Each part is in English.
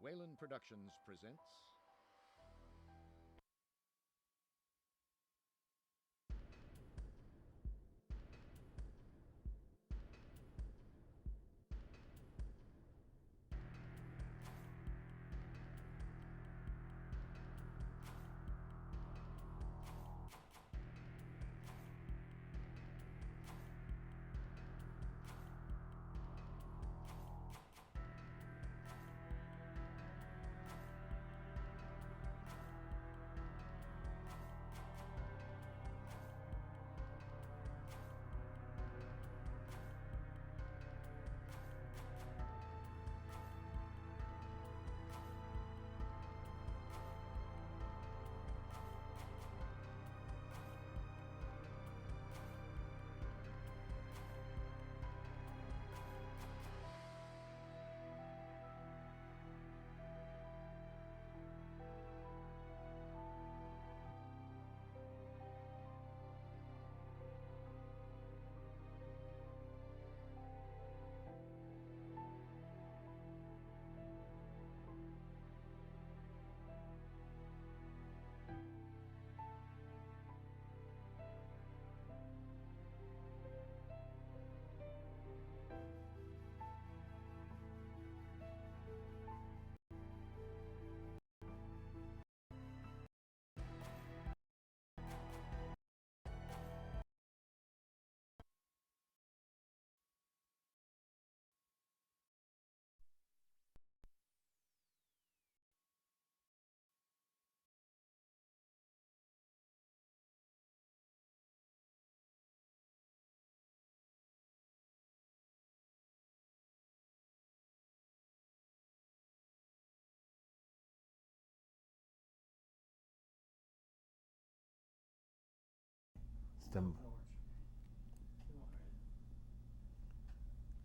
Wayland Productions presents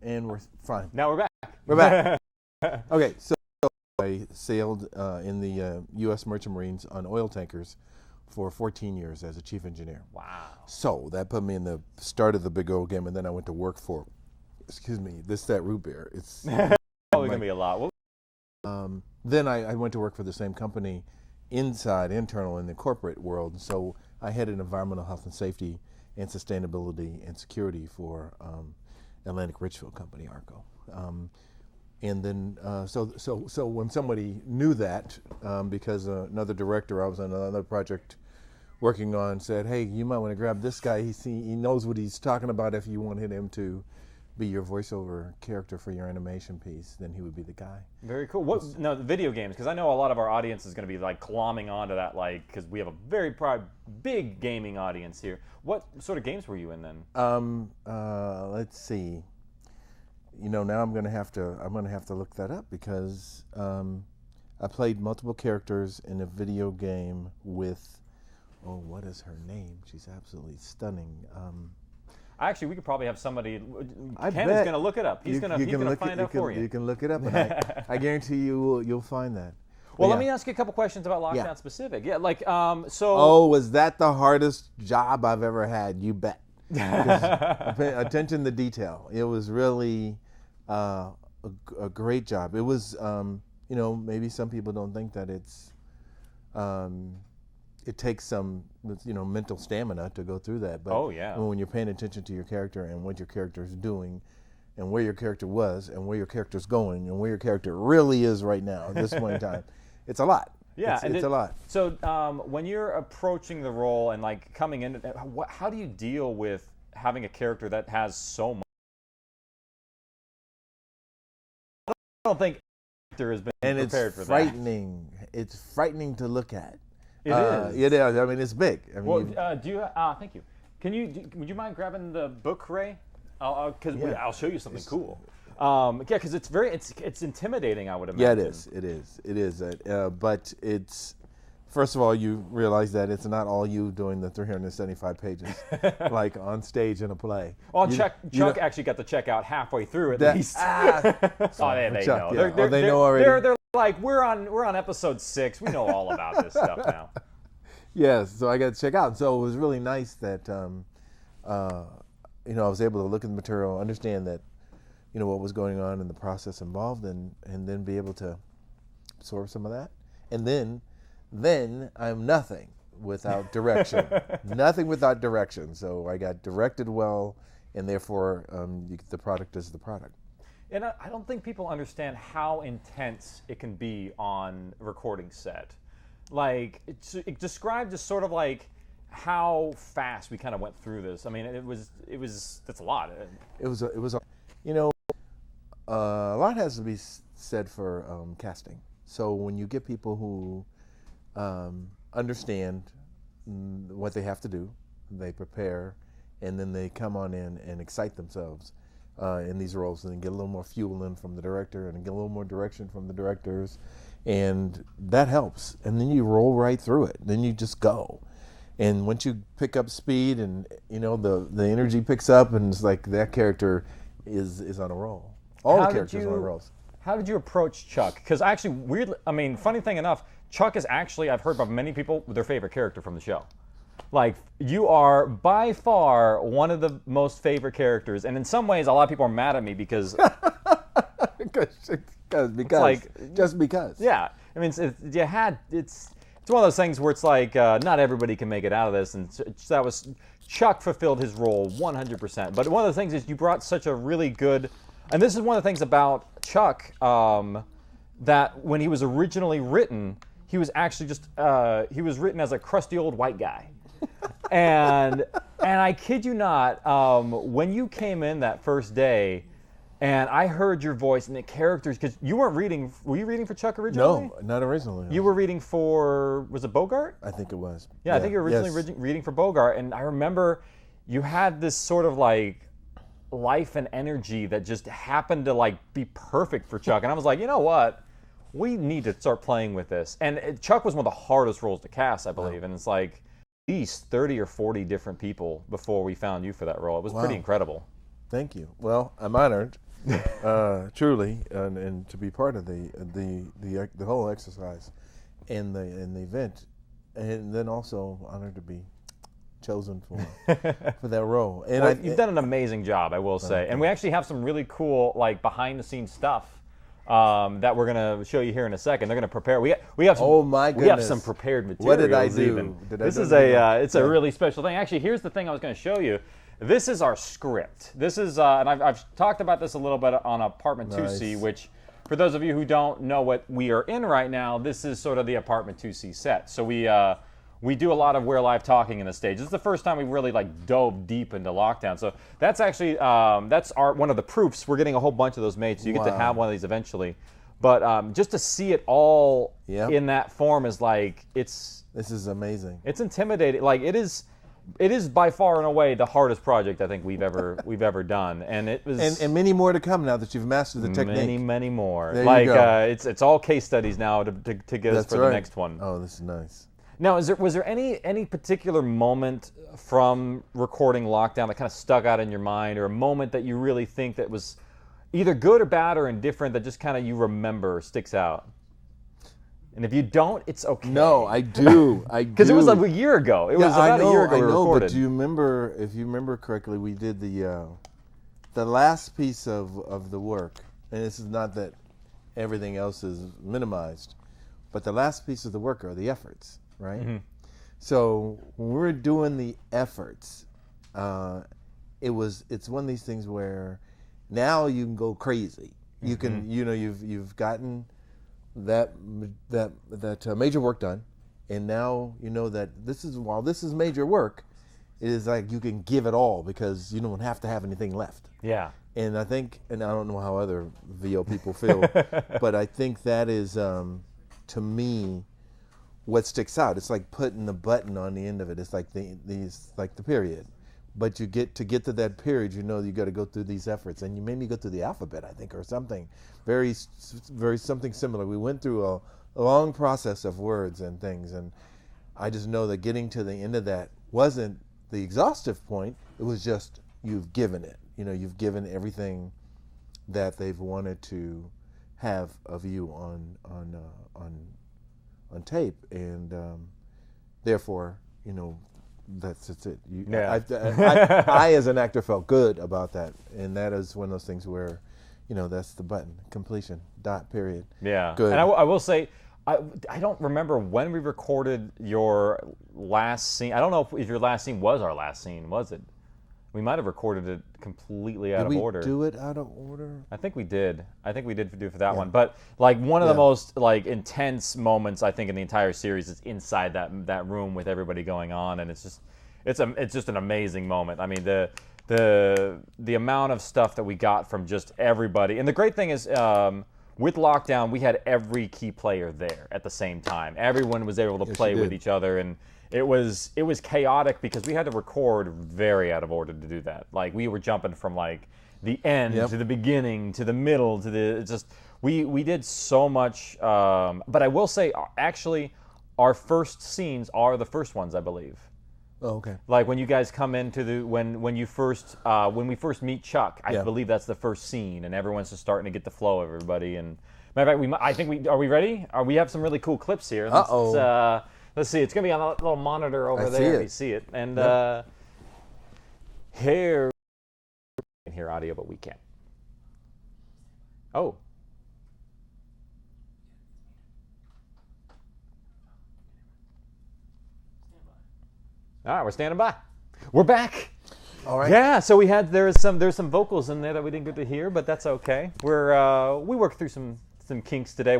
And we're fine. Now we're back. We're back. Okay, so I sailed in the U.S. Merchant Marines on oil tankers for 14 years as a chief engineer. Wow. So that put me in the start of the big old game, and then I went to work for, that root beer. It's Probably going to be a lot. then I went to work for the same company internal in the corporate world. So I headed environmental health and safety and sustainability and security for Atlantic Richfield Company, ARCO. And then, so when somebody knew that, because another director I was on another project working on said, hey, you might want to grab this guy. He knows what he's talking about. If you wanted him to be your voiceover character for your animation piece, then he would be the guy. Very cool. What? No, the video games, because I know a lot of our audience is going to be like glomming onto that, like, because we have a very big gaming audience here. What sort of games were you in then? Let's see. You know, now I'm gonna have to look that up because I played multiple characters in a video game with, what is her name? She's absolutely stunning. Actually, we could probably have somebody. I Ken bet. is going to look it up. He's going to find out for you. You can look it up, and I guarantee you'll find that. Well, Yeah. let me ask you a couple questions about Lockdown Yeah. specific. Yeah, like so. Oh, was that the hardest job I've ever had? You bet. Attention to detail. It was really a great job. It was, maybe some people don't think that it takes some, mental stamina to go through that. But Oh, yeah. when you're paying attention to your character and what your character is doing, and where your character was, and where your character's going, and where your character really is right now at this point in time, it's a lot. Yeah, it's a lot. So when you're approaching the role and like coming in, how do you deal with having a character that has so much? I don't think actor has been And prepared it's for frightening. It's frightening to look at. It is. It is. I mean, it's big. I mean, Well, do you? Thank you. Would you mind grabbing the book, Ray? Because Yeah. I'll show you something cool. Yeah, because it's intimidating, I would imagine. yeah, it is. But it's, first of all, you realize that it's not all you doing the 375 pages, like on stage in a play. Well, Chuck actually got to check out halfway through at least. They Chuck, know. yeah. They know already. They're like, we're on episode 6. We know all about this stuff now. Yes, so I got to check out. So it was really nice that, I was able to look at the material, understand that, what was going on in the process involved, and then be able to absorb some of that, and then I'm nothing without direction. Nothing without direction. So I got directed well, and therefore the product is the product. And I don't think people understand how intense it can be on a recording set. Like, it described as sort of like how fast we kind of went through this. I mean, that's a lot. It was you know, a lot has to be said for casting. So when you get people who understand what they have to do, they prepare, and then they come on in and excite themselves in these roles, and get a little more fuel in from the director, and get a little more direction from the directors, and that helps. And then you roll right through it. Then you just go. And once you pick up speed, and the energy picks up, and it's like that character is on a roll. All the characters are on rolls. How did you approach Chuck? Because actually, weirdly, I mean, funny thing enough, Chuck is actually, I've heard from many people, their favorite character from the show. Like, you are by far one of the most favorite characters, and in some ways, a lot of people are mad at me because just because. Yeah, I mean, it's one of those things where it's like not everybody can make it out of this, and Chuck fulfilled his role 100%. But one of the things is you brought such a really good, and this is one of the things about Chuck that when he was originally written, he was actually just he was written as a crusty old white guy. and I kid you not, when you came in that first day, and I heard your voice and the characters, because you weren't reading. Were you reading for Chuck originally? No, not originally. You were reading for, was it Bogart? I think it was. Yeah, I think you were originally reading for Bogart, and I remember you had this sort of like life and energy that just happened to like be perfect for Chuck, and I was like, you know what? We need to start playing with this. And Chuck was one of the hardest roles to cast, I believe, and it's like at least 30 or 40 different people before we found you for that role. It was pretty incredible. Thank you. Well, I'm honored, truly, and to be part of the whole exercise and the event, and then also honored to be chosen for that role. And well, you've done an amazing job, I will say. And we actually have some really cool like behind the scenes stuff that we're gonna show you here in a second. They're gonna prepare. We have some, oh my goodness. We have some prepared materials. What did I do? This is a really special thing. Actually, here's the thing I was gonna show you. This is our script. This is and I've talked about this a little bit on Apartment2C, which for those of you who don't know what we are in right now, this is sort of the Apartment2C set. So we do a lot of We're Live talking in the stage. This is the first time we've really like dove deep into lockdown. So that's actually that's one of the proofs. We're getting a whole bunch of those made, so you get to have one of these eventually. But just to see it all in that form is like this is amazing. It's intimidating. Like it is by far and away the hardest project I think we've ever done, and it was and many more to come now that you've mastered the technique. Many more. There like you go. It's all case studies now to get us for the next one. Oh, this is nice. Now, was there any particular moment from recording Lockdown that kind of stuck out in your mind, or a moment that you really think that was either good or bad or indifferent that just kind of you remember sticks out? And if you don't, it's okay. No, I do. Because it was like a year ago. It was about a year ago we recorded. But do you remember? If you remember correctly, we did the last piece of the work, and this is not that everything else is minimized, but the last piece of the work are the efforts. Right? Mm-hmm. So when we're doing the efforts, it's one of these things where now you can go crazy. You can, you've gotten that major work done, and now you know that while this is major work, it is like you can give it all because you don't have to have anything left. Yeah. And I think, and I don't know how other VO people feel, but I think that is, to me, what sticks out. It's like putting the button on the end of it. It's like the period. But you get to that period, you got to go through these efforts, and you made me go through the alphabet, I think, or something very something similar. We went through a long process of words and things, and I just know that getting to the end of that wasn't the exhaustive point. It was just you've given it. You've given everything that they've wanted to have of you on tape, and therefore, that's it. I as an actor felt good about that, and that is one of those things where, that's the button, completion, dot, period. Yeah. Good. And I will say, I don't remember when we recorded your last scene. I don't know if your last scene was our last scene, was it? We might have recorded it completely out of order. Did we do it out of order? I think we did. I think we did do it for that one. But like one of the most like intense moments I think in the entire series is inside that room with everybody going on, and it's just an amazing moment. I mean the amount of stuff that we got from just everybody, and the great thing is with lockdown we had every key player there at the same time. Everyone was able to play with each other, and it was chaotic because we had to record very out of order to do that. Like we were jumping from like the end to the beginning to the middle to the we did so much. But I will say, actually, our first scenes are the first ones, I believe. Oh, okay. Like when you guys come into when we first meet Chuck, I believe that's the first scene, and everyone's just starting to get the flow of everybody. And matter of fact, are we ready? We have some really cool clips here. Let's see. It's gonna be on a little monitor over there. If you see it, and here we can hear audio, but we can't. Oh. All right, we're standing by. We're back. All right. Yeah, so there's some vocals in there that we didn't get to hear, but that's okay. We worked through some kinks today.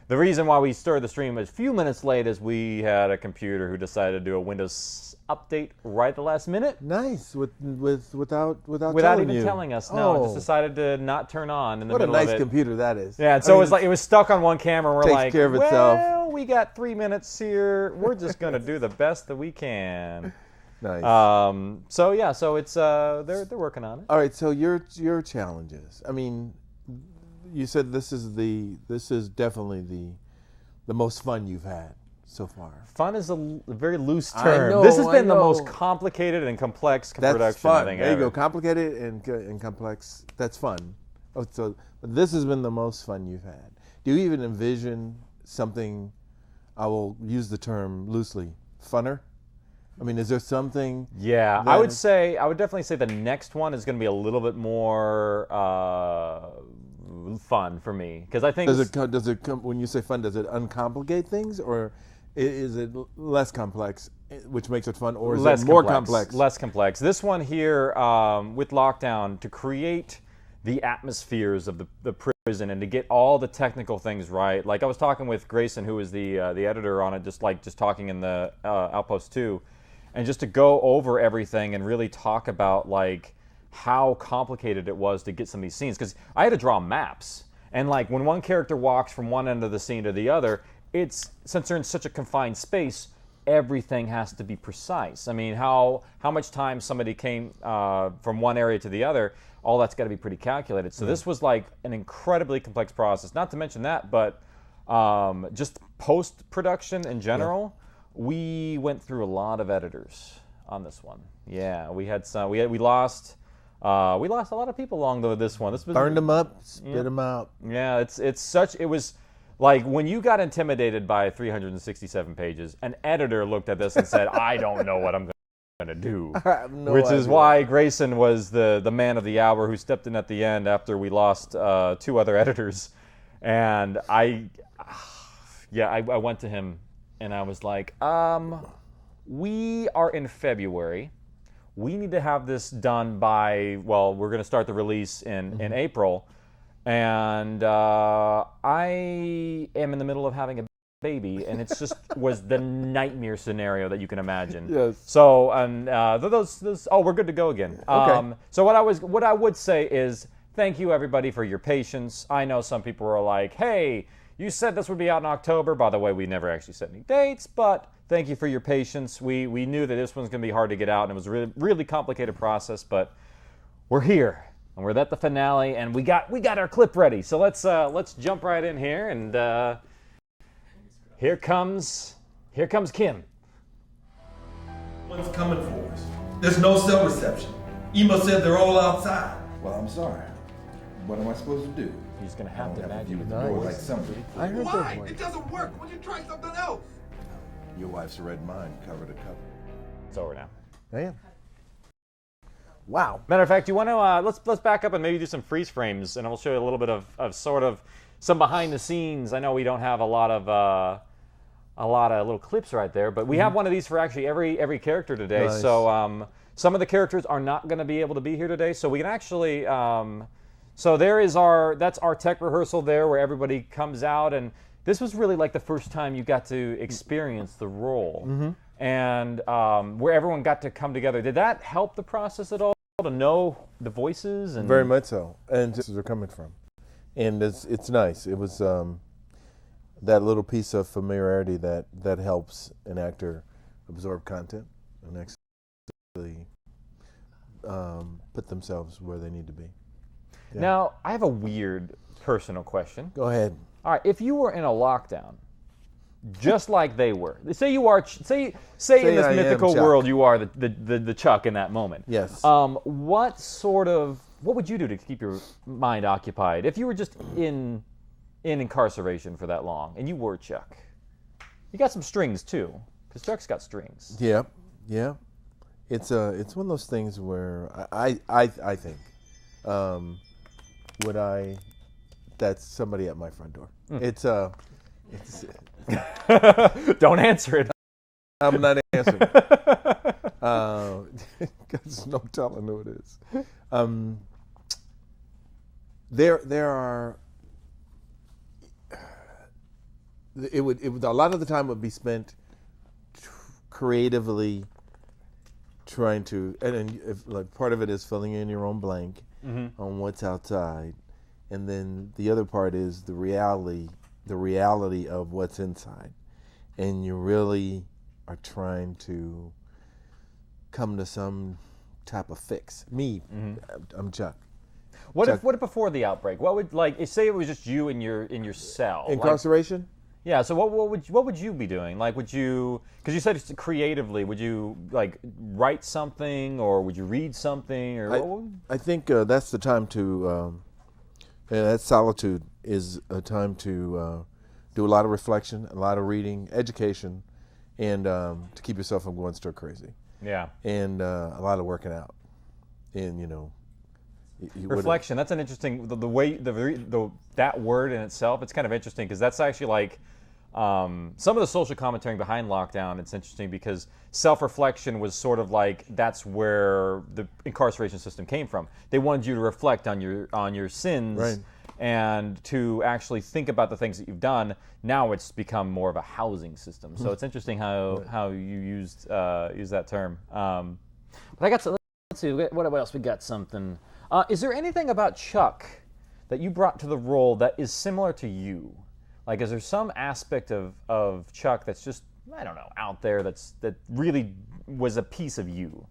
The reason why we started the stream a few minutes late is we had a computer who decided to do a Windows update right at the last minute. Nice, without even telling us. No, it just decided to not turn on in the middle of it. What a nice computer that is. Yeah, and so it was stuck on one camera. We're like, care of itself. Well, we got 3 minutes here. We're just gonna do the best that we can. Nice. So it's they're working on it. All right. So your challenges. I mean, you said this is definitely the most fun you've had so far. Fun is a very loose term. I know, this has been the most complicated and complex production. That's fun. I think there you ever. go. Complicated and complex. That's fun. Oh, so this has been the most fun you've had. Do you even envision something? I will use the term loosely. Funner. I mean, is there something? Yeah, I would definitely say the next one is going to be a little bit more fun for me, because I think does it come when you say fun? Does it uncomplicate things, or is it less complex, which makes it fun, or is it more complex? Less complex. This one here with Lockdown, to create the atmospheres of the prison and to get all the technical things right. Like I was talking with Grayson, who is the editor on it, just talking in the Outpost 2, and just to go over everything and really talk about like how complicated it was to get some of these scenes, because I had to draw maps, and like when one character walks from one end of the scene to the other, since they're in such a confined space, everything has to be precise. I mean, how much time somebody came from one area to the other, all that's got to be pretty calculated. So this was like an incredibly complex process. Not to mention that, but just post-production in general, we went through a lot of editors on this one. Yeah, we had some. We lost a lot of people along this one. This was burned them up, spit them out. Yeah, it was like when you got intimidated by 367 pages, an editor looked at this and said, "I don't know what I'm going to do," which is why Grayson was the man of the hour who stepped in at the end after we lost 2 other editors, and I went to him and I was like, we are in February. We need to have this done by, we're going to start the release in April. And I am in the middle of having a baby, and it's just was the nightmare scenario that you can imagine. Yes. So, and we're good to go again. Okay. So what I would say is thank you everybody for your patience. I know some people are like, hey, you said this would be out in October. By the way, we never actually set any dates, but thank you for your patience. We knew that this one's going to be hard to get out, and it was a really, really complicated process, but we're here, and we're at the finale, and we got our clip ready. So let's jump right in here, and here comes Kim. One's coming for us. There's no cell reception. Emo said they're all outside. Well, I'm sorry. What am I supposed to do? You're just going to have to imagine the the door voice. like somebody. I heard Why? that voice. It doesn't work. Why don't you try something else? Your wife's read mine cover to cover. It's over now. Damn. Wow. Matter of fact, you want to let's back up and maybe do some freeze frames, and I'll show you a little bit of sort of some behind the scenes. I know we don't have a lot of little clips right there, but we have one of these for actually every character today. Nice. So some of the characters are not going to be able to be here today, so we can actually. So that's our tech rehearsal there, where everybody comes out, and this was really like the first time you got to experience the role, and where everyone got to come together. Did that help the process at all, to know the voices? And Very much so, and this is where they're coming from, and it's nice. It was that little piece of familiarity that helps an actor absorb content and actually put themselves where they need to be. Yeah. Now, I have a weird personal question. Go ahead. All right, if you were in a lockdown, just like they were, say you are, say in this I am mythical Chuck. world you are the Chuck in that moment. Yes. What would you do to keep your mind occupied if you were just in incarceration for that long and you were Chuck? You got some strings too, because Chuck's got strings. Yeah. It's one of those things where I think that's somebody at my front door. It's Don't answer it. I'm not answering. There's no telling who it is. There are. It would a lot of the time would be spent creatively trying to, and if, like, part of it is filling in your own blank on what's outside, and then the other part is the reality of what's inside, and you really are trying to come to some type of fix. I'm Chuck. What if before the outbreak? What would, like, say it was just you in your cell? Incarceration? Yeah. So what would you be doing? Like, would you? Because you said it's creatively. Would you, like, write something, or would you read something, or? I think that's the time to. That solitude is a time to do a lot of reflection, a lot of reading, education, and to keep yourself from going stir crazy. Yeah. And a lot of working out, and reflection. That's an interesting the way that word in itself. It's kind of interesting because that's actually like some of the social commentary behind lockdown. It's interesting because self-reflection was sort of like that's where the incarceration system came from. They wanted you to reflect on your sins, right, and to actually think about the things that you've done. Now it's become more of a housing system. So it's interesting how you used that term. But I got to, let's see what else we got. Something. Is there anything about Chuck that you brought to the role that is similar to you? Like, is there some aspect of Chuck that's just, I don't know, out there that really was a piece of you?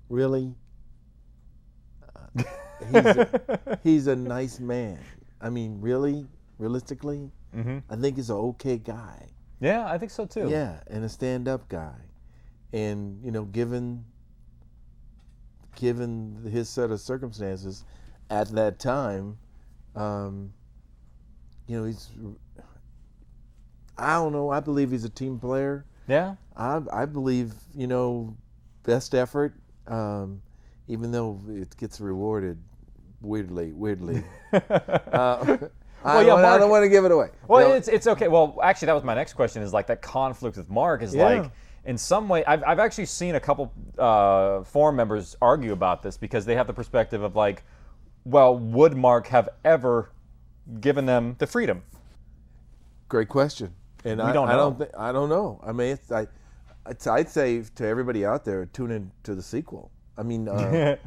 Really? He's a nice man. I mean, really, realistically, I think he's an okay guy. Yeah, I think so too. Yeah, and a stand-up guy. And, given his set of circumstances at that time, he's, I don't know, I believe he's a team player. Yeah. I believe, best effort, even though it gets rewarded weirdly. I don't want to give it away. Well, it's okay. Well, actually, that was my next question, is like that conflict with Mark is like, in some way, I've actually seen a couple forum members argue about this because they have the perspective of like, well, would Mark have ever given them the freedom? Great question, and I don't know. I mean, I'd say to everybody out there, tune in to the sequel. I mean, the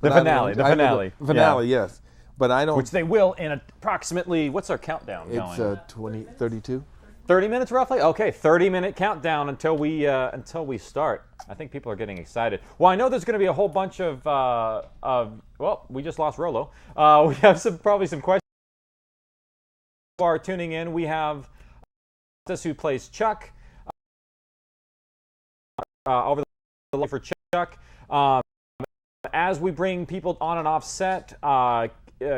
finale. The finale, yes, but I don't. Which they will in approximately, what's our countdown going? It's 32. 30 minutes roughly? Okay, 30-minute countdown until we start. I think people are getting excited. Well, I know there's going to be a whole bunch of well, we just lost Rolo. We have probably some questions. Who are tuning in? We have this who plays Chuck over the line for Chuck. As we bring people on and off set,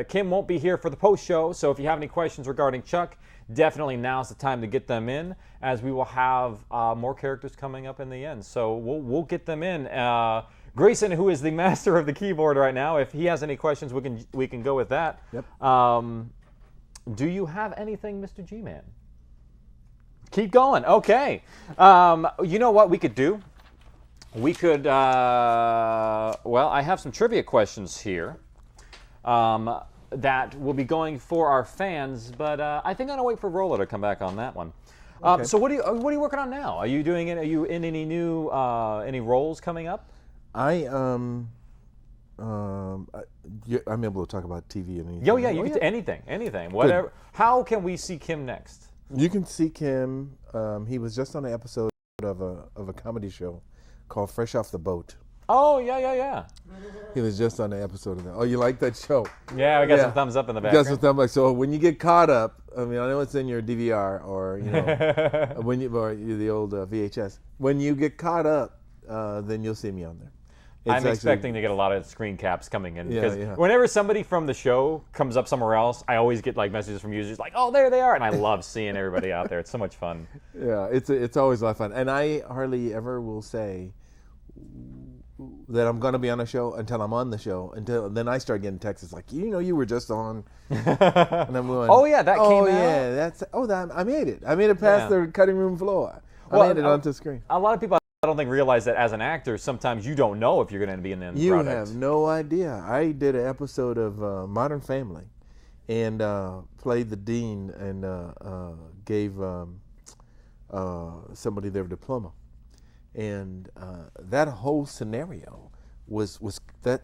Kim won't be here for the post show, so if you have any questions regarding Chuck, definitely now's the time to get them in, as we will have more characters coming up in the end. So we'll get them in. Grayson, who is the master of the keyboard right now, if he has any questions, we can go with that. Yep. Do you have anything, Mr. G-Man? Keep going. Okay. You know what we could do? We could, well, I have some trivia questions here that will be going for our fans, but I think I'm going to wait for Rolo to come back on that one. Okay. So what are you working on now? Are you doing it? Are you in any new, any roles coming up? I'm able to talk about TV and anything. Yo, yeah, you can anything, whatever. How can we see Kim next? You can see Kim. He was just on an episode of a comedy show called Fresh Off the Boat. Oh, yeah. He was just on the episode of that. Oh, you like that show? Yeah, we got some thumbs up in the back. Got some thumbs up. So when you get caught up, I mean, I know it's in your DVR or when you or the old VHS. When you get caught up, then you'll see me on there. I'm expecting to get a lot of screen caps coming in because yeah. whenever somebody from the show comes up somewhere else, I always get like messages from users like, "Oh, there they are," and I love seeing everybody out there. It's so much fun. Yeah, it's always a lot of fun, and I hardly ever will say that I'm going to be on a show until I'm on the show. Until then, I start getting texts like, you were just on, and I'm going, oh yeah, that came out. Oh yeah, I made it. I made it past the cutting room floor. I made it onto screen. A lot of people, I don't think, realize that as an actor, sometimes you don't know if you're going to be in the end You product. have no idea. I did an episode of Modern Family, and played the dean and gave somebody their diploma, and that whole scenario was that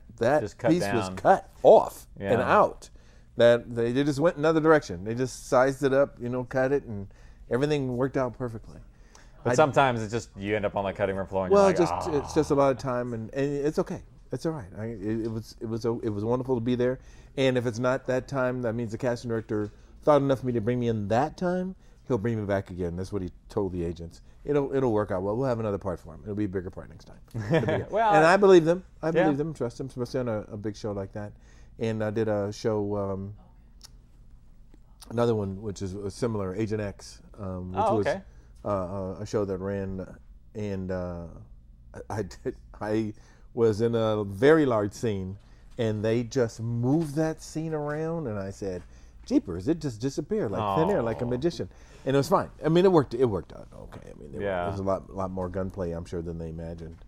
piece was cut off and out. That they just went another direction. They just sized it up, cut it, and everything worked out perfectly. But sometimes it's just you end up on the cutting room floor. And Well, you're like, it's just a lot of time, and it's okay. It's all right. It was wonderful to be there. And if it's not that time, that means the casting director thought enough of me to bring me in that time. He'll bring me back again. That's what he told the agents. It'll work out well. We'll have another part for him. It'll be a bigger part next time. Well, and I believe them. I believe them. Trust them, especially on a big show like that. And I did a show, another one which is similar, Agent X, which was a show that ran, and I was in a very large scene, and they just moved that scene around, and I said, "Jeepers!" It just disappeared like thin air, like a magician, and it was fine. I mean, it worked out okay. I mean, there was a lot more gunplay, I'm sure, than they imagined,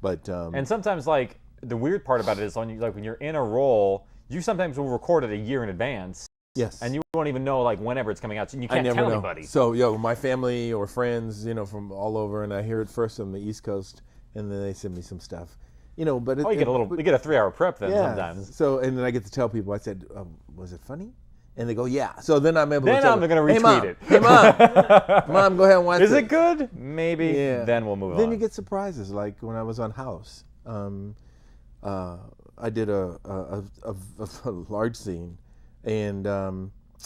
but and sometimes like the weird part about it is when you're in a role, you sometimes will record it a year in advance. Yes. And you won't even know whenever it's coming out. So you can't tell anybody. So my family or friends, from all over, and I hear it first on the East Coast, and then they send me some stuff. But you get you get a 3-hour prep then sometimes. So and then I get to tell people. I said, "Was it funny?" And they go, "Yeah." So then I'm able to tell them. Then I'm going to retweet it. Hey mom, go ahead and watch it. Is it good? Maybe. Yeah. Then we'll move on. Then you get surprises, like when I was on House. I did a large scene. And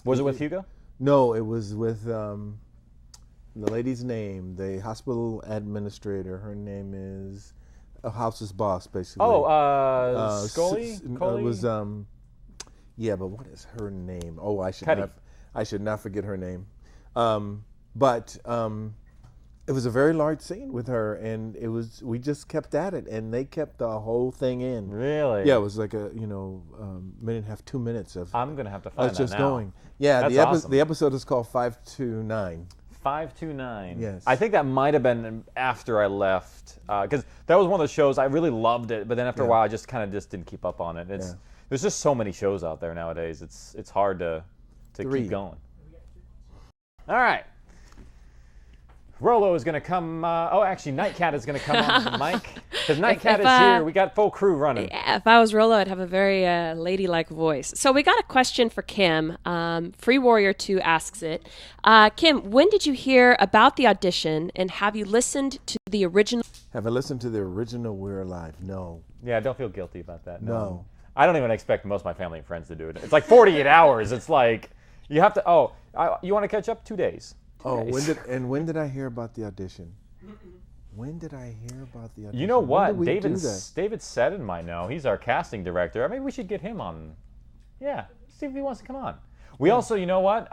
was it with Hugo? No, it was with the lady's name, the hospital administrator. Her name is House's boss, basically. Oh, Scully? It was but what is her name? Oh, I should not forget her name. But it was a very large scene with her, and we just kept at it, and they kept the whole thing in. Really? Yeah, it was like a minute and a half, 2 minutes of. I'm gonna have to find that just now. going. Yeah, That's awesome. The episode is called 529. 529. Yes. I think that might have been after I left, because that was one of the shows I really loved it, but then after a while I just kind of didn't keep up on it. There's just so many shows out there nowadays. It's hard to keep going. All right. Rolo is going to come. Actually, Nightcat is going to come on the mic because Nightcat is here. We got full crew running. Yeah, if I was Rolo, I'd have a very ladylike voice. So we got a question for Kim. Free Warrior 2 asks it. Kim, when did you hear about the audition, and have you listened to the original? Have I listened to the original We're Alive? No. Yeah, don't feel guilty about that. No. I don't even expect most of my family and friends to do it. It's like 48 hours. It's like you have to. You want to catch up? 2 days. When did I hear about the audition? When did I hear about the audition? You know what? When did we David Seddon might know. He's our casting director. Maybe we should get him on Yeah, see if he wants to come on. We also, you know what?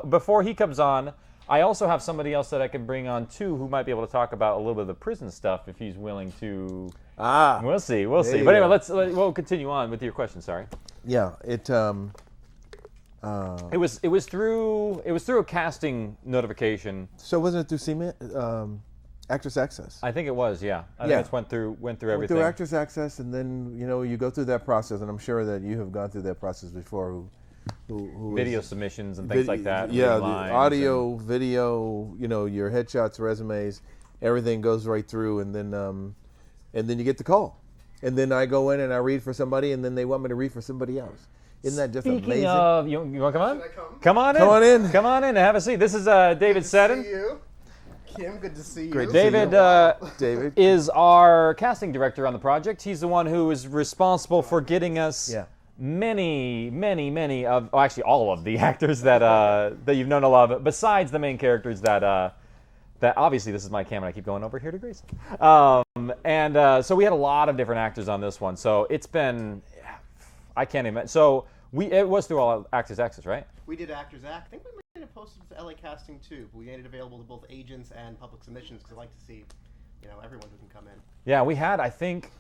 Before he comes on, I also have somebody else that I can bring on too, who might be able to talk about a little bit of the prison stuff if he's willing to. We'll see. We'll see. But anyway, we'll continue on with your question. Sorry. Yeah, It was through a casting notification. So wasn't it through CMIT, Actors Access? I think it was. Yeah. I think it went through everything. Through Actors Access, and then you go through that process, and I'm sure that you have gone through that process before. Who video submissions and things like that. Yeah, the audio, video, your headshots, resumes, everything goes right through, and then you get the call, and then I go in and I read for somebody, and then they want me to read for somebody else. Isn't that just amazing? Speaking of, you want to come on? Should I come? Come on in. Come on in. Come on in and have a seat. This is David Seddon. See you. Kim, good to see you. Great to David, David is our casting director on the project. He's the one who is responsible for getting us many of, actually all of the actors that you've known and love, besides the main characters that obviously this is my camera. I keep going over here to Grace. So we had a lot of different actors on this one. So it's been, I can't even. So it was through all Actors Access, right? We did Actors Act. I think we made it posted to LA Casting too. But we made it available to both agents and public submissions because I like to see, everyone who can come in. Yeah, we had, I think,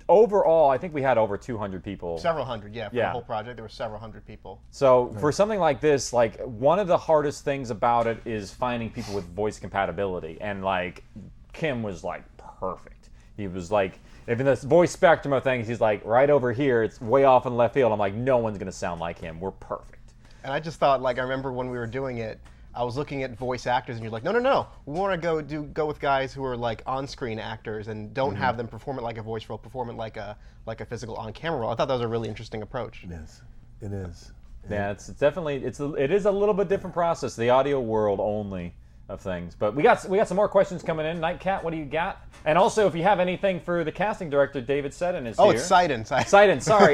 overall, I think we had over 200 people. Several hundred, for the whole project, there were several hundred people. So for something like this, like one of the hardest things about it is finding people with voice compatibility, and like Kim was like perfect. He was like, even this voice spectrum of things, he's like right over here. It's way off in left field. I'm like, no one's gonna sound like him. We're perfect. And I just thought, like, I remember when we were doing it, I was looking at voice actors, and you're like, no. We want to go with guys who are like on-screen actors and don't have them perform it like a voice role, perform it like a physical on-camera role. I thought that was a really interesting approach. It is. Yeah, it's definitely it is a little bit different process. The audio world only of things. But we got some more questions coming in. Nightcat, what do you got? And also, if you have anything for the casting director, David Seddon is here. Oh, it's Seidon. Seidon, sorry.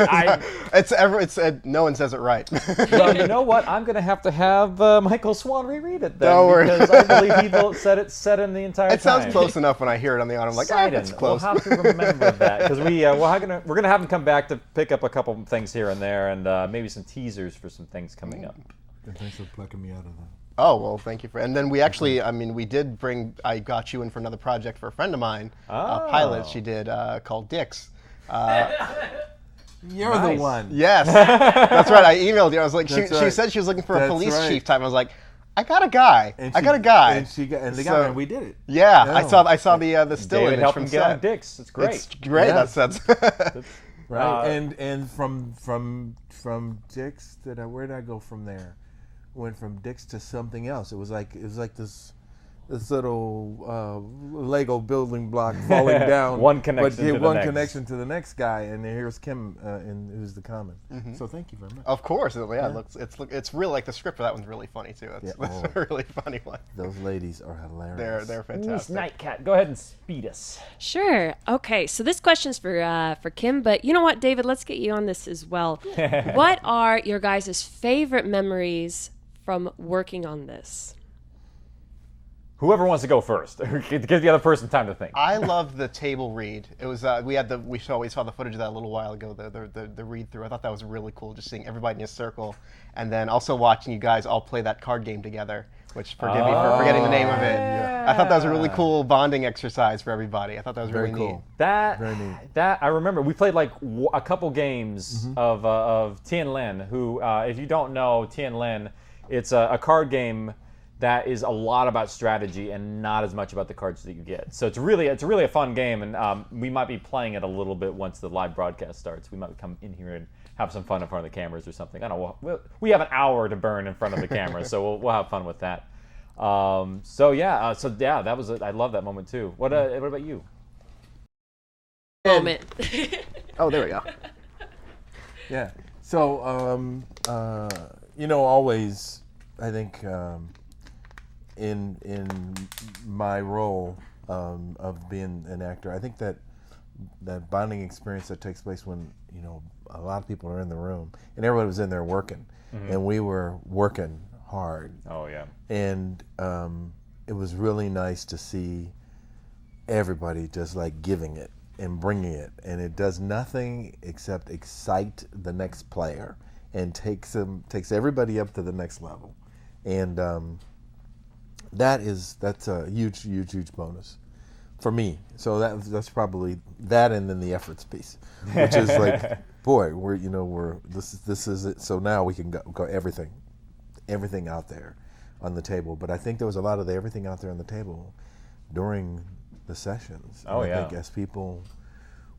No one says it right. Well, you know what? I'm going to have Michael Swan reread it then. Don't worry. Because I believe he said it Seddon the entire time. It sounds close enough when I hear it on the audio. I'm like, Seidon. that's close. We'll have to remember that. Because we're going to have him come back to pick up a couple things here and there, and maybe some teasers for some things coming up. And thanks for plucking me out of that. Oh, well, thank you for. And then we actually, we did I got you in for another project for a friend of mine, a pilot she did called Dix. You're the one. Yes, that's right. I emailed you. I was like, she right. said she was looking for a That's police right. chief type. I was like, I got a guy. And I got a guy. And they got it, and we did it. Yeah, I No. saw the still David image helped from him get on set. Dix. It's great. It's great. Yeah. That's Right. And from Dix where did I go from there? Went from Dix to something else. It was like this little Lego building block falling down. One connection to the one next. connection to the next guy, and here's Kim, who's the comment. So thank you very much. Of course, it's really like the script for that one's really funny too. It's a really funny one. Those ladies are hilarious. They're Miss fantastic. Nightcat, go ahead and speed us. Sure. Okay. So this question's for Kim, but you know what, David? Let's get you on this as well. What are your guys' favorite memories from working on this? Whoever wants to go first, give the other person time to think. I loved the table read. It was we saw the footage of that a little while ago. The read through. I thought that was really cool. Just seeing everybody in a circle, and then also watching you guys all play that card game together. Which forgive me for forgetting the name of it. I thought that was a really cool bonding exercise for everybody. I thought that was Very really cool. neat. Very neat. That I remember. We played like a couple games of Tien Lin. Who, if you don't know Tien Lin, it's a card game that is a lot about strategy and not as much about the cards that you get. So it's really a fun game, and we might be playing it a little bit once the live broadcast starts. We might come in here and have some fun in front of the cameras or something. I don't know. We have an hour to burn in front of the camera, so we'll have fun with that. That was I love that moment too. What about you? Moment. Oh, there we go. Yeah. So always I think in my role of being an actor, I think that bonding experience that takes place when a lot of people are in the room and everybody was in there working, and we were working hard. Oh yeah. And it was really nice to see everybody just like giving it and bringing it, and it does nothing except excite the next player and takes everybody up to the next level, and that's a huge bonus for me. So that's probably that, and then the efforts piece, which is like, boy, this is it. So now we can go everything out there on the table. But I think there was a lot of everything out there on the table during the sessions. Oh, and yeah. I think as people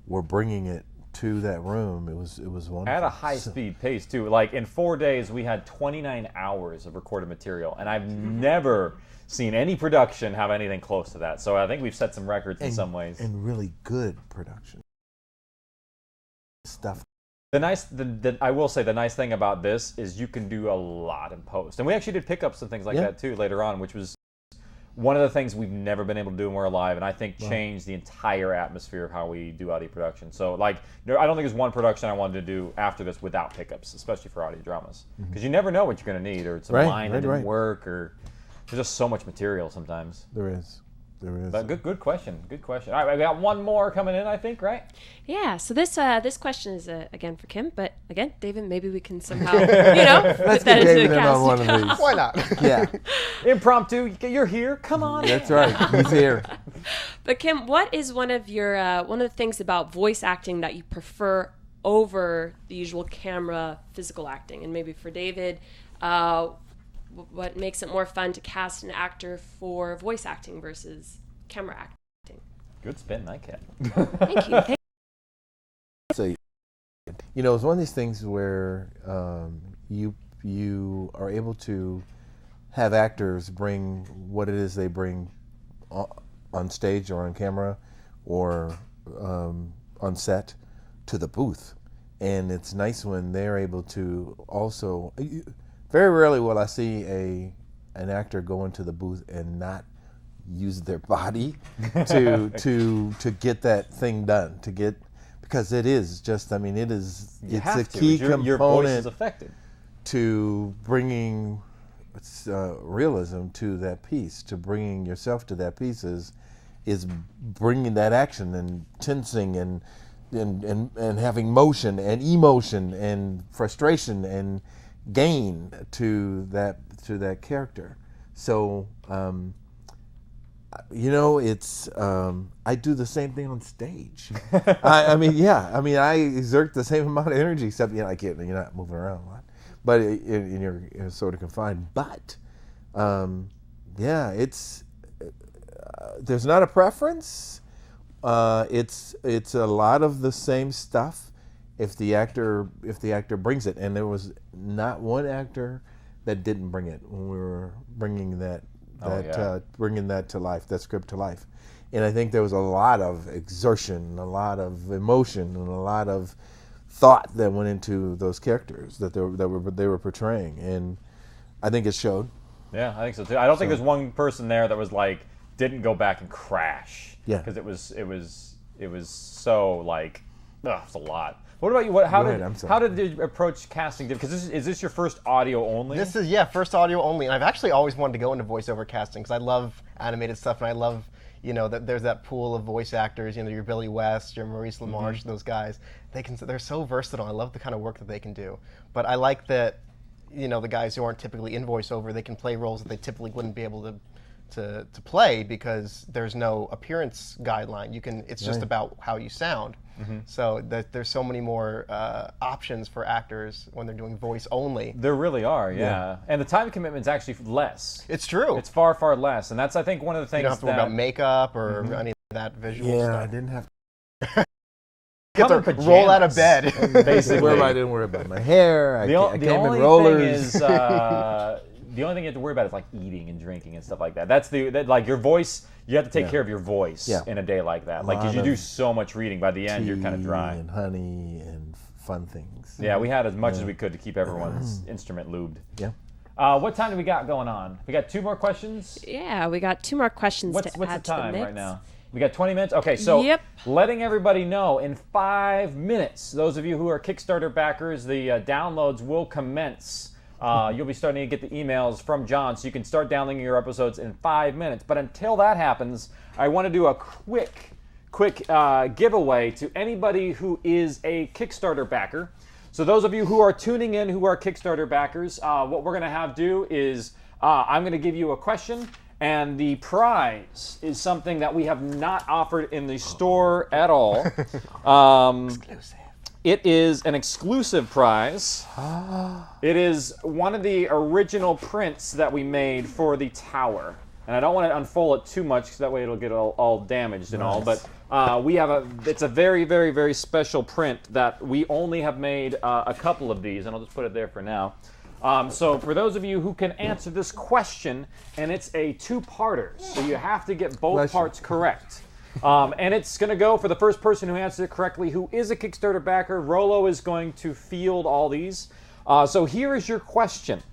were bringing it to that room, it was wonderful. At a high-speed pace, too. Like, in 4 days, we had 29 hours of recorded material, and I've never seen any production have anything close to that. So I think we've set some records in some ways. And really good production stuff. I will say the nice thing about this is you can do a lot in post. And we actually did pickups and things like that, too, later on, which was one of the things we've never been able to do when we're live, and I think changed the entire atmosphere of how we do audio production. So, like, I don't think there's one production I wanted to do after this without pickups, especially for audio dramas. Because you never know what you're going to need, or it's a line that didn't work, or there's just so much material sometimes. There is. But good question. Good question. All right, we got one more coming in, I think, right? Yeah. So this question is again for Kim, but again, David, maybe we can somehow put that into David the in cast. on one of these. Why not? Yeah, Impromptu. You're here. Come on. that's right. He's here. But Kim, what is one of the things about voice acting that you prefer over the usual camera physical acting? And maybe for David, what makes it more fun to cast an actor for voice acting versus camera acting? Good spin, Nightcap. Thank you. So, it's one of these things where you are able to have actors bring what it is they bring on stage or on camera or on set to the booth, and it's nice when they're able to also. Very rarely will I see an actor go into the booth and not use their body to get that thing done, because it is just, it's a key component your voice is affected to bringing realism to that piece, to bringing yourself to that piece is bringing that action and tensing and having motion and emotion and frustration and gain to that character. So it's I do the same thing on stage. I exert the same amount of energy, except you're not moving around a lot, but you're sort of confined. But it's there's not a preference. It's a lot of the same stuff. If the actor brings it, and there was not one actor that didn't bring it when we were bringing bringing that to life, that script to life, and I think there was a lot of exertion, a lot of emotion, and a lot of thought that went into those characters that they were portraying, and I think it showed. Yeah, I think so too. I don't think there's one person there that was like didn't go back and crash. Yeah, because it was so like it's a lot. What about you? How did you approach casting? Because is this your first audio only? This is first audio only, and I've actually always wanted to go into voiceover casting because I love animated stuff, and I love that there's that pool of voice actors. Your Billy West, your Maurice LaMarche, those guys. They're so versatile. I love the kind of work that they can do. But I like that the guys who aren't typically in voiceover, they can play roles that they typically wouldn't be able to play because there's no appearance guideline. It's just about how you sound. So there's so many more options for actors when they're doing voice only. There really are, yeah. And the time commitment's actually less. It's true. It's far, far less, and that's I think one of the things. You don't have to worry about makeup or any of that visual stuff. Yeah, I didn't have to. Get to roll out of bed. Basically, I didn't worry about my hair. I came in only rollers. Thing is, the only thing you have to worry about is like eating and drinking and stuff like that. That's like your voice. You have to take care of your voice in a day like that. Like, because you do so much reading, by the end you're kind of dry. And honey and fun things. Yeah, we had as much as we could to keep everyone's instrument lubed. Yeah. What time do we got going on? We got 2 more questions. Yeah, we got 2 more questions What's to the add time to the mix. right now? We got 20 minutes? Okay, so letting everybody know, in 5 minutes, those of you who are Kickstarter backers, the downloads will commence. You'll be starting to get the emails from John, so you can start downloading your episodes in 5 minutes. But until that happens, I want to do a quick giveaway to anybody who is a Kickstarter backer. So those of you who are tuning in, who are Kickstarter backers, what we're going to do is I'm going to give you a question, and the prize is something that we have not offered in the store at all. Exclusive. It is an exclusive prize. It is one of the original prints that we made for the tower. And I don't want to unfold it too much because that way it'll get all damaged and all. But it's a very, very, very special print that we only have made a couple of these. And I'll just put it there for now. So for those of you who can answer this question, and it's a two-parter, so you have to get both parts correct. And it's going to go for the first person who answers it correctly, who is a Kickstarter backer. Rolo is going to field all these. So here is your question.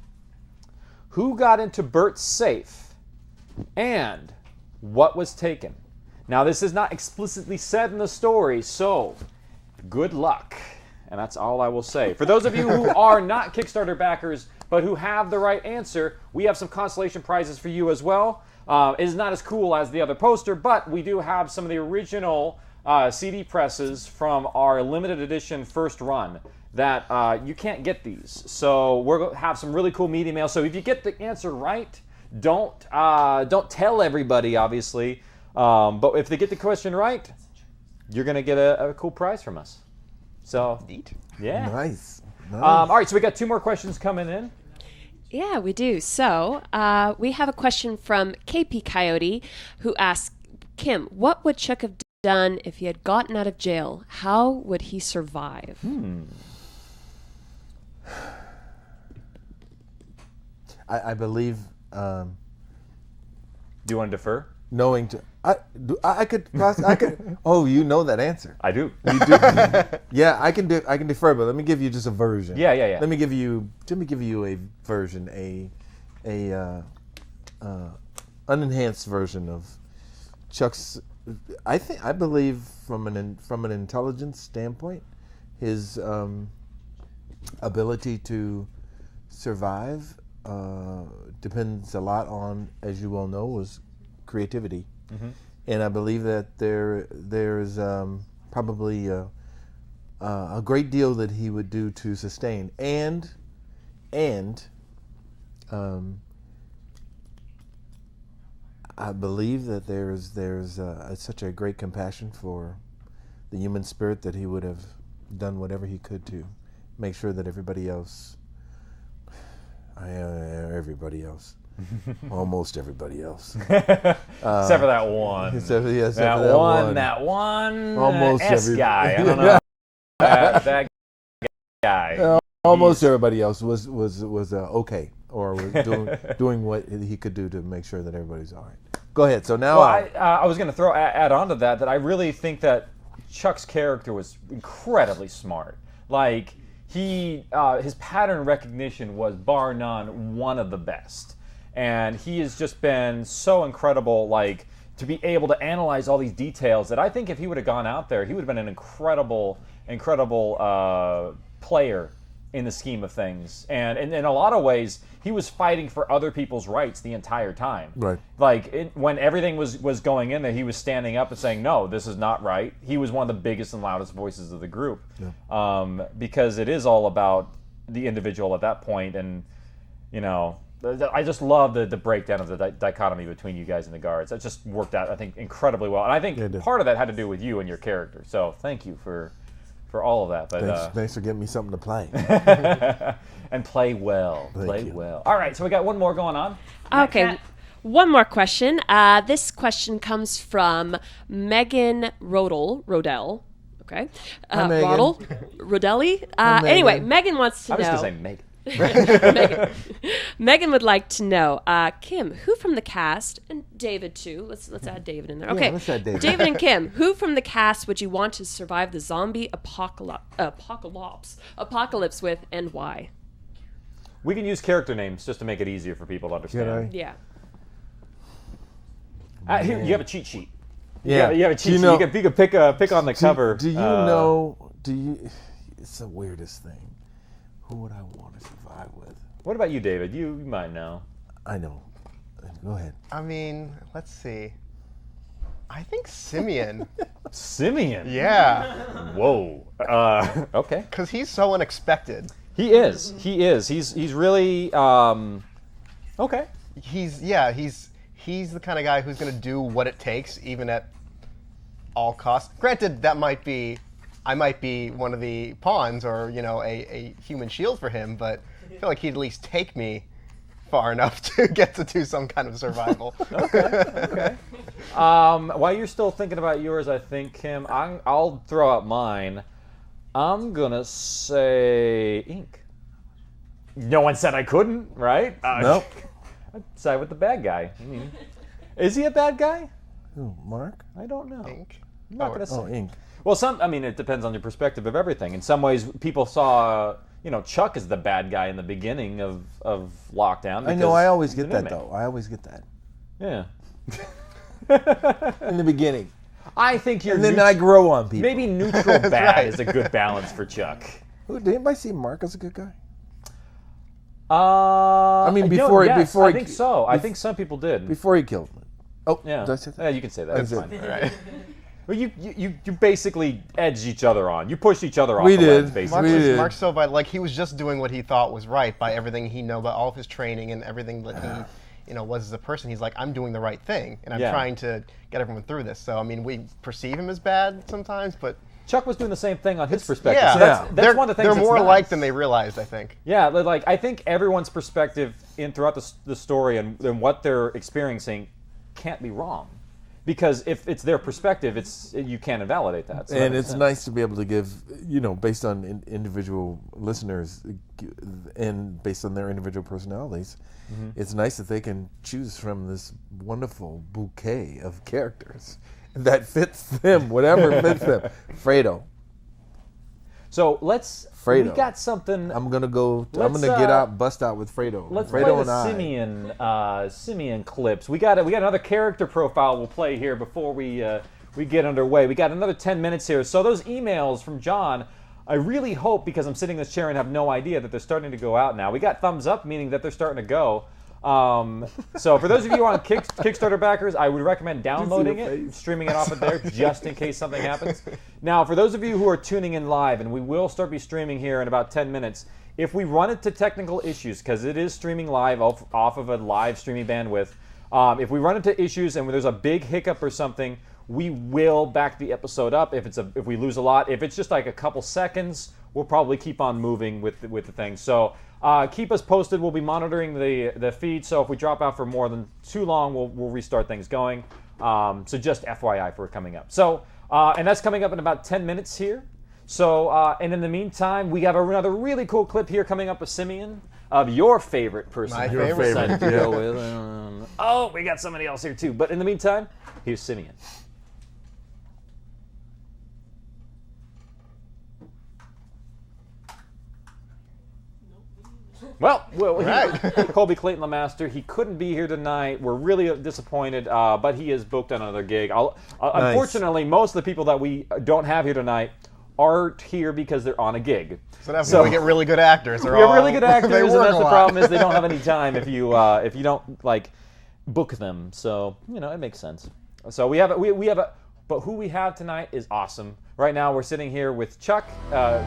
Who got into Bert's safe, and what was taken? Now, this is not explicitly said in the story, so good luck. And that's all I will say. For those of you who are not Kickstarter backers, but who have the right answer, we have some consolation prizes for you as well. It is not as cool as the other poster, but we do have some of the original CD presses from our limited edition first run that you can't get these. So we're going to have some really cool media mail. So if you get the answer right, don't tell everybody, obviously. But if they get the question right, you're going to get a cool prize from us. So, Neat. Yeah. Nice. All right, so we got 2 more questions coming in. Yeah, we do. So we have a question from KP Coyote, who asks, Kim, what would Chuck have done if he had gotten out of jail? How would he survive? I believe Do you want to defer? knowing to I could oh, you know that answer. I do. You do. Yeah, I can defer, but let me give you just a version. Yeah. Let me give you a version, unenhanced version of Chuck's. I believe from an intelligence standpoint, his ability to survive depends a lot on, as you well know, was creativity. Mm-hmm. And I believe that there's probably a great deal that he would do to sustain, and I believe that there's such a great compassion for the human spirit that he would have done whatever he could to make sure that everybody else, almost everybody else, except for that one. That one almost S every guy. I don't know. that guy. Almost everybody else was okay, or was doing what he could do to make sure that everybody's all right. Go ahead. So now, I was going to add on to that I really think that Chuck's character was incredibly smart. Like his pattern recognition was bar none one of the best. And he has just been so incredible, like, to be able to analyze all these details that I think if he would have gone out there, he would have been an incredible player in the scheme of things. And in a lot of ways, he was fighting for other people's rights the entire time. Right. Like, when everything was going in there, he was standing up and saying, no, this is not right. He was one of the biggest and loudest voices of the group. Yeah. Because it is all about the individual at that point. And, you know, I just love the breakdown of the dichotomy between you guys and the guards. That just worked out, I think, incredibly well. And I think part of that had to do with you and your character. So thank you for all of that. But thanks for getting me something to play. And play well. Play well. All right, so we got one more going on. Okay, one more question. This question comes from Megan Rodell. Okay. Hi, Megan. Rodelli. Megan. Anyway, Megan wants to know. I'm just going to say Megan. Megan would like to know, Kim, who from the cast, and David too, let's add David in there. Okay, let's add David. David and Kim, who from the cast would you want to survive the zombie apocalypse with, and why? We can use character names just to make it easier for people to understand. Yeah. Here, you have a cheat sheet. Yeah, you have a cheat sheet. You can pick on the cover. Do you know? It's the weirdest thing. Who would I want to survive with? What about you, David? You might know. I know. Go ahead. I mean, let's see. I think Simeon. Simeon. Yeah. Whoa. Okay. Because he's so unexpected. He is. He's really okay. He's the kind of guy who's going to do what it takes, even at all costs. Granted, I might be one of the pawns or a human shield for him, but I feel like he'd at least take me far enough to get to do some kind of survival. Okay. While you're still thinking about yours, I think, Kim, I'll throw out mine. I'm gonna say ink. No one said I couldn't, right? Nope. I'd side with the bad guy. I mean, is he a bad guy? Who, Mark? I don't know. Ink. I'm not gonna say. Oh, ink. Well, it depends on your perspective of everything. In some ways, people saw, Chuck as the bad guy in the beginning of lockdown. I know. I always he's get an that, inmate. though. I always get that. Yeah. In the beginning. I think you're. And then I grow on people. Maybe neutral bad is a good balance for Chuck. Did anybody see Mark as a good guy? I mean, yes, I think so. I think some people did. Before he killed me. Oh, Yeah. did I say that? Yeah, you can say that. It's That's fine. it. Right. Well, you basically edged each other on. You pushed each other off We the did. ledge, basically. We did. Mark's so bad. Like, he was just doing what he thought was right by everything he knew about all of his training and everything that he was as a person. He's like, I'm doing the right thing, and I'm Yeah. trying to get everyone through this. So, I mean, we perceive him as bad sometimes, but Chuck was doing the same thing on his perspective. yeah, So that's they're, one of the things they're that's more nice. alike than they realized, I think. Yeah, like I think everyone's perspective throughout the story and what they're experiencing can't be wrong, because if it's their perspective, you can't invalidate that. So And that it's makes sense. nice to be able to give, based on individual listeners and based on their individual personalities, it's nice that they can choose from this wonderful bouquet of characters that fits them, whatever fits them. Fredo. So Fredo. We got something. I'm gonna Let's, bust out with Fredo. Let's Fredo play the Simeon clips. We got another character profile we'll play here before we get underway. We got another 10 minutes here. So those emails from John, I really hope, because I'm sitting in this chair and have no idea, that they're starting to go out now. We got thumbs up, meaning that they're starting to go. So for those of you who are on Kickstarter backers, I would recommend downloading it, streaming it off of there, just in case something happens. Now, for those of you who are tuning in live, and we will start be streaming here in about 10 minutes, if we run into technical issues, because it is streaming live off of a live streaming bandwidth, if we run into issues and there's a big hiccup or something, we will back the episode up. If we lose a lot, if it's just like a couple seconds, we'll probably keep on moving with the thing. So keep us posted. We'll be monitoring the feed. So if we drop out for more than too long, we'll restart things going. So just FYI for coming up. So and that's coming up in about 10 minutes here. So and in the meantime, we have another really cool clip here coming up with Simeon of your favorite person. My Your favorite. favorite. to go with. Oh, we got somebody else here too. But in the meantime, here's Simeon. Well, Colby Clayton LeMaster, he couldn't be here tonight. We're really disappointed, but he is booked on another gig. Unfortunately, most of the people that we don't have here tonight aren't here because they're on a gig. So that's why we get really good actors. We have really good actors, they and work that's a the lot. problem is they don't have any time if you don't like book them. So it makes sense. So we have but who we have tonight is awesome. Right now we're sitting here with Chuck,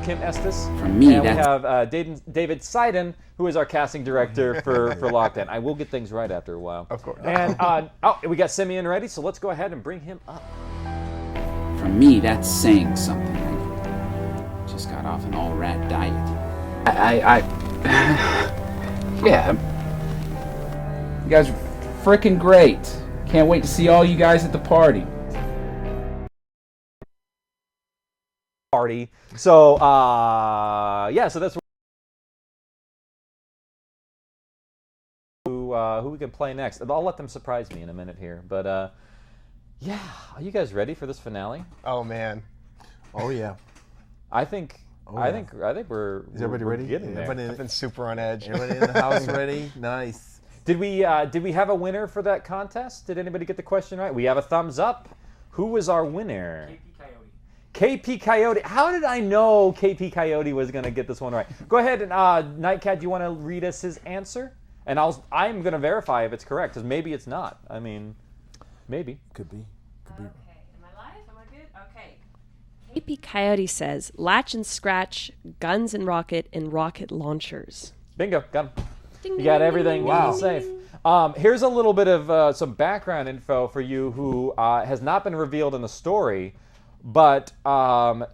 Kim Estes, From me, and we that's- have David Seiden, who is our casting director for Lockdown. I will get things right after a while. Of course. And we got Simeon ready, so let's go ahead and bring him up. For me, that's saying something. I just got off an all-rat diet. Yeah. You guys are freaking great. Can't wait to see all you guys at the party. Party. So so that's who we can play next. I'll let them surprise me in a minute here. But are you guys ready for this finale? Oh man. Oh yeah. I think we're. Is everybody ready? Getting there. I've been super on edge. Everybody in the house ready? Nice. Did we have a winner for that contest? Did anybody get the question right? We have a thumbs up. Who was our winner? KP Coyote. How did I know KP Coyote was going to get this one right? Go ahead and Nightcat, do you want to read us his answer? And I'm going to verify if it's correct, because maybe it's not. I mean, maybe. Could be. Okay, am I live? Am I good? Okay. KP Coyote says, latch and scratch, guns and rocket launchers. Bingo, got 'em. Ding, You ding, got ding, everything ding, ding, safe. ding. Here's a little bit of some background info for you who has not been revealed in the story, but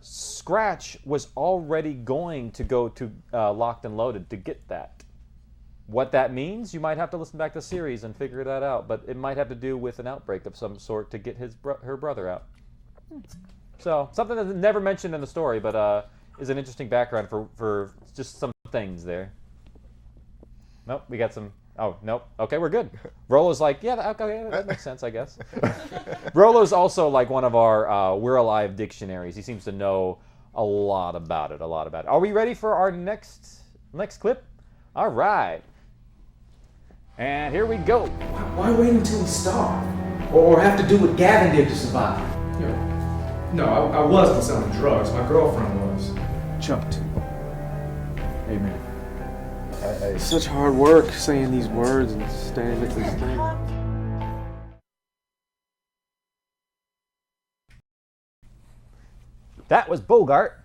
Scratch was already going to go to Locked and Loaded to get that. What that means, you might have to listen back to the series and figure that out, but it might have to do with an outbreak of some sort to get her brother out. So, something that's never mentioned in the story, but is an interesting background for just some things there. Nope, we got some. Oh, nope. Okay, we're good. Rolo's like, yeah, okay, that makes sense, I guess. Rolo's also like one of our We're Alive dictionaries. He seems to know a lot about it, Are we ready for our next clip? All right. And here we go. Why wait until we starve? Or have to do what Gavin did to survive? No, I wasn't selling drugs. My girlfriend was. Chunked. Amen. It's such hard work saying these words and standing at this thing. That was Bogart.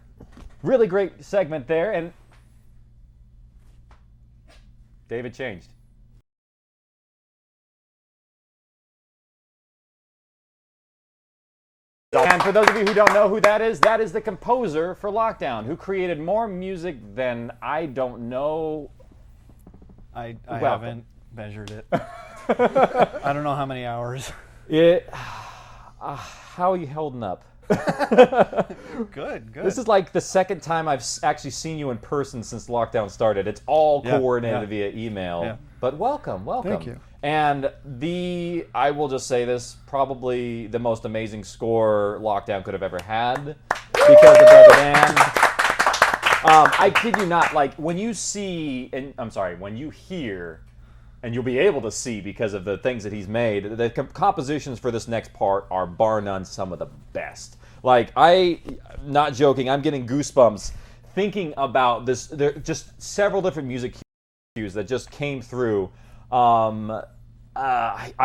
Really great segment there, and David changed. And for those of you who don't know who that is the composer for Lockdown, who created more music than I don't know. I haven't measured it. I don't know how many hours. How are you holding up? Good. This is like the second time I've actually seen you in person since lockdown started. It's all coordinated via email. Yeah. But welcome. Thank you. And I will just say this, probably the most amazing score Lockdown could have ever had because of Brother Dan. I kid you not, like when you hear, and you'll be able to see because of the things that he's made, the compositions for this next part are bar none some of the best. Like, not joking, I'm getting goosebumps thinking about this. There are just several different music cues that just came through. I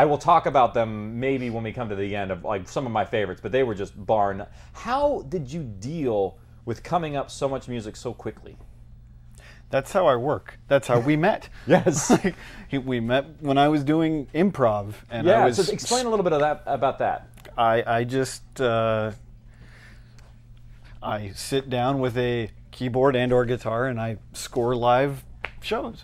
will talk about them maybe when we come to the end of like some of my favorites, but they were just bar none. How did you deal with coming up so much music so quickly? That's how I work. That's how we met. Yes. We met when I was doing improv. And so explain a little bit about that. I just I sit down with a keyboard and or guitar and I score live shows.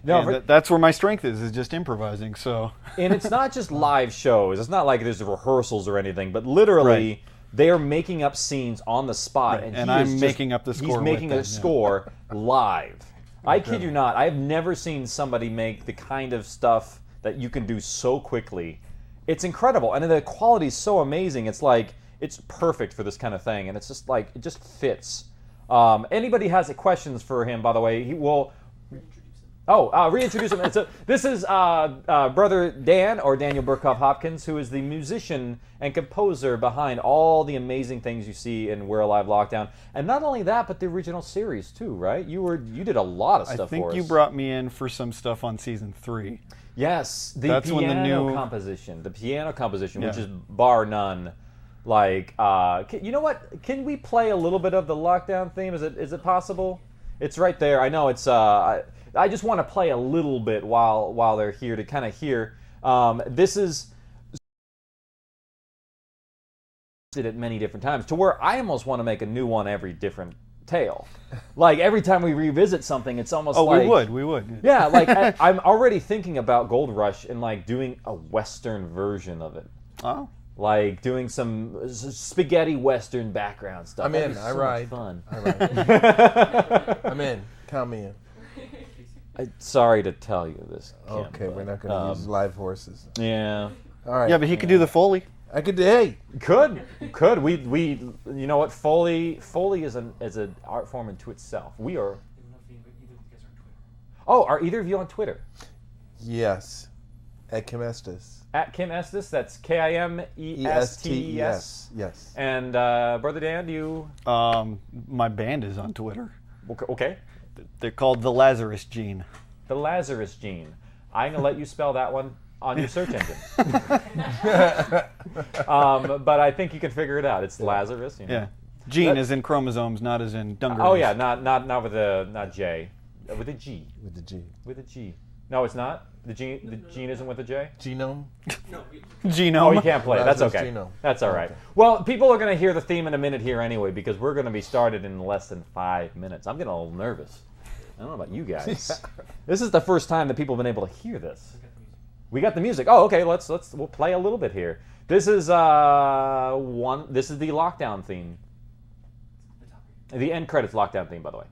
No, that's where my strength is just improvising. So, and it's not just live shows. It's not like there's rehearsals or anything, but literally they are making up scenes on the spot, and I'm making up the score. He's making a score live. I kid you not. I've never seen somebody make the kind of stuff that you can do so quickly. It's incredible, and the quality is so amazing. It's like it's perfect for this kind of thing, and it's just like it just fits. Anybody has questions for him, by the way, he will. Reintroduce him. This is Brother Dan, or Daniel Burkhoff Hopkins, who is the musician and composer behind all the amazing things you see in We're Alive Lockdown. And not only that, but the original series too, right? You did a lot of stuff for us. I think you brought me in for some stuff on season 3. Yes, the piano composition, which is bar none. Like, you know what? Can we play a little bit of the Lockdown theme? Is it possible? It's right there. I know it's. I just want to play a little bit while they're here to kind of hear. This is did it many different times to where I almost want to make a new one every different tale. Like every time we revisit something, it's almost like we would. Yeah, like I'm already thinking about Gold Rush and like doing a Western version of it. Oh. Like doing some spaghetti Western background stuff. I'm in. I ride. Fun. I ride. I'm in. Count me in. Sorry to tell you this, Kim, okay, we're not going to use live horses. Yeah. All right. Yeah, but he could do the Foley. I could. Hey. Could we? You know what? Foley is an art form into itself. We are. Oh, are either of you on Twitter? Yes. At Kim Estes. At Kim Estes. That's KIMESTES. Yes. And Brother Dan, do you? My band is on Twitter. Okay. They're called the Lazarus Gene. The Lazarus Gene. I'm gonna let you spell that one. on your search engine. But I think you can figure it out. It's Lazarus. You know. Yeah. Gene is in chromosomes, not as in dungarees. Oh yeah, not with a not J, with a G. With the G. With a G. No, it's not. The gene isn't with a J. Genome. Genome. Oh, you can't play. That's Lazarus okay. genome. That's all right. Well, people are going to hear the theme in a minute here anyway, because we're going to be started in less than 5 minutes. I'm getting a little nervous. I don't know about you guys. This is the first time that people have been able to hear this. We got the music. Oh, okay. We'll play a little bit here. This is This is the lockdown theme. The end credits lockdown theme, by the way.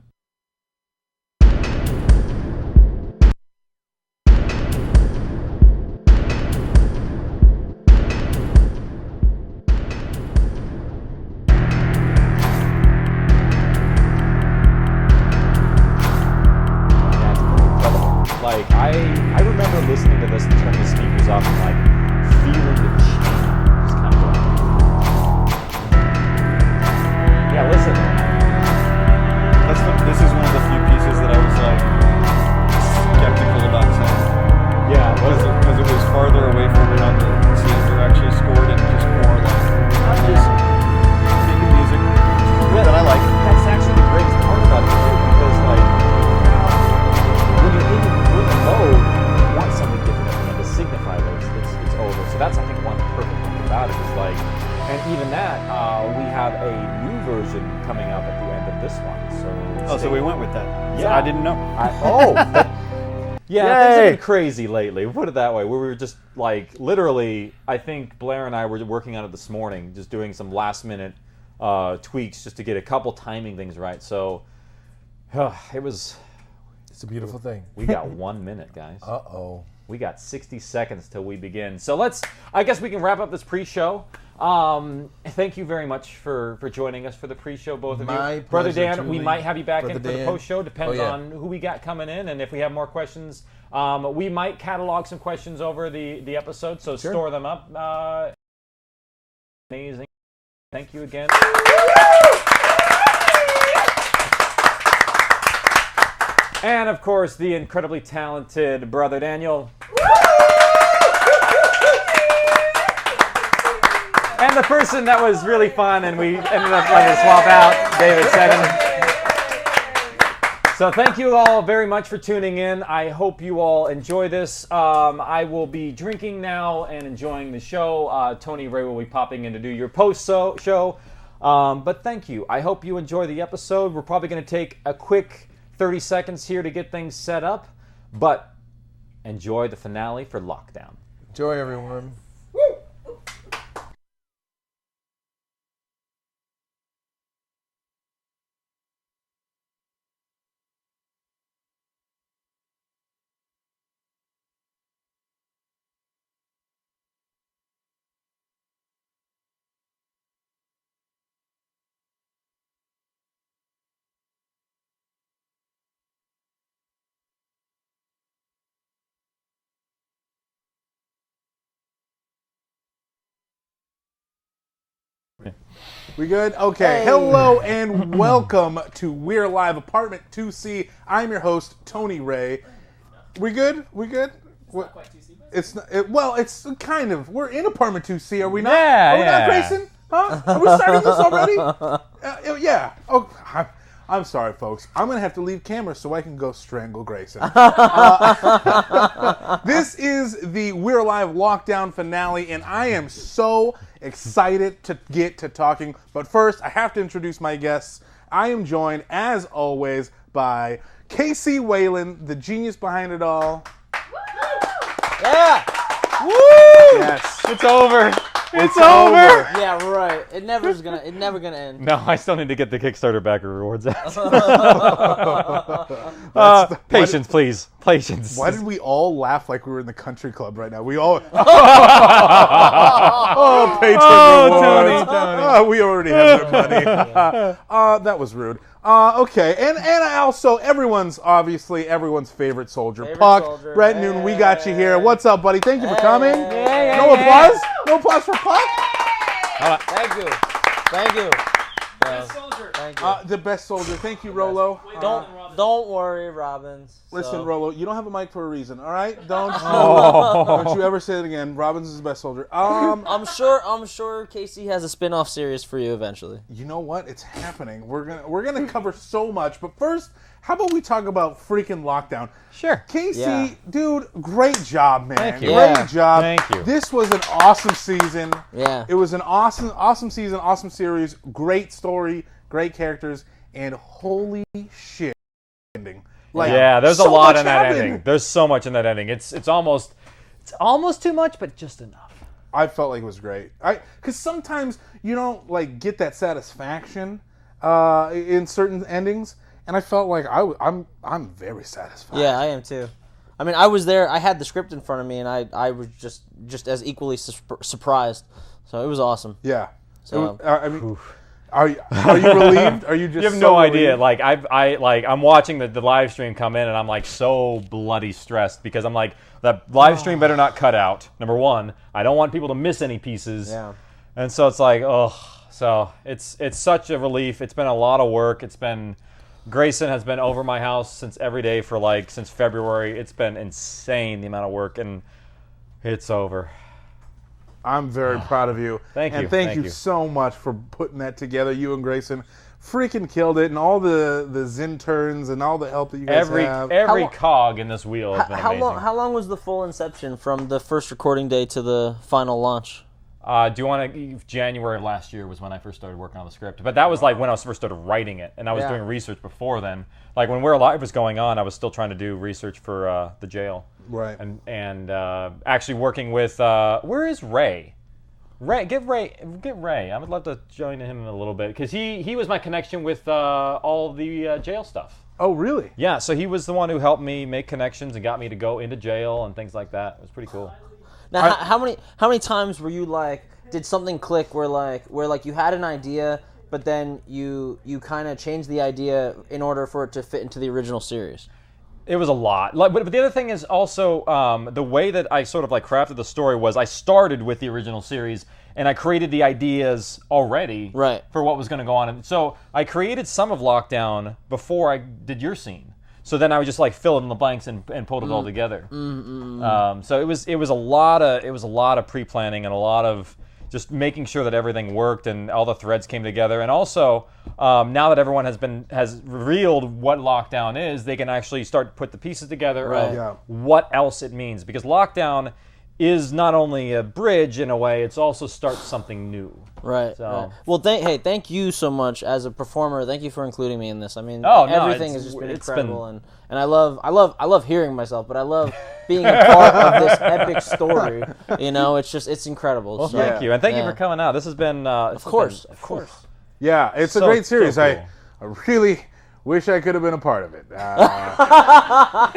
Like, I remember listening to this and turning the speakers off and like feeling the change just kind of going. Yeah, listen. This is one of the few pieces that I was like skeptical about saying. Yeah, because it was farther away from how the scenes are actually scored and just more like just making music that I like. That's actually the greatest part about it too, because like when you're in mode, you want something different at the end to signify that it's over. So that's, I think, one perfect thing about it is like, and even that, we have a new version coming up at the end of this one. So we went with that. Yeah. So I didn't know. Yeah, things have been crazy lately. We'll put it that way. We were just like, literally, I think Blair and I were working on it this morning, just doing some last minute tweaks just to get a couple timing things right. So It's a beautiful thing. We got 1 minute, guys. Uh-oh. We got 60 seconds till we begin. So I guess we can wrap up this pre-show. Thank you very much for joining us for the pre-show, both of you. Brother Dan, truly. we might have you back Brother in for the Dan. post-show. Depends Oh, yeah. on who we got coming in, and if we have more questions. We might catalog some questions over the episode, so Sure. store them up. Amazing. Thank you again. And, of course, the incredibly talented Brother Daniel. And the person that was really fun and we ended up letting to swap out, David Seddon. So thank you all very much for tuning in. I hope you all enjoy this. I will be drinking now and enjoying the show. Tony Ray will be popping in to do your post-show. But thank you. I hope you enjoy the episode. We're probably going to take a quick 30 seconds here to get things set up. But enjoy the finale for Lockdown. Enjoy, everyone. We good? Okay. Hey. Hello and welcome to We're Live Apartment2C. I'm your host, Tony Ray. We good? We good? It's not, it's kind of. We're in Apartment2C, are we not? Yeah, are we not, Grayson? Huh? Are we starting this already? Yeah. Oh, I'm sorry, folks. I'm going to have to leave camera so I can go strangle Grayson. This is the We're Live Lockdown finale, and I am so excited to get to talking. But first, I have to introduce my guests. I am joined, as always, by Casey Whalen, the genius behind it all. Yeah! Woo! Yes. It's over. It's over. Yeah, right. It never gonna end. No, I still need to get the Kickstarter backer rewards out. Patience, please. Patience. Why did we all laugh like we were in the country club right now? We all. Patron rewards. Tony. We already have their money. That was rude. Okay, and I also everyone's favorite soldier, Puck. Brett Newton, we got you here. What's up, buddy? Thank you for coming. No applause. No applause for Puck. Thank you. Thank you. The best soldier. Thank you, Rolo. Don't worry, Robbins. Listen, So- Rolo, you don't have a mic for a reason, all right? Don't Oh. don't you ever say it again. Robbins is the best soldier. I'm sure Casey has a spin-off series for you eventually. You know what? It's happening. We're gonna cover so much, but first, how about we talk about freaking lockdown? Sure. Casey, Yeah. dude, great job, man. Thank you. Great Yeah. job. Thank you. This was an awesome season. Yeah. It was an awesome season, awesome series, great story, great characters, and holy shit ending. Like, yeah, there's a so lot much in that happened. ending. There's so much in that ending. It's almost too much, but just enough. I felt like it was great. Because sometimes you don't like get that satisfaction in certain endings, and I felt like I'm very satisfied. Yeah, I am too. I mean, I was there. I had the script in front of me, and I was just as equally surprised. So it was awesome. Yeah. So I mean, are you relieved? Are you just? You have so no idea. relieved? Like I'm watching the live stream come in, and I'm like so bloody stressed because I'm like, the live stream better not cut out. Number one, I don't want people to miss any pieces. Yeah. And so it's like, so it's such a relief. It's been a lot of work. Grayson has been over my house since February. It's been insane, the amount of work, and it's over. I'm very proud of you. Thank you. And thank Thank you you. so much for putting that together. You and Grayson freaking killed it, and all the Zen turns and all the help that you guys have. Every How- cog in this wheel has been amazing. How long was the full inception from the first recording day to the final launch? Do you want to? January of last year was when I first started working on the script, but that was like when I first started writing it, and I was Yeah. doing research before then. Like when We're Alive was going on, I was still trying to do research for the jail, Right. And actually working with where is Ray? Get Ray. I would love to join him a little bit because he was my connection with all the jail stuff. Oh, really? Yeah, so he was the one who helped me make connections and got me to go into jail and things like that. It was pretty cool. Now, how many times were you like, did something click where you had an idea, but then you kind of changed the idea in order for it to fit into the original series? It was a lot. But the other thing is also the way that I sort of like crafted the story was I started with the original series and I created the ideas already for what was going to go on. And so I created some of Lockdown before I did your scene. So then I would just like fill in the blanks and pulled it all together. So it was a lot of pre-planning and a lot of just making sure that everything worked and all the threads came together. And also, now that everyone has revealed what Lockdown is, they can actually start to put the pieces together of what else it means. Because Lockdown is not only a bridge in a way, it's also starts something new. Right. So. Right. Well, thank you so much as a performer. Thank you for including me in this. I mean, Oh, no, everything has just been it's incredible, and I love hearing myself, but I love being a part of this epic story. You know, it's incredible. Well, so, thank you, and thank you for coming out. This has been of course. Yeah, it's a So- great series. so cool. I really wish I could have been a part of it.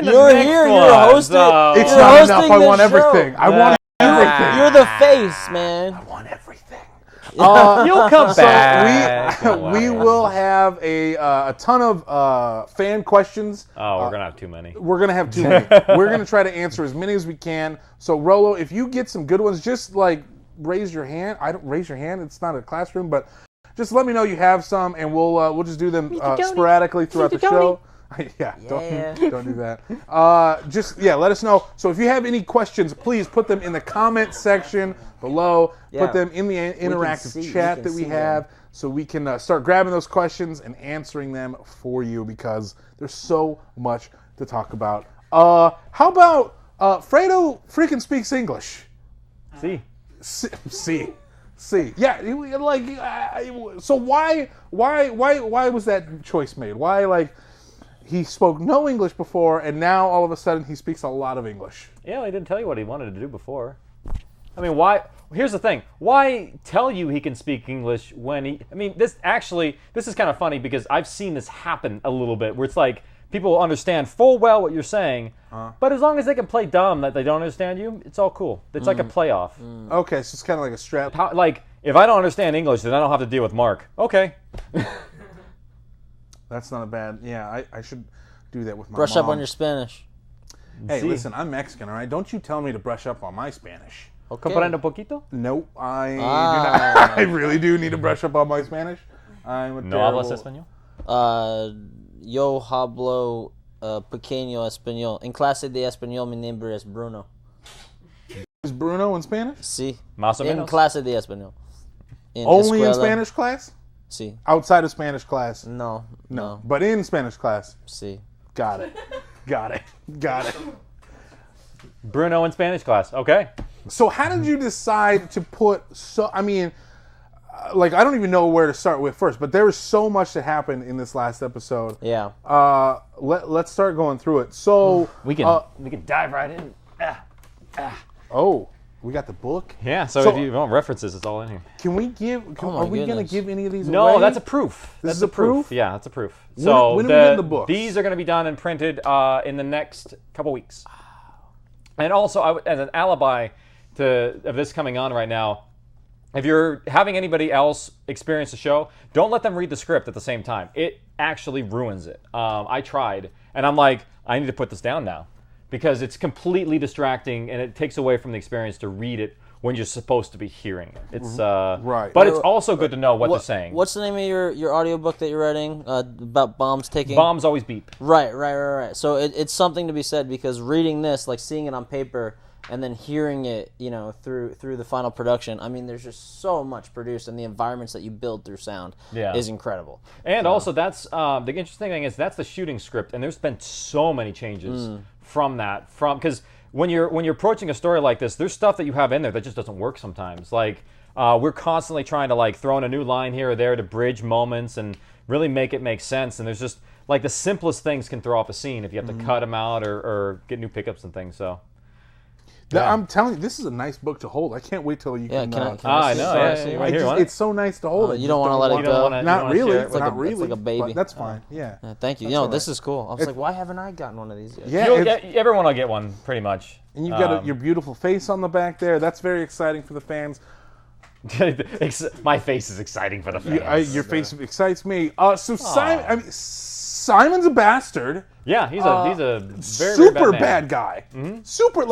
You're here. You're hosting. It's you're not hosting enough. I the want show. everything. I want everything. You're the face, man. I want everything. You'll come back. So we will have a ton of fan questions. Oh, we're gonna have too many. We're gonna have too many. We're gonna try to answer as many as we can. So Rolo, if you get some good ones, just like raise your hand. I don't raise your hand. It's not a classroom, but just let me know you have some, and we'll just do them sporadically throughout the show. Don't do that. Let us know. So if you have any questions, please put them in the comment section below. Put them in the interactive chat that we have, so we can start grabbing those questions and answering them for you, because there's so much to talk about. How about Fredo freaking speaks English? See. Yeah, so why was that choice made? Why, like, he spoke no English before, and now all of a sudden he speaks a lot of English? Yeah, he didn't tell you what he wanted to do before. I mean, why? Here's the thing. Why tell you he can speak English when he... I mean, this is kind of funny, because I've seen this happen a little bit, where it's like, people understand full well what you're saying, but as long as they can play dumb that they don't understand you, it's all cool. It's like a playoff. Okay, so it's kind of like a strap. Like, if I don't understand English, then I don't have to deal with Mark. Okay. That's not a bad... Yeah, I should do that with my Brush mom. up on your Spanish. Hey, listen, I'm Mexican, all right? Don't you tell me to brush up on my Spanish. Okay. Comprendo poquito? Nope, I do not. I really do need to brush up on my Spanish. I'm a No hablas español? Yo hablo pequeño español. En clase de español mi nombre es Bruno. Is Bruno in Spanish? Sí. Más o En menos. clase de español. Only in escuela- Spanish class? Sí. Outside of Spanish class? No. But in Spanish class? Sí. Got it. Got it. Got it. Bruno in Spanish class. Okay. So how did you decide to put I mean, like, I don't even know where to start with first, but there was so much that happened in this last episode. Yeah. Let's start going through it. So We can dive right in. Oh, we got the book? Yeah, so if you want references, it's all in here. Can we are we going to give any of these away? No, that's a proof. This That's is a proof? Yeah, that's a proof. When So are we getting the books? these are going to be done and printed in the next couple weeks. And also, as an alibi of this coming on right now, if you're having anybody else experience the show, don't let them read the script at the same time. It actually ruins it. I tried, and I'm like, I need to put this down now, because it's completely distracting and it takes away from the experience to read it when you're supposed to be hearing it. It's right. But it's also good to know what they're saying. What's the name of your audiobook that you're writing about bombs taking? Bombs always beep. Right. So it's something to be said, because reading this, like seeing it on paper and then hearing it, through the final production, I mean, there's just so much produced, and the environments that you build through sound is incredible. And also, that's the interesting thing is that's the shooting script, and there's been so many changes from that. Because when you're approaching a story like this, there's stuff that you have in there that just doesn't work sometimes. Like we're constantly trying to like throw in a new line here or there to bridge moments and really make it make sense. And there's just like the simplest things can throw off a scene if you have to cut them out or get new pickups and things. So. Yeah. I'm telling you, this is a nice book to hold. I can't wait till you can. I know. It's so nice to hold. You don't want to let it go. Not really. It's like a baby. But that's fine. Yeah. Thank you. This is cool. I was like, why haven't I gotten one of these yet? Yeah. Everyone will get one, pretty much. And you've got your beautiful face on the back there. That's very exciting for the fans. My face is exciting for the fans. Your face excites me. Simon's a bastard. Yeah, he's a very super very bad guy. Super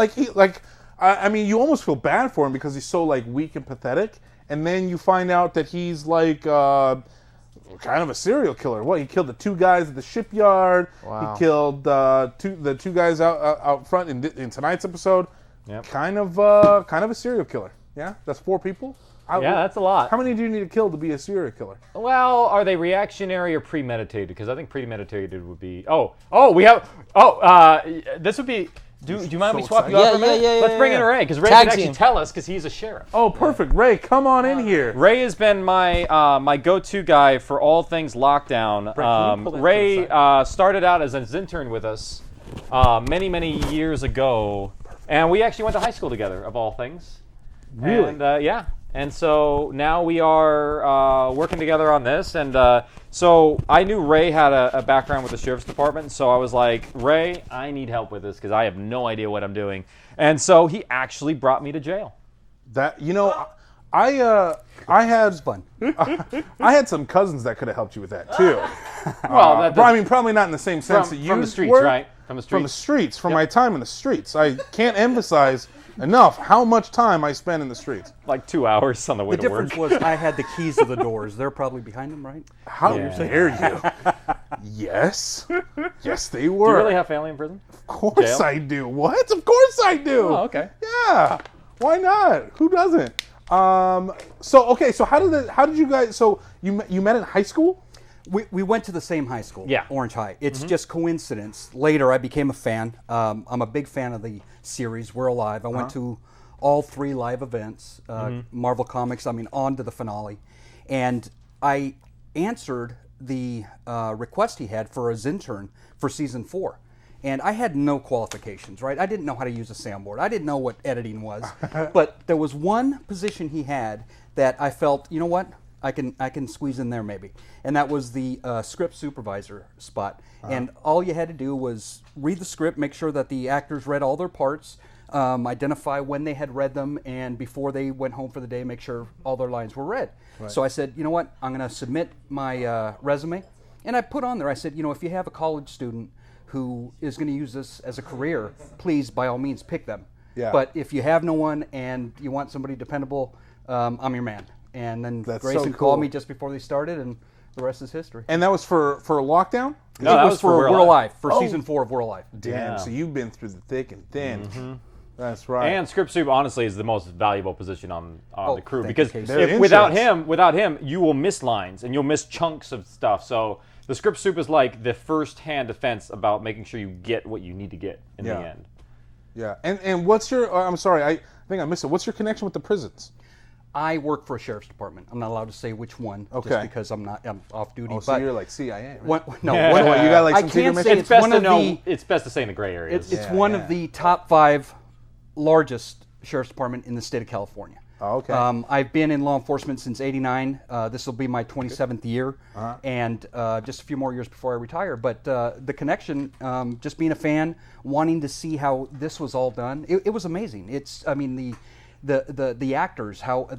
I mean, you almost feel bad for him because he's so like weak and pathetic, and then you find out that he's like kind of a serial killer. What, he killed the 2 guys at the shipyard. Wow. He killed the two guys out front in tonight's episode. Yep. Kind of a serial killer. Yeah, that's 4 people. Yeah, that's a lot. How many do you need to kill to be a serial killer? Well, are they reactionary or premeditated? Because I think premeditated would be. This would be. Do you mind if we swap you out for a minute? Let's bring in Ray, because Ray can actually tell us, because he's a sheriff. Oh, perfect. Ray, come on in here. Ray has been my go-to guy for all things lockdown. Ray started out as an intern with us many years ago, and we actually went to high school together, of all things. Really? And, yeah. And so now we are working together on this. And so I knew Ray had a background with the sheriff's department. So I was like, Ray, I need help with this because I have no idea what I'm doing. And so he actually brought me to jail. I had fun. I had some cousins that could have helped you with that too. I mean, probably not in the same sense that you from the streets, were. right? From the streets. From my time in the streets. I can't emphasize enough how much time I spent in the streets. Like 2 hours on the way to work. The difference was I had the keys to the doors. They're probably behind them, right? How dare you? Yes. Yes, they were. Do you really have family in prison? Of course I do. What? Of course I do. Oh, okay. Yeah. Why not? Who doesn't? So how did you guys? So you met in high school? We went to the same high school, Yeah. Orange High. It's just coincidence. Later, I became a fan. I'm a big fan of the series We're Alive. I went to all 3 live events, Marvel Comics, on to the finale. And I answered the request he had for his intern for season 4. And I had no qualifications, right? I didn't know how to use a soundboard. I didn't know what editing was. But there was one position he had that I felt, you know what? I can squeeze in there maybe. And that was the script supervisor spot. And all you had to do was read the script, make sure that the actors read all their parts, identify when they had read them, and before they went home for the day, make sure all their lines were read. Right. So I said, you know what? I'm going to submit my resume. And I put on there, I said, if you have a college student who is going to use this as a career, please, by all means, pick them. Yeah. But if you have no one and you want somebody dependable, I'm your man. And then Grayson called me just before they started, and the rest is history. And that was for Lockdown? No, that was for We're Alive, for season 4 of We're Alive. Damn, so you've been through the thick and thin. That's right. And script soup, honestly, is the most valuable position on the crew because you. without him, you will miss lines and you'll miss chunks of stuff. So the script soup is like the first-hand defense about making sure you get what you need to get in the end. Yeah, and what's your? I'm sorry, I think I missed it. What's your connection with the prisons? I work for a sheriff's department. I'm not allowed to say which one, just because I'm off duty. Oh, so you're like CIA? Right? No, you got like some secret mission? It's best to know. It's best to say in the gray areas. It's one of the top 5 largest sheriff's department in the state of California. Oh, okay. I've been in law enforcement since '89. This will be my 27th year, and just a few more years before I retire. But the connection, just being a fan, wanting to see how this was all done, it was amazing. The actors, how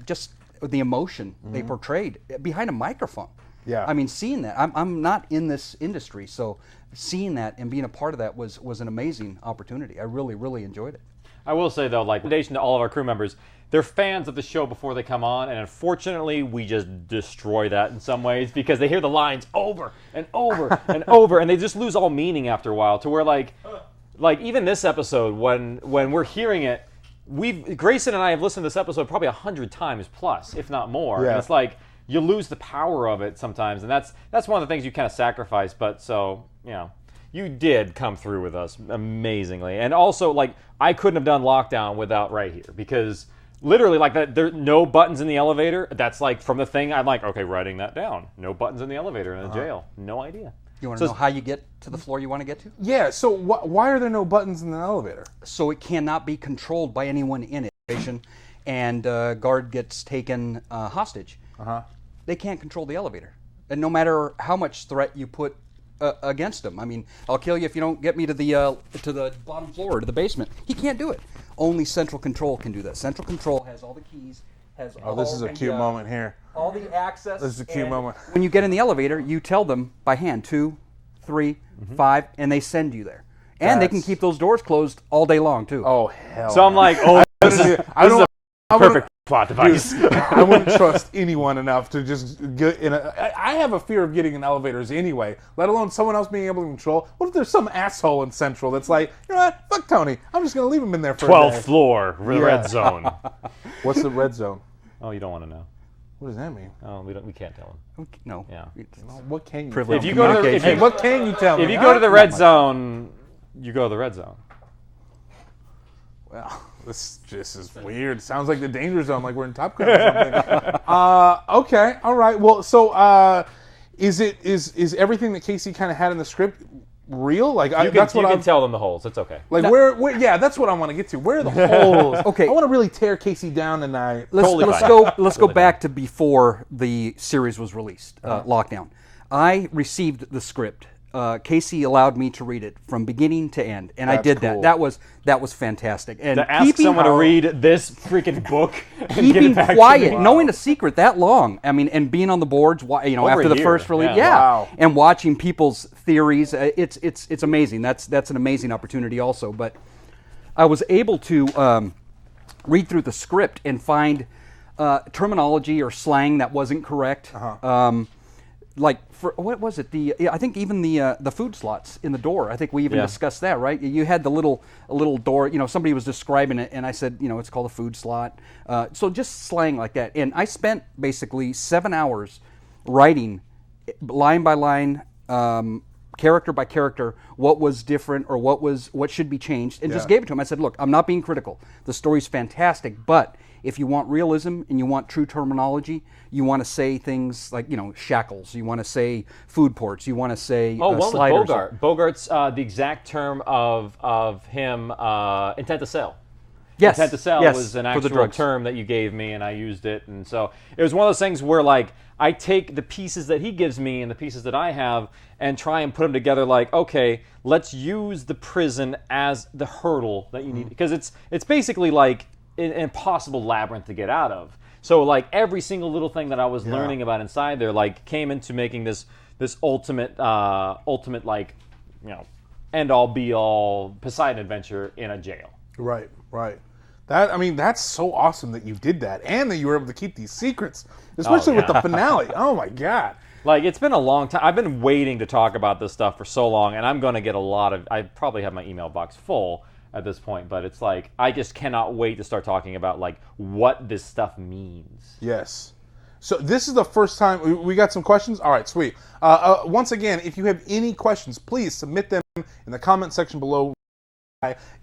just the emotion they portrayed behind a microphone. Yeah. I mean, seeing that, I'm not in this industry, so seeing that and being a part of that was an amazing opportunity. I really, really enjoyed it. I will say though, like, recommendation to all of our crew members, they're fans of the show before they come on, and unfortunately, we just destroy that in some ways because they hear the lines over and over and over, and they just lose all meaning after a while. To where like even this episode, when we're hearing it, Grayson and I have listened to this episode probably 100 times plus, if not more. Yeah. And it's like you lose the power of it sometimes, and that's one of the things you kind of sacrifice. But so you did come through with us amazingly, and also like I couldn't have done Lockdown without right here because literally like that there's no buttons in the elevator. That's like from the thing I'm like, okay, writing that down. No buttons in the elevator in a jail. No idea. You want to know how you get to the floor you want to get to? Yeah, so why are there no buttons in the elevator? So it cannot be controlled by anyone in it. And guard gets taken hostage. They can't control the elevator. And no matter how much threat you put against them, I mean, I'll kill you if you don't get me to the bottom floor, to the basement. He can't do it. Only Central Control can do that. Central Control has all the keys. This is a cute moment here. All the access. This is a cute moment. When you get in the elevator, you tell them by hand 2, 3, 5, and they send you there. And they can keep those doors closed all day long too. Oh hell! So I'm like, this is a perfect plot device. Dude, I wouldn't trust anyone enough to just get in I have a fear of getting in elevators anyway, let alone someone else being able to control. What if there's some asshole in Central that's like, you know what, fuck Tony, I'm just going to leave him in there for 12th floor, red zone. What's the red zone? Oh, you don't want to know. What does that mean? Oh, we can't tell him. No. Yeah. What can you? If you go to the, what can you tell me? If you go to the red zone, you go to the red zone. Well, this just is weird. Sounds like the danger zone, like we're in Top Gun or something. Okay, all right. Well, so is everything that Casey kind of had in the script real? Like you can tell them the holes. It's okay. Like where? Yeah, that's what I want to get to. Where are the holes? Okay, I want to really tear Casey down tonight. Let's go back to before the series was released. Lockdown. I received the script. Casey allowed me to read it from beginning to end, and I did cool. that. That was fantastic. And to ask someone to read this freaking book, and keeping get it back quiet, to me. knowing a secret that long. I mean, and being on the boards, after the first release, Wow. and watching people's theories. It's amazing. That's an amazing opportunity also. But I was able to read through the script and find terminology or slang that wasn't correct. Like what was it? I think even the food slots in the door. I think we even discussed that, right? You had a little door. Somebody was describing it, and I said, it's called a food slot. So just slang like that. And I spent basically 7 hours writing, line by line, character by character, what was different or what should be changed, and just gave it to him. I said, look, I'm not being critical. The story's fantastic, but if you want realism and you want true terminology, you want to say things like, shackles. You want to say food ports. You want to say sliders. Bogart. Bogart's the exact term of him, intent to sell. Yes. Intent to sell was an for the actual drugs. term that you gave me, and I used it. And so it was one of those things where, like, I take the pieces that he gives me and the pieces that I have and try and put them together like, okay, let's use the prison as the hurdle that you need. Because it's basically like an impossible labyrinth to get out of. So like every single little thing that I was learning about inside there like came into making this ultimate like, end all be all Poseidon adventure in a jail. Right. That's so awesome that you did that and that you were able to keep these secrets, especially with the finale. Oh my God. Like, it's been a long time. I've been waiting to talk about this stuff for so long, and I'm going to get a lot of... I probably have my email box full at this point, but it's like, I just cannot wait to start talking about, like, what this stuff means. Yes. So this is the first time... We got some questions? All right, sweet. Once again, if you have any questions, please submit them in the comment section below.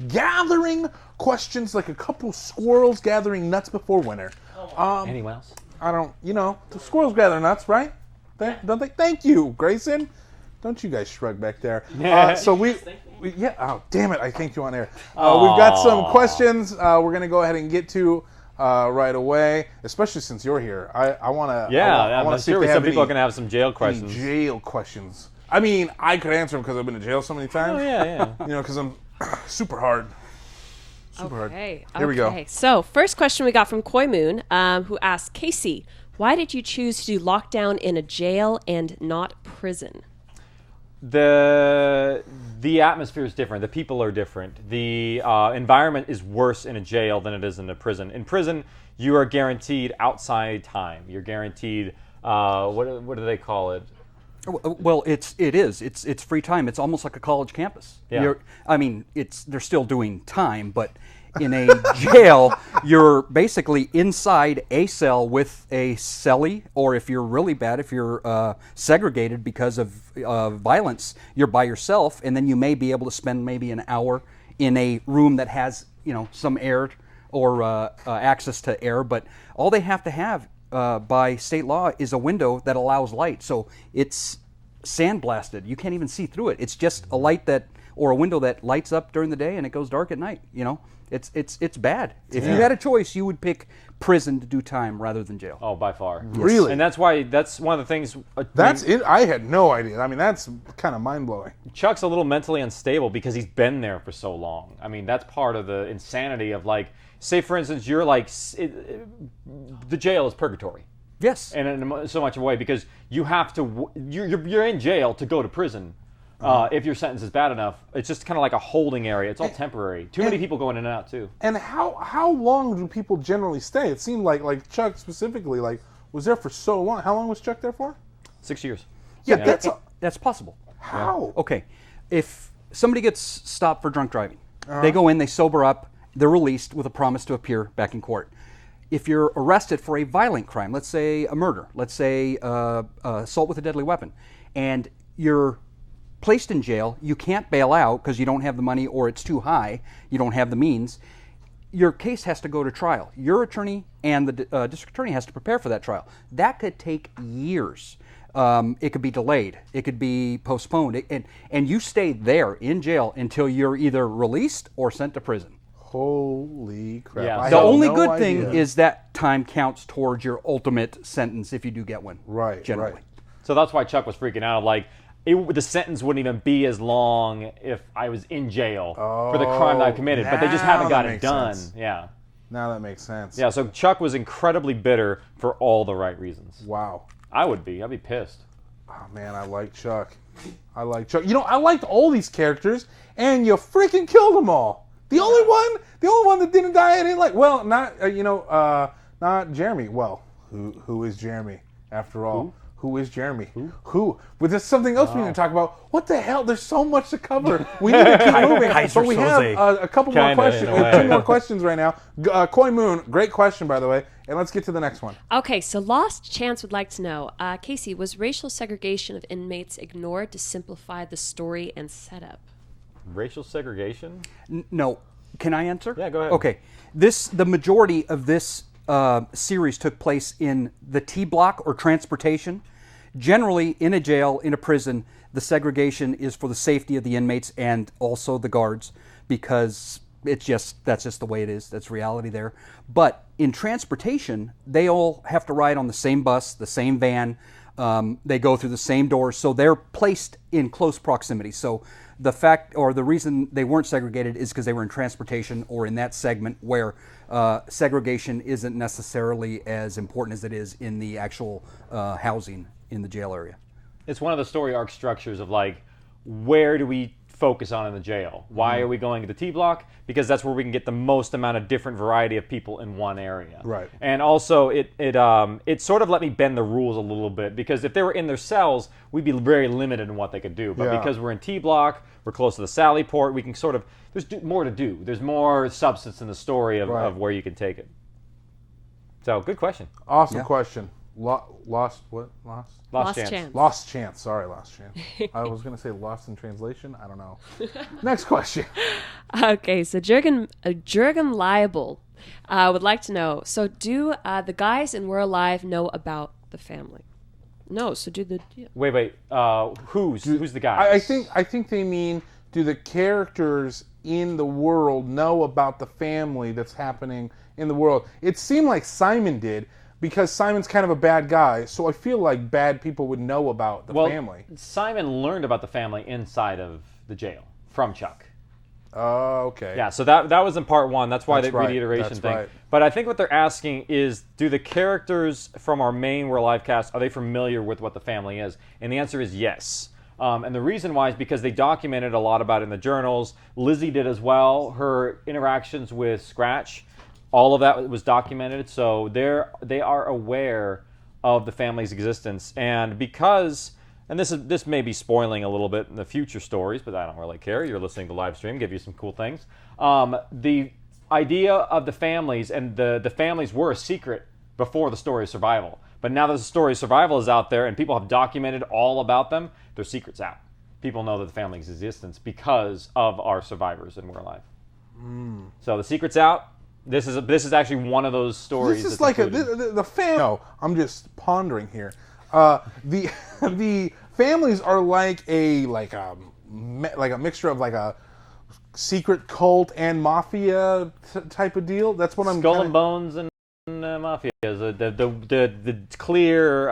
Gathering questions like a couple squirrels gathering nuts before winter. Anyone else? I don't... the squirrels gather nuts, right? Don't they? Thank you, Grayson. Don't you guys shrug back there. So we yeah. Oh, damn it! I thanked you on air. We've got some questions. We're gonna go ahead and get to right away, especially since you're here. I want to. Yeah, I want to see if some people are gonna have some jail questions. Jail questions. I mean, I could answer them because I've been to jail so many times. Oh yeah. Because I'm super hard. Super hard. Here we go. So first question we got from Koi Moon, who asked, Casey, why did you choose to do lockdown in a jail and not prison? The atmosphere is different. The people are different. The environment is worse in a jail than it is in a prison. In prison, you are guaranteed outside time. You're guaranteed what do they call it? Well, it's free time. It's almost like a college campus. Yeah. They're still doing time, but in a jail, you're basically inside a cell with a cellie, or if you're really bad, if you're segregated because of violence, you're by yourself, and then you may be able to spend maybe an hour in a room that has some air or access to air, but all they have to have by state law is a window that allows light. So it's sandblasted. You can't even see through it. It's just a light or a window that lights up during the day and it goes dark at night. It's bad. If you had a choice, you would pick prison to do time rather than jail. Oh, by far. Yes. Really? And that's one of the things... That's it. I had no idea. I mean, that's kind of mind-blowing. Chuck's a little mentally unstable because he's been there for so long. I mean, that's part of the insanity of, like, say, for instance, you're like... the jail is purgatory. Yes. And in so much of a way, because you have to... You're in jail to go to prison. If your sentence is bad enough, it's just kind of like a holding area. It's all temporary. Too many people going in and out too. And how long do people generally stay? It seemed like Chuck specifically was there for so long. How long was Chuck there for? 6 years. Yeah, that's possible. How? Okay, if somebody gets stopped for drunk driving, they go in, they sober up, they're released with a promise to appear back in court. If you're arrested for a violent crime, let's say a murder, let's say assault with a deadly weapon, and you're placed in jail, you can't bail out because you don't have the money or it's too high, you don't have the means, your case has to go to trial. Your attorney and the district attorney has to prepare for that trial. That could take years. It could be delayed. It could be postponed. And you stay there in jail until you're either released or sent to prison. Holy crap. Yeah. The only good thing is that time counts towards your ultimate sentence if you do get one. Right, generally. right. So that's why Chuck was freaking out. Like, the sentence wouldn't even be as long if I was in jail for the crime that I committed, but they just haven't got it done. Sense. Yeah. Now that makes sense. Yeah, so Chuck was incredibly bitter for all the right reasons. Wow. I would be. I'd be pissed. Oh, man, I like Chuck. I liked all these characters, and you freaking killed them all. The only one that didn't die I didn't like. Well, not Jeremy. Well, who is Jeremy after all? Who is Jeremy? Who? But there's something else we need to talk about. What the hell? There's so much to cover. We need to keep moving. But we have a couple more questions. We have 2 more questions right now. Koi Moon, great question, by the way. And let's get to the next one. Okay, so Lost Chance would like to know, Casey, was racial segregation of inmates ignored to simplify the story and setup? Racial segregation? No. Can I answer? Yeah, go ahead. Okay. The majority of this series took place in the T block or transportation. Generally, in a jail, in a prison, the segregation is for the safety of the inmates and also the guards, because that's just the way it is. That's reality there. But in transportation, they all have to ride on the same bus, the same van. They go through the same doors, so they're placed in close proximity. So the fact or the reason they weren't segregated is because they were in transportation or in that segment where segregation isn't necessarily as important as it is in the actual housing in the jail area. It's one of the story arc structures of, like, where do we focus on in the jail. Why are we going to the T block? Because that's where we can get the most amount of different variety of people in one area. Right. And also, it sort of let me bend the rules a little bit, because if they were in their cells, we'd be very limited in what they could do. But because we're in T block, we're close to the Sally port, we can sort of, there's more to do. There's more substance in the story of where you can take it. So, good question. Awesome question. Lost chance. Lost chance. Sorry, lost chance. I was going to say lost in translation. I don't know. Next question. Okay, so Jurgen Liable would like to know, so do the guys in We're Alive know about the family? No, so do the... Yeah. Wait. Who's the guy? I think they mean, do the characters in the world know about the family that's happening in the world? It seemed like Simon did, because Simon's kind of a bad guy, so I feel like bad people would know about the family. Simon learned about the family inside of the jail from Chuck. Oh, okay. Yeah, so that was in part one. That's why the right. reiteration That's thing. right. But I think what they're asking is, do the characters from our main We're Alive cast, are they familiar with what the family is? And the answer is yes. And the reason why is because they documented a lot about it in the journals. Lizzie did as well. Her interactions with Scratch, all of that was documented. So they are aware of the family's existence. And because, and this may be spoiling a little bit in the future stories, but I don't really care. You're listening to the live stream, give you some cool things. The idea of the families, and the families were a secret before the story of survival. But now that the story of survival is out there and people have documented all about them, their secret's out. People know that the family's existence because of our survivors and We're Alive. So the secret's out. This is actually one of those stories. This is like the family. No, I'm just pondering here. The families are like a mixture of like a secret cult and mafia type of deal. That's what I'm. Skull and Bones and Mafia is the clear.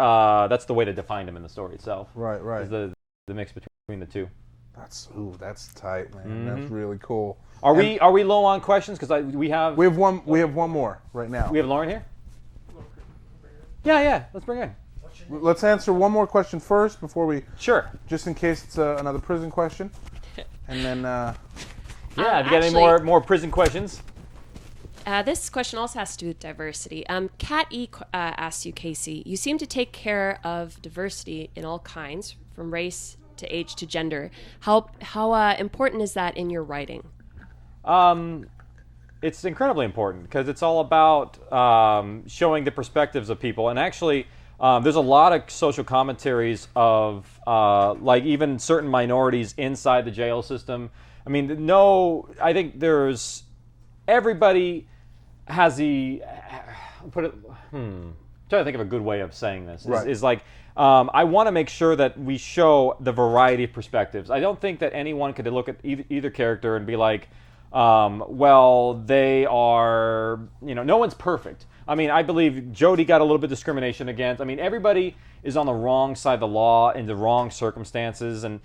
That's the way to define them in the story itself. Right. Is the mix between the two. That's tight, man. That's really cool. Are we low on questions? Because we have one more right now. We have Lauren here. Yeah. Let's bring her in. Let's answer one more question first before we. Sure. Just in case it's another prison question, and then. Have you got any more prison questions? This question also has to do with diversity. Kat E. asks you, Casey, you seem to take care of diversity in all kinds, from race to age to gender. How important is that in your writing? It's incredibly important because it's all about showing the perspectives of people. And actually, there's a lot of social commentaries of like even certain minorities inside the jail system. I mean, I think everybody has trying to think of a good way of saying this. Right. Is like, I want to make sure that we show the variety of perspectives. I don't think that anyone could look at either character and be like, well, they are, no one's perfect. I mean, I believe Jody got a little bit of discrimination against. I mean, everybody is on the wrong side of the law in the wrong circumstances, and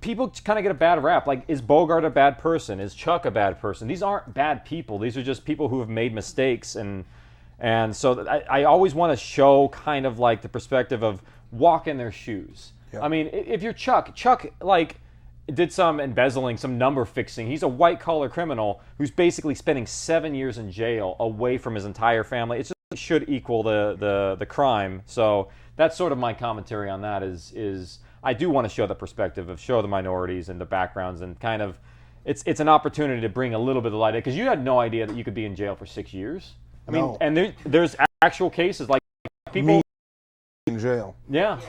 people kind of get a bad rap. Like, is Bogart a bad person? Is Chuck a bad person? These aren't bad people. These are just people who have made mistakes, and so I always want to show kind of like the perspective of walk in their shoes. Yeah. I mean, if you're Chuck like did some embezzling, some number fixing. He's a white-collar criminal who's basically spending 7 years in jail away from his entire family. It just should equal the crime. So that's sort of my commentary on that is I do want to show the perspective of show the minorities and the backgrounds and kind of it's an opportunity to bring a little bit of light in because you had no idea that you could be in jail for 6 years. I mean, and there's actual cases like people in jail. Yeah.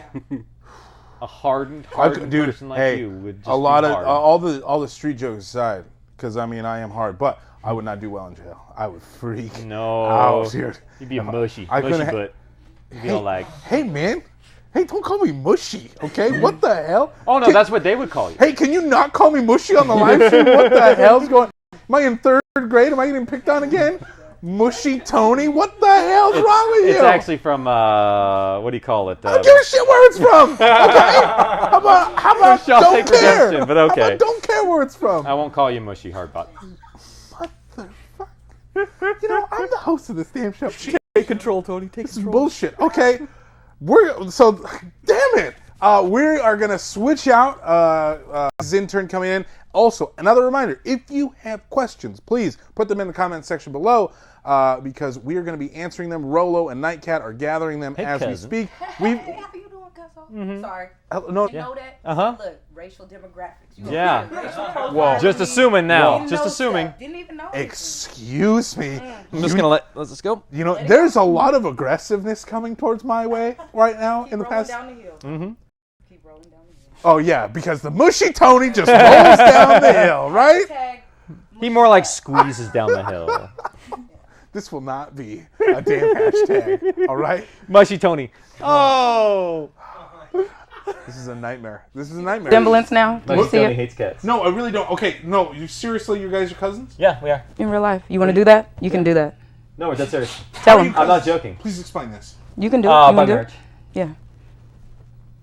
A hardened dude, person like you would just a lot be of hard. all the street jokes aside, because I mean I am hard, but I would not do well in jail. I would freak. No, out, dude. You'd be a mushy I butt. You'd be hey, all like, hey man, hey, don't call me mushy, okay? What the hell? Oh no, that's what they would call you. Hey, can you not call me mushy on the live stream? What the hell's going? Am I in third grade? Am I getting picked on again? Mushy Tony, what the hell's wrong with you? It's actually from what do you call it? I don't give a shit where it's from. Okay, how about don't care? But okay, how about don't care where it's from. I won't call you mushy hardbutt. What the fuck? I'm the host of this damn show. Take control, Tony. Take control. Bullshit. Okay, damn it. We are going to switch out his intern coming in. Also, another reminder, if you have questions, please put them in the comment section below because we are going to be answering them. Rolo and Nightcat are gathering them as we speak. How you doing, Cuzzo? Sorry. No. You know that? Uh-huh. Look, racial demographics. Yeah. Whoa. Just assuming now. Didn't Just know assuming. stuff. Didn't even know. Excuse me. I'm just going to let's go. You know, there's a lot of aggressiveness coming towards my way right now in the past. Down the hill. Mm-hmm. Keep rolling down the hill. Oh, yeah, because the mushy Tony just rolls down the hill, right? He more like squeezes down the hill. This will not be a damn hashtag, all right? Mushy Tony. Oh. This is a nightmare. This is a nightmare. Semblance now? Do you Mushy see Tony it? hates cats. No, I really don't. Okay, no, you seriously, you guys are cousins? Yeah, we are. In real life. You want to do that? You can do that. No, we're dead serious. Tell him. I'm not joking. Please explain this. You can do it. By You want to do marriage. it? Yeah.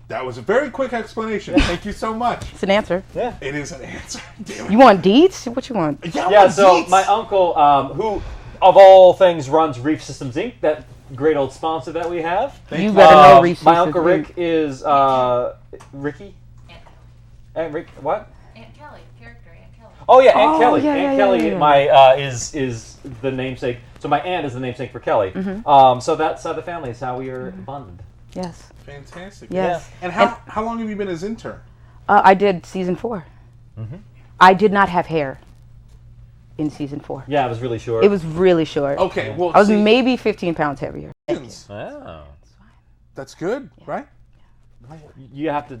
That was a very quick explanation. Thank you so much. It's an answer. Yeah. It is an answer. Damn it. You want deeds? What you want? Yeah, so my uncle, who of all things runs Reef Systems Inc., that great old sponsor that we have. You better know Reef My Systems uncle Inc. Rick is Ricky? Aunt Rick, what? Aunt Kelly, character Aunt Kelly. Oh yeah, Aunt Kelly. yeah, Aunt yeah, Kelly, yeah. my is the namesake. So my aunt is the namesake for Kelly. So that side of the family is how we are bonded. Yes. Fantastic. Yes. And how long have you been his intern? I did season 4. I did not have hair in season 4. Yeah, it was really short. It was really short. Okay, well, I was see- maybe 15 pounds heavier. Oh. That's good, right? You have to.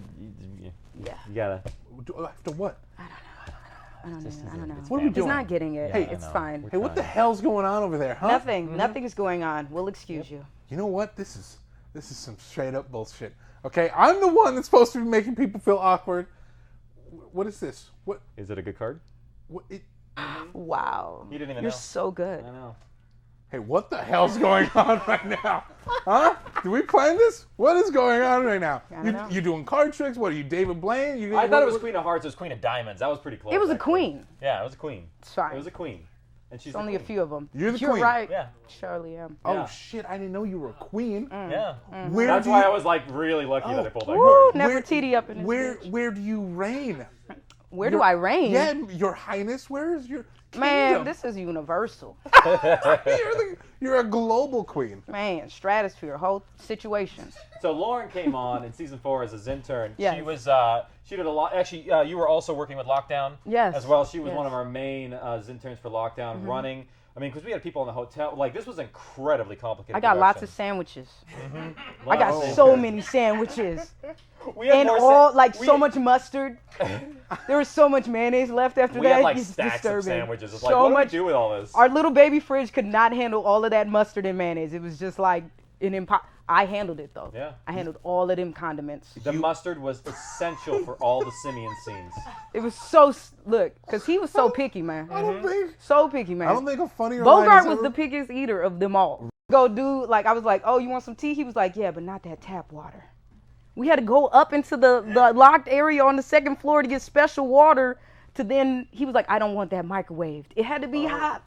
Yeah. You gotta. After what? I don't know. What are we doing? He's not getting it. Hey, It's fine. Hey, what the hell's going on over there, huh? Nothing. Nothing is going on. We'll excuse you. You know what? This is some straight up bullshit. Okay, I'm the one that's supposed to be making people feel awkward. What is this? What is it? A good card? What? Wow. You didn't even You're know. so good. I know. Hey, what the hell's going on right now? Huh? Do we plan this? What is going on right now? I don't know. You doing card tricks? What are you, David Blaine? I thought it was Queen of Hearts. It was Queen of Diamonds. That was pretty close. It was a actually. queen. Yeah, it was a queen. It's fine. It was a queen. And she's It's only a queen. few of them. You're the You're queen. right. Yeah. Charlie am. Oh Yeah. shit! I didn't know you were a queen. Yeah. Where That's do why you- I was like really lucky that I pulled that Woo, card. Nefertiti up in this Where bitch. where do you reign? Where do I reign? Yeah, Your Highness. Where is your Man, kingdom? this is universal. You're a global queen. Man, stratosphere, whole situation. So Lauren came on in season 4 as his intern. Yes. She was she did a lot. Actually, you were also working with Lockdown. Yes. As well. She was Yes. one of our main interns for Lockdown, running. I mean, because we had people in the hotel. Like this was incredibly complicated. I got lots of production. sandwiches. I Lots got of- so many sandwiches. We had And more all, sa- like, we so had- much mustard. There was so much mayonnaise left after We that. had like It's stacks disturbing. of sandwiches. It's So like, what do much. we do with all this? Our little baby fridge could not handle all of that mustard and mayonnaise. It was just like an I handled it though. Yeah. I handled all of them condiments. The mustard was essential for all the simian scenes. It was so look, cause he was so picky, man. I don't think. So picky, man. I don't think a funnier line Bogart is was ever- the pickiest eater of them all. Go do like I was like, oh, you want some tea? He was like, yeah, but not that tap water. We had to go up into the locked area on the second floor to get special water. To then he was like, I don't want that microwaved. It had to be hot.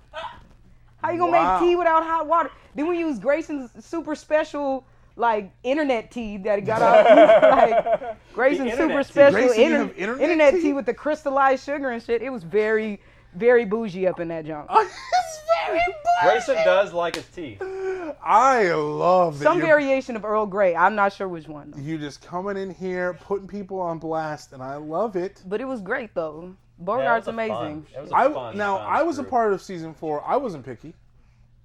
How you gonna Wow. make tea without hot water? Then we used Grayson's super special like internet tea that he got out. Like Grayson's super internet tea. special Grayson, you have internet tea? tea with the crystallized sugar and shit. It was very, very bougie up in that junk. It's very Grayson does like his tea. I love that Some you're, variation of Earl Grey. I'm not sure which one, though. you just coming in here, putting people on blast, and I love it. But it was great though. Yeah, it Bogart's was a fun- amazing. it was a I fun was a group. part of season 4. I wasn't picky,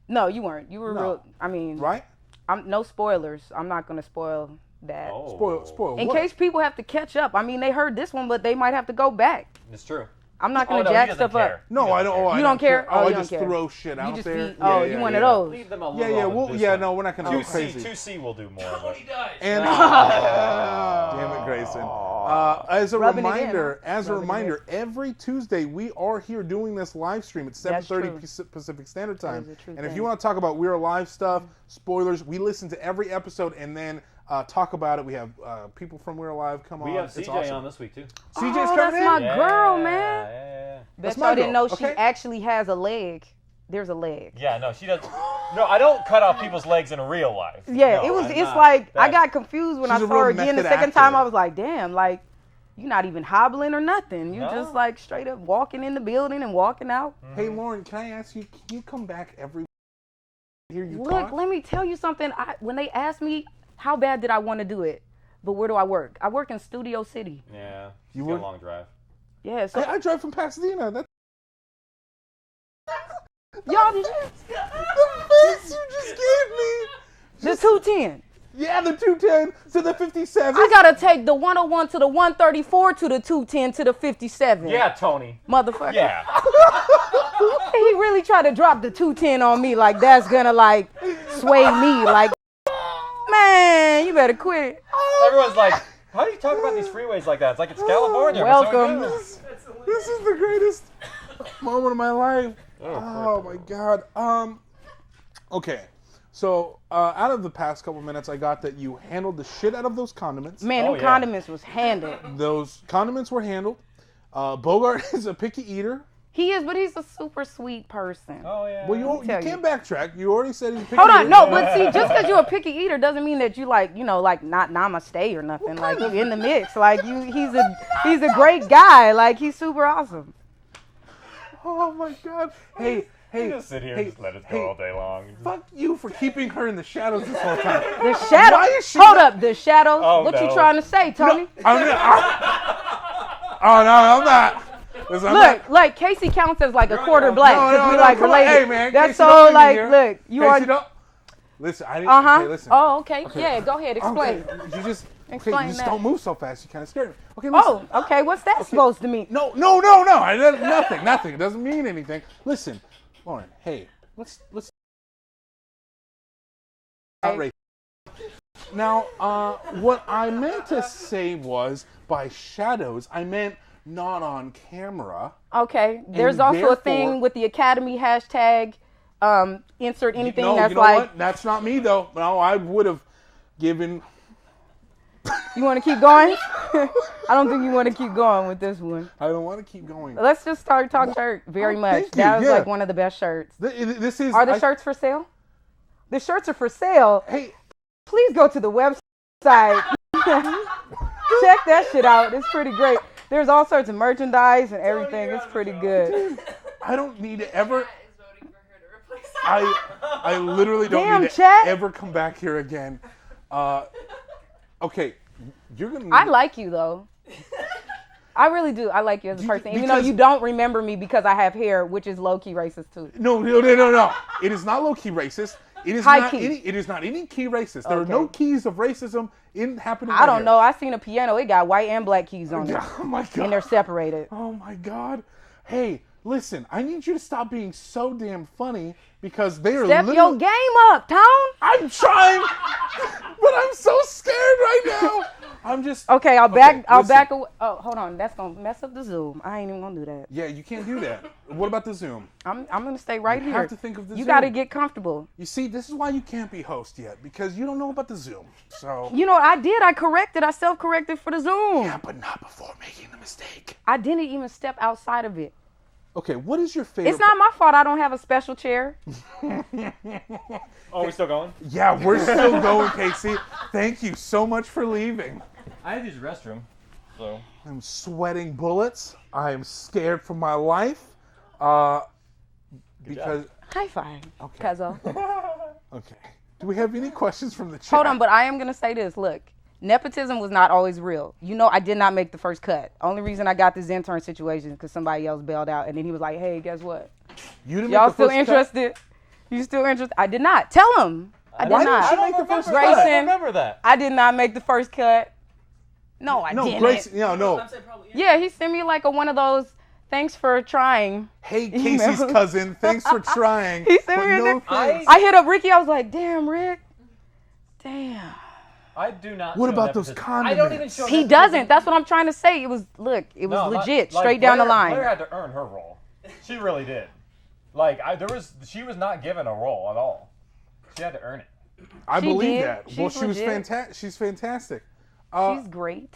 No, you weren't. You were No. real. I mean, right? I'm no spoilers. I'm not gonna spoil that. Oh. Spoil. In what? case people have to catch up. I mean, they heard this one, but they might have to go back. It's true. I'm not Oh, gonna no, he jack doesn't stuff care. up. No, I don't. Oh, I You don't care? Oh, Oh, I you don't just care. throw shit You out just there. be- oh, you one of those. Leave them alone. Yeah, yeah. with Well, this yeah. one. No, we're not gonna go 2C, crazy. 2C will do more. But. And damn it, Grayson. As a Rubbing it in, reminder, huh? every Tuesday we are here doing this live stream at That's 7:30 true. Pacific Standard Time. is a true And if thing. you want to talk about We're Alive stuff, spoilers, we listen to every episode and then talk about it. We have people from We're Alive come on. We have It's CJ awesome. on this week too. CJ's Oh, coming that's in. my girl, Yeah, man. yeah. Bet That's y'all my didn't girl, know she okay? actually has a leg. There's a leg. Yeah, no, she does. No, I don't cut off people's legs in real life. Yeah, No, it's not like that. I got confused when She's I a saw her real again the method second time. actor. I was like, damn, like you're not even hobbling or nothing. You No. just like straight up walking in the building and walking out. Hey, Lauren, can I ask you? Can you come back every? Hear you Look, talk? let me tell you something. When they asked me how bad did I want to do it, but where do I work? I work in Studio City. Yeah, You you would- a long drive. Yeah, so I drive from Pasadena. That's y'all did the face you just gave me. the 210. Yeah, the 210 to the 57. I gotta take the 101 to the 134 to the 210 to the 57. Yeah, Tony. Motherfucker. Yeah. He really tried to drop the 210 on me like that's gonna like sway me. Like, man, you better quit. Everyone's like, how do you talk about these freeways like that? It's like it's California. Welcome. This is the greatest moment of my life. Oh my god. Okay. So out of the past couple minutes, I got that you handled the shit out of those condiments. Man, them condiments was handled. Those condiments were handled. Bogart is a picky eater. He is, but he's a super sweet person. Oh yeah. Well, you can't backtrack. You already said he's a picky Hold on, eater. no, but see, just because you're a picky eater doesn't mean that you like, you know, like not namaste or nothing. Like you in the mix. Like he's a great guy. Like he's super awesome. Oh my god. Hey, You just sit here and just let it go all day long. Fuck you for keeping her in the shadows this whole time. The shadow. Why is she Hold up, the shadows. Oh, What you no. trying to say, Tony? I'm not. Listen, I'm Look, not. like Casey counts as like a quarter black because we like come on. related. Hey, man, That's Casey, so don't leave me like, here. look, you Casey, are. don't. Listen, I didn't. Uh-huh. Okay, listen. Oh, okay. Yeah, go ahead. Explain. Okay, you just. Explain you just that. don't move so fast. You kind of scared me. Okay, listen. Oh, okay. What's that supposed to mean? No. Nothing. It doesn't mean anything. Listen, Lauren. Hey, let's. Outrage. Now, what I meant to say was by shadows, I meant not on camera. Okay. There's And also a therefore- thing with the Academy hashtag. Insert anything No, that's you know like. what? That's not me though. No, I would have given. You want to keep going? I don't think you want to keep going with this one. I don't want to keep going. Let's just start talking shirt very much. thank you, That was yeah. like one of the best shirts. This is. Are the shirts for sale? The shirts are for sale. Hey, please go to the website. Check that shit out. It's pretty great. There's all sorts of merchandise and everything. It's pretty good. I don't need to ever. I literally don't Damn, need to chat. ever come back here again. Okay, you're gonna. I like you though. I really do. I like you as a person, even though because- you don't remember me because I have hair, which is low key racist too. No. It is not low key racist. It is High not key. any. It is not any key racist. There are Okay. no keys of racism in happening. I right don't here. know. I seen a piano. It got white and black keys on it. Oh my god. And they're separated. Oh my god. Hey, listen. I need you to stop being so damn funny because they are. Step your literally- game up, Tone. I'm trying, but I'm so scared right now. I'm just. Okay, I'll back listen. away. Oh, hold on. That's gonna mess up the Zoom. I ain't even gonna do that. Yeah, you can't do that. What about the Zoom? I'm gonna stay right You here. have to think of the You Zoom. gotta get comfortable. You see, this is why you can't be host yet because you don't know about the Zoom. So. You know, I did. I corrected. I self-corrected for the Zoom. Yeah, but not before making the mistake. I didn't even step outside of it. Okay, what is your favorite? It's not my fault I don't have a special chair. Oh, we still going? Yeah, we're still going, Casey. Thank you so much for leaving. I had to use the restroom, so. I'm sweating bullets. I am scared for my life. Because. High five, Okay. Cuzzo. Okay. Do we have any questions from the chat? Hold on, but I am gonna say this. Look, nepotism was not always real. You know, I did not make the first cut. Only reason I got this intern situation is because somebody else bailed out, and then he was like, "Hey, guess what? You didn't Y'all make the still first cut? interested? You still interested?" I did not. Tell him. I did Why not. didn't you make the first cut? Grayson, I don't remember that. I did not make the first cut. No, I No, didn't. Grace. No. Yeah, he sent me like one of those. Thanks for trying. Hey, emails. Casey's cousin. Thanks for trying. He sent but me a no thing. thanks. I hit up Ricky. I was like, "Damn, Rick. Damn." I do not. What show about those nepotism. I don't even show He nepotism. doesn't. That's what I'm trying to say. It was No, legit, like, straight down the Blair- line. Blair had to earn her role. She really did. Like she was not given a role at all. She had to earn it. I She believe did. that. She's Well, she was legit. fantastic. She's fantastic. She's great.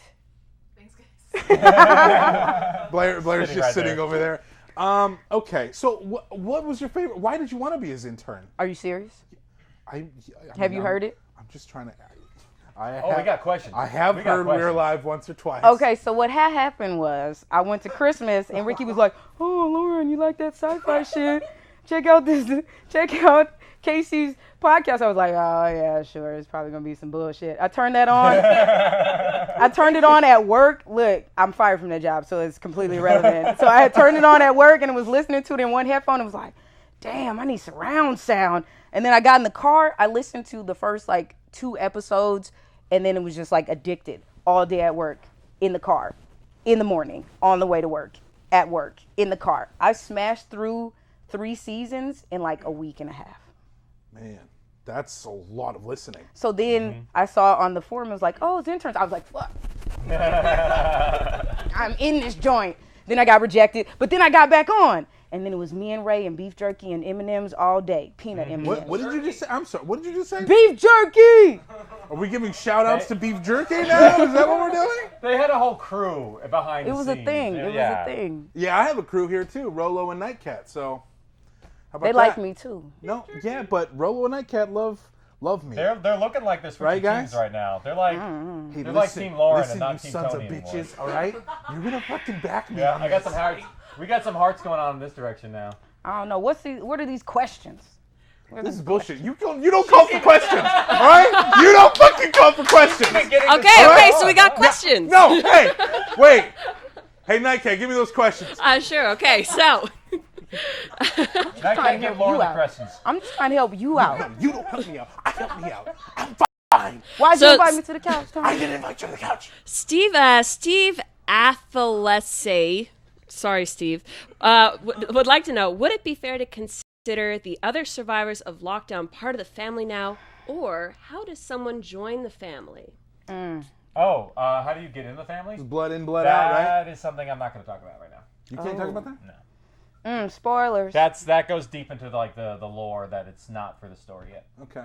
Blair's Sitting just right sitting there. over there. Okay. So what was your favorite? Why did you want to be his intern? Are you serious? Have you heard it? I'm just trying to. We got questions. I have heard We're Live once or twice. Okay, so what had happened was I went to Christmas and Ricky was like, "Oh, Lauren, you like that sci-fi shit? Check out Casey's podcast." I was like, "Oh yeah, sure. It's probably gonna be some bullshit." I turned that on. I turned it on at work. Look, I'm fired from that job, so it's completely irrelevant. So I had turned it on at work and was listening to it in one headphone and was like, "Damn, I need surround sound." And then I got in the car. I listened to the first 2 episodes. And then it was just addicted all day at work, in the car, in the morning, on the way to work, at work, in the car. I smashed through 3 seasons in a week and a half. Man, that's a lot of listening. So then I saw on the forum, it was like, "Oh, it's interns." I was like, "Fuck." I'm in this joint. Then I got rejected, but then I got back on. And then it was me and Ray and beef jerky and M&Ms all day. Peanut M&Ms. What did you just say? I'm sorry. What did you just say? Beef jerky! Are we giving shout outs to beef jerky now? Is that what we're doing? They had a whole crew behind the scenes. It was a thing. It was a thing. Yeah, I have a crew here too, Rolo and Nightcat. So how about they that? like me too. No, yeah, but Rolo and Nightcat love me. They're looking like this right, guys? teams right now. They're like Hey, they're like Team Lauren and not you Team sons Tony of bitches, anymore. all right? You're gonna fucking back me. Yeah, on I got this. some hearts. We got some hearts going on in this direction now. I don't know. What are these questions? This is bullshit. You don't call for questions, all right? You don't fucking call for questions. Okay, so we got questions. No, hey, wait. Hey, Nightcat, give me those questions. Sure. Okay, so. I can't give Lauren the questions. I'm just trying to help you out. You don't help me out. I help me out. I'm fine. Why'd you invite me to the couch, Tom? I didn't invite you to the couch. Steve Athalese, sorry, Steve, would like to know, would it be fair to consider the other survivors of lockdown part of the family now, or how does someone join the family? How do you get in the family? Blood in, blood out, right? That is something I'm not going to talk about right now. You can't talk about that? No. Spoilers. That goes deep into the lore that it's not for the story yet. Okay.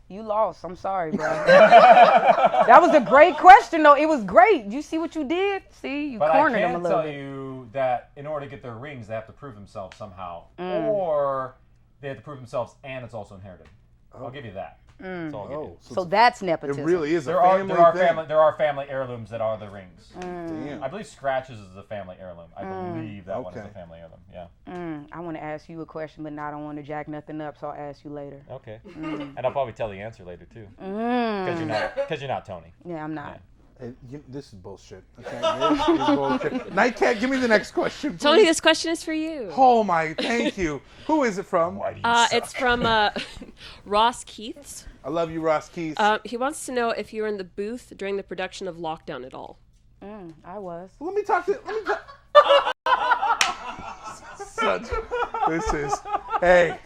You lost. I'm sorry, bro. That was a great question, though. It was great. You see what you did? See, you cornered them a little I bit. can tell you that in order to get their rings, they have to prove themselves somehow, or they have to prove themselves, and it's also inherited. I'll give you that. That's all I'll give you. So that's nepotism. It really is a There family thing. there are family heirlooms that are the rings. Damn. I believe Scratches is a family heirloom. I believe that one is a family heirloom. Yeah. I want to ask you a question, but now I don't want to jack nothing up, so I'll ask you later. Okay. And I'll probably tell the answer later too. Because you're not Tony. Yeah, I'm not. This is bullshit. Okay, this is bullshit. Nightcat, give me the next question, please. Tony, this question is for you. Oh my, thank you. Who is it from? It's from Ross Keiths. I love you, Ross Keiths. He wants to know if you were in the booth during the production of Lockdown at all. I was. Let me talk. This is. Hey.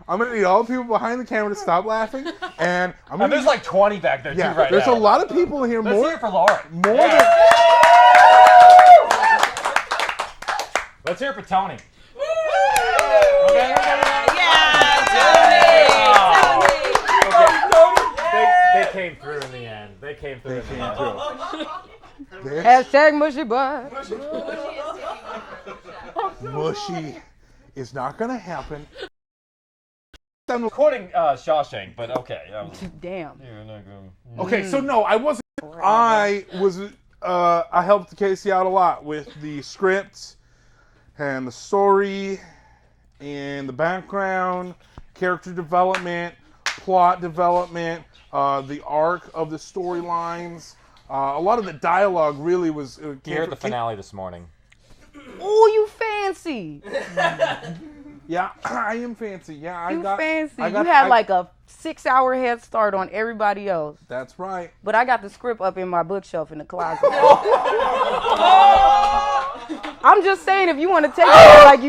I'm gonna need all the people behind the camera to stop laughing, and I'm gonna. And there's like 20 back there too right now. There's a lot of people here. Let's hear it for Lauren. Let's hear it for Tony. They came through in the end. They came through. Hashtag mushy butt. Mushy is not gonna happen. I'm recording Shawshank, but okay. Damn. Okay, so no, I wasn't. I was. I helped Casey out a lot with the script and the story and the background, character development, plot development, the arc of the storylines. A lot of the dialogue really was. Here at the finale this morning. Oh, you fancy. Yeah, I am fancy. Yeah, You had like a 6-hour head start on everybody else. That's right. But I got the script up in my bookshelf in the closet. I'm just saying, if you want to take it like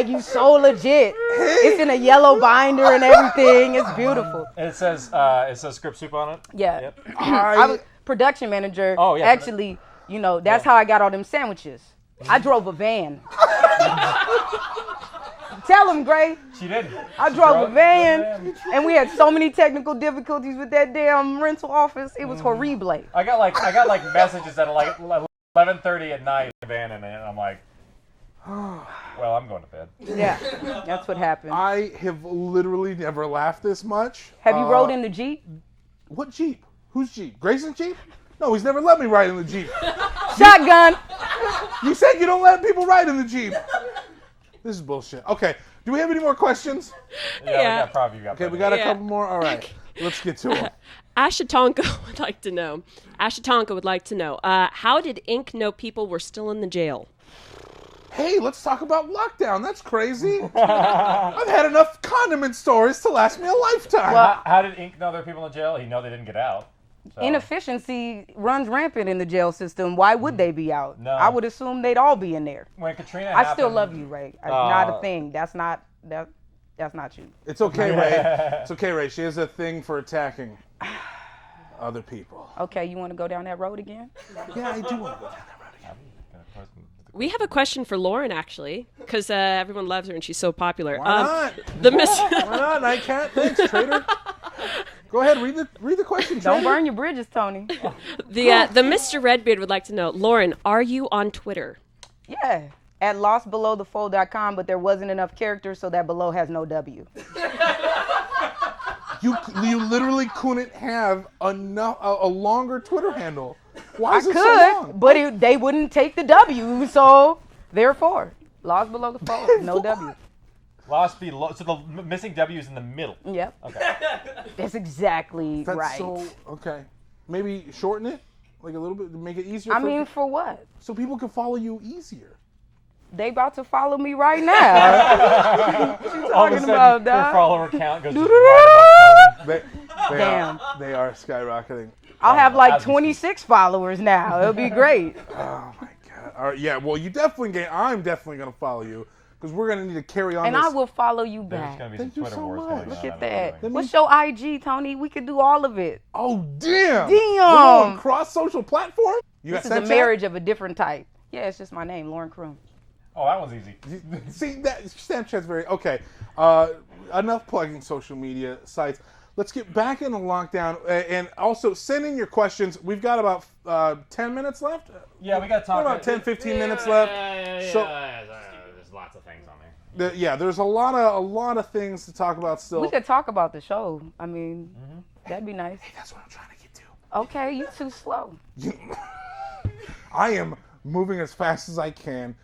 you so legit, it's in a yellow binder and everything. It's beautiful. It says script soup on it. Yeah. Yep. I was production manager. Oh, yeah. Actually, that's how I got all them sandwiches. I drove a van. Tell him, Gray. She did. I drove a van, and we had so many technical difficulties with that damn rental office. It was horrible. I got like messages at like 11:30 at night in the van, and I'm like, Well, I'm going to bed. Yeah, that's what happened. I have literally never laughed this much. Have you rode in the Jeep? What Jeep? Whose Jeep? Grayson's Jeep? No, he's never let me ride in the Jeep. Shotgun. You said you don't let people ride in the Jeep. This is bullshit. Okay, do we have any more questions? Yeah. We got a couple more. All right, let's get to it. Ashatonka would like to know. How did Ink know people were still in the jail? Hey, let's talk about lockdown. That's crazy. I've had enough condiment stories to last me a lifetime. Well, how did Ink know there are people in jail? He know they didn't get out. So. Inefficiency runs rampant in the jail system. Why would they be out? No. I would assume they'd all be in there. When Katrina I happened, still love you, Ray. Not a thing. That's not you. It's okay, Ray. It's okay, Ray. She has a thing for attacking other people. Okay, you want to go down that road again? Yeah, I do want to go down that road again. We have a question for Lauren, actually, because everyone loves her and she's so popular. Why not? Why not? I can't. Thanks, Trader. Go ahead, read the question. Don't burn your bridges, Tony. The Mr. Redbeard would like to know, Lauren, are you on Twitter? Yeah, at lostbelowthefold.com, but there wasn't enough characters, so that below has no W. You literally couldn't have a longer Twitter handle. Why is I it could, so long? but they wouldn't take the W, so therefore, Lost Below the Fold, no W. Lost below. So the missing W is in the middle. Yep. Okay. That's exactly That's right. so okay. Maybe shorten it like a little bit to make it easier. I mean, for what? So people can follow you easier. They about to follow me right now. What you All of a talking sudden, about, her dog? follower count goes just right above Tony. Damn. They are skyrocketing. I'll have like 26 followers now. It'll be great. Oh my god. All right, yeah. Well, I'm definitely gonna follow you because we're gonna need to carry on. And this. I will follow you There's back. going to be Thank some you Twitter so wars much. going on. Look at I'm that. doing. What's your IG, Tony? We could do all of it. Oh damn. Damn. We're going cross social platform. You This is got a Snapchat? marriage of a different type. Yeah, it's just my name, Lauren Kroom. Oh, that one's easy. See that Snapchat's very okay. Enough plugging social media sites. Let's get back into lockdown and also send in your questions. We've got about 10 minutes left. Yeah, we got to talk about 10, 15 minutes left. So there's lots of things on there. there's a lot of things to talk about still. We could talk about the show. I mean, that'd be nice. Hey, that's what I'm trying to get to. Okay, you too slow. I am moving as fast as I can.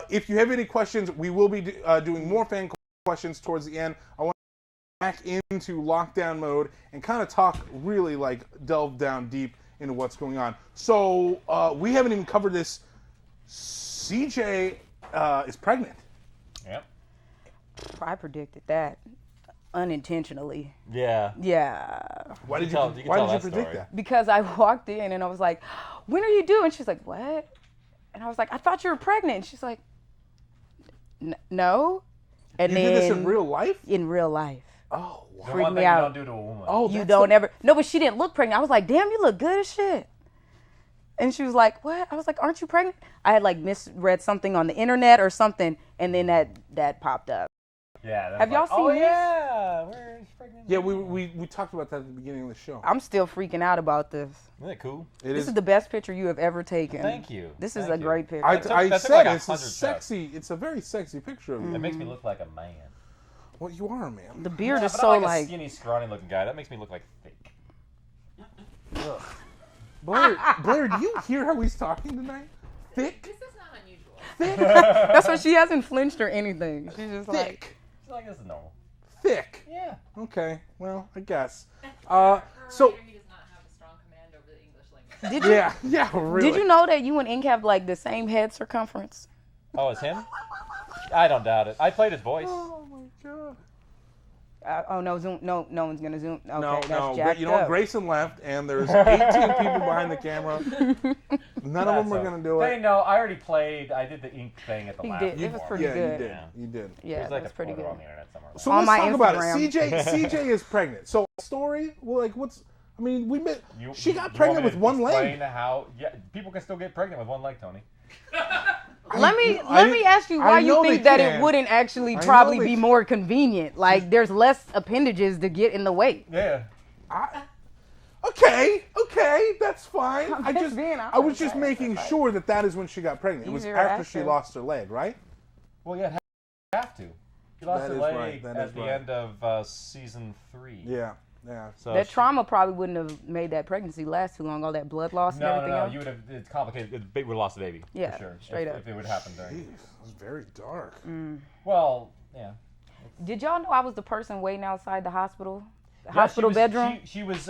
If you have any questions, we will be doing more fan questions towards the end. I want to get back into lockdown mode and kind of talk really delve down deep into what's going on. So we haven't even covered this. CJ is pregnant. Yep. I predicted that unintentionally. Yeah. Yeah. Why did you predict that? Because I walked in and I was like, "When are you due?" And she's like, "What?" And I was like, "I thought you were pregnant." And she's like, "No." And You then did this in real life? In real life. Oh, wow. The Freaked one me thing out. you don't do to a woman. Oh, You don't ever. No, but she didn't look pregnant. I was like, "Damn, you look good as shit." And she was like, "What?" I was like, "Aren't you pregnant?" I had misread something on the internet or something, and then that popped up. Yeah. Have y'all seen this? Yeah. Where is pregnant? Yeah, we talked about that at the beginning of the show. I'm still freaking out about this. Isn't that cool? This is the best picture you have ever taken. Thank you. This is Thank a you. great picture. I That took said like it's a 100 shots. sexy. It's a very sexy picture of you. It makes me look like a man. Well, you are a man. The beard is but so I'm like a skinny, scrawny looking guy. That makes me look like thick. Ugh. Blair, do you hear how he's talking tonight? Thick. This is not unusual. Thick. That's why she hasn't flinched or anything. She's just Thick. She's like, this is normal. Thick. Yeah. Okay. Well, I guess. For a So. writer, he does not have a strong command over the English language. Yeah, really. Did you know that you and Ink have the same head circumference? Oh, it's him? I don't doubt it. I played his voice. Oh my god. Oh no, zoom! No one's gonna zoom. Okay, No, that's jacked you know what? up. Grayson left, and there's 18 people behind the camera. None of them are gonna do They it. know. I already played. I did the ink thing at the You last. did. It was pretty good. You did. Yeah, There's like that was a pretty photo good. on the internet somewhere. So On let's my talk about it. Instagram. CJ is pregnant. So story, what's? I mean, we met. She got You pregnant want with me to one leg. explain how? Yeah, people can still get pregnant with one leg, Tony. Let me ask you why you think that it wouldn't actually I know probably they be can. more convenient. There's less appendages to get in the way. Yeah. Okay, that's fine. I'm I just being was just honest. making sure that is when she got pregnant. It was Easier after she access. lost her leg, right? Well, yeah, have to. He lost That his is leg right, that at is the right. end of season 3. Yeah, yeah. So That trauma probably wouldn't have made that pregnancy last too long. All that blood loss and everything else. You would have. It's complicated. It would have lost the baby. Yeah, for sure. straight up. If it would happen during. Jeez, it was very dark. Well, yeah. Did y'all know I was the person waiting outside the hospital? Yeah, Hospital bedroom? She was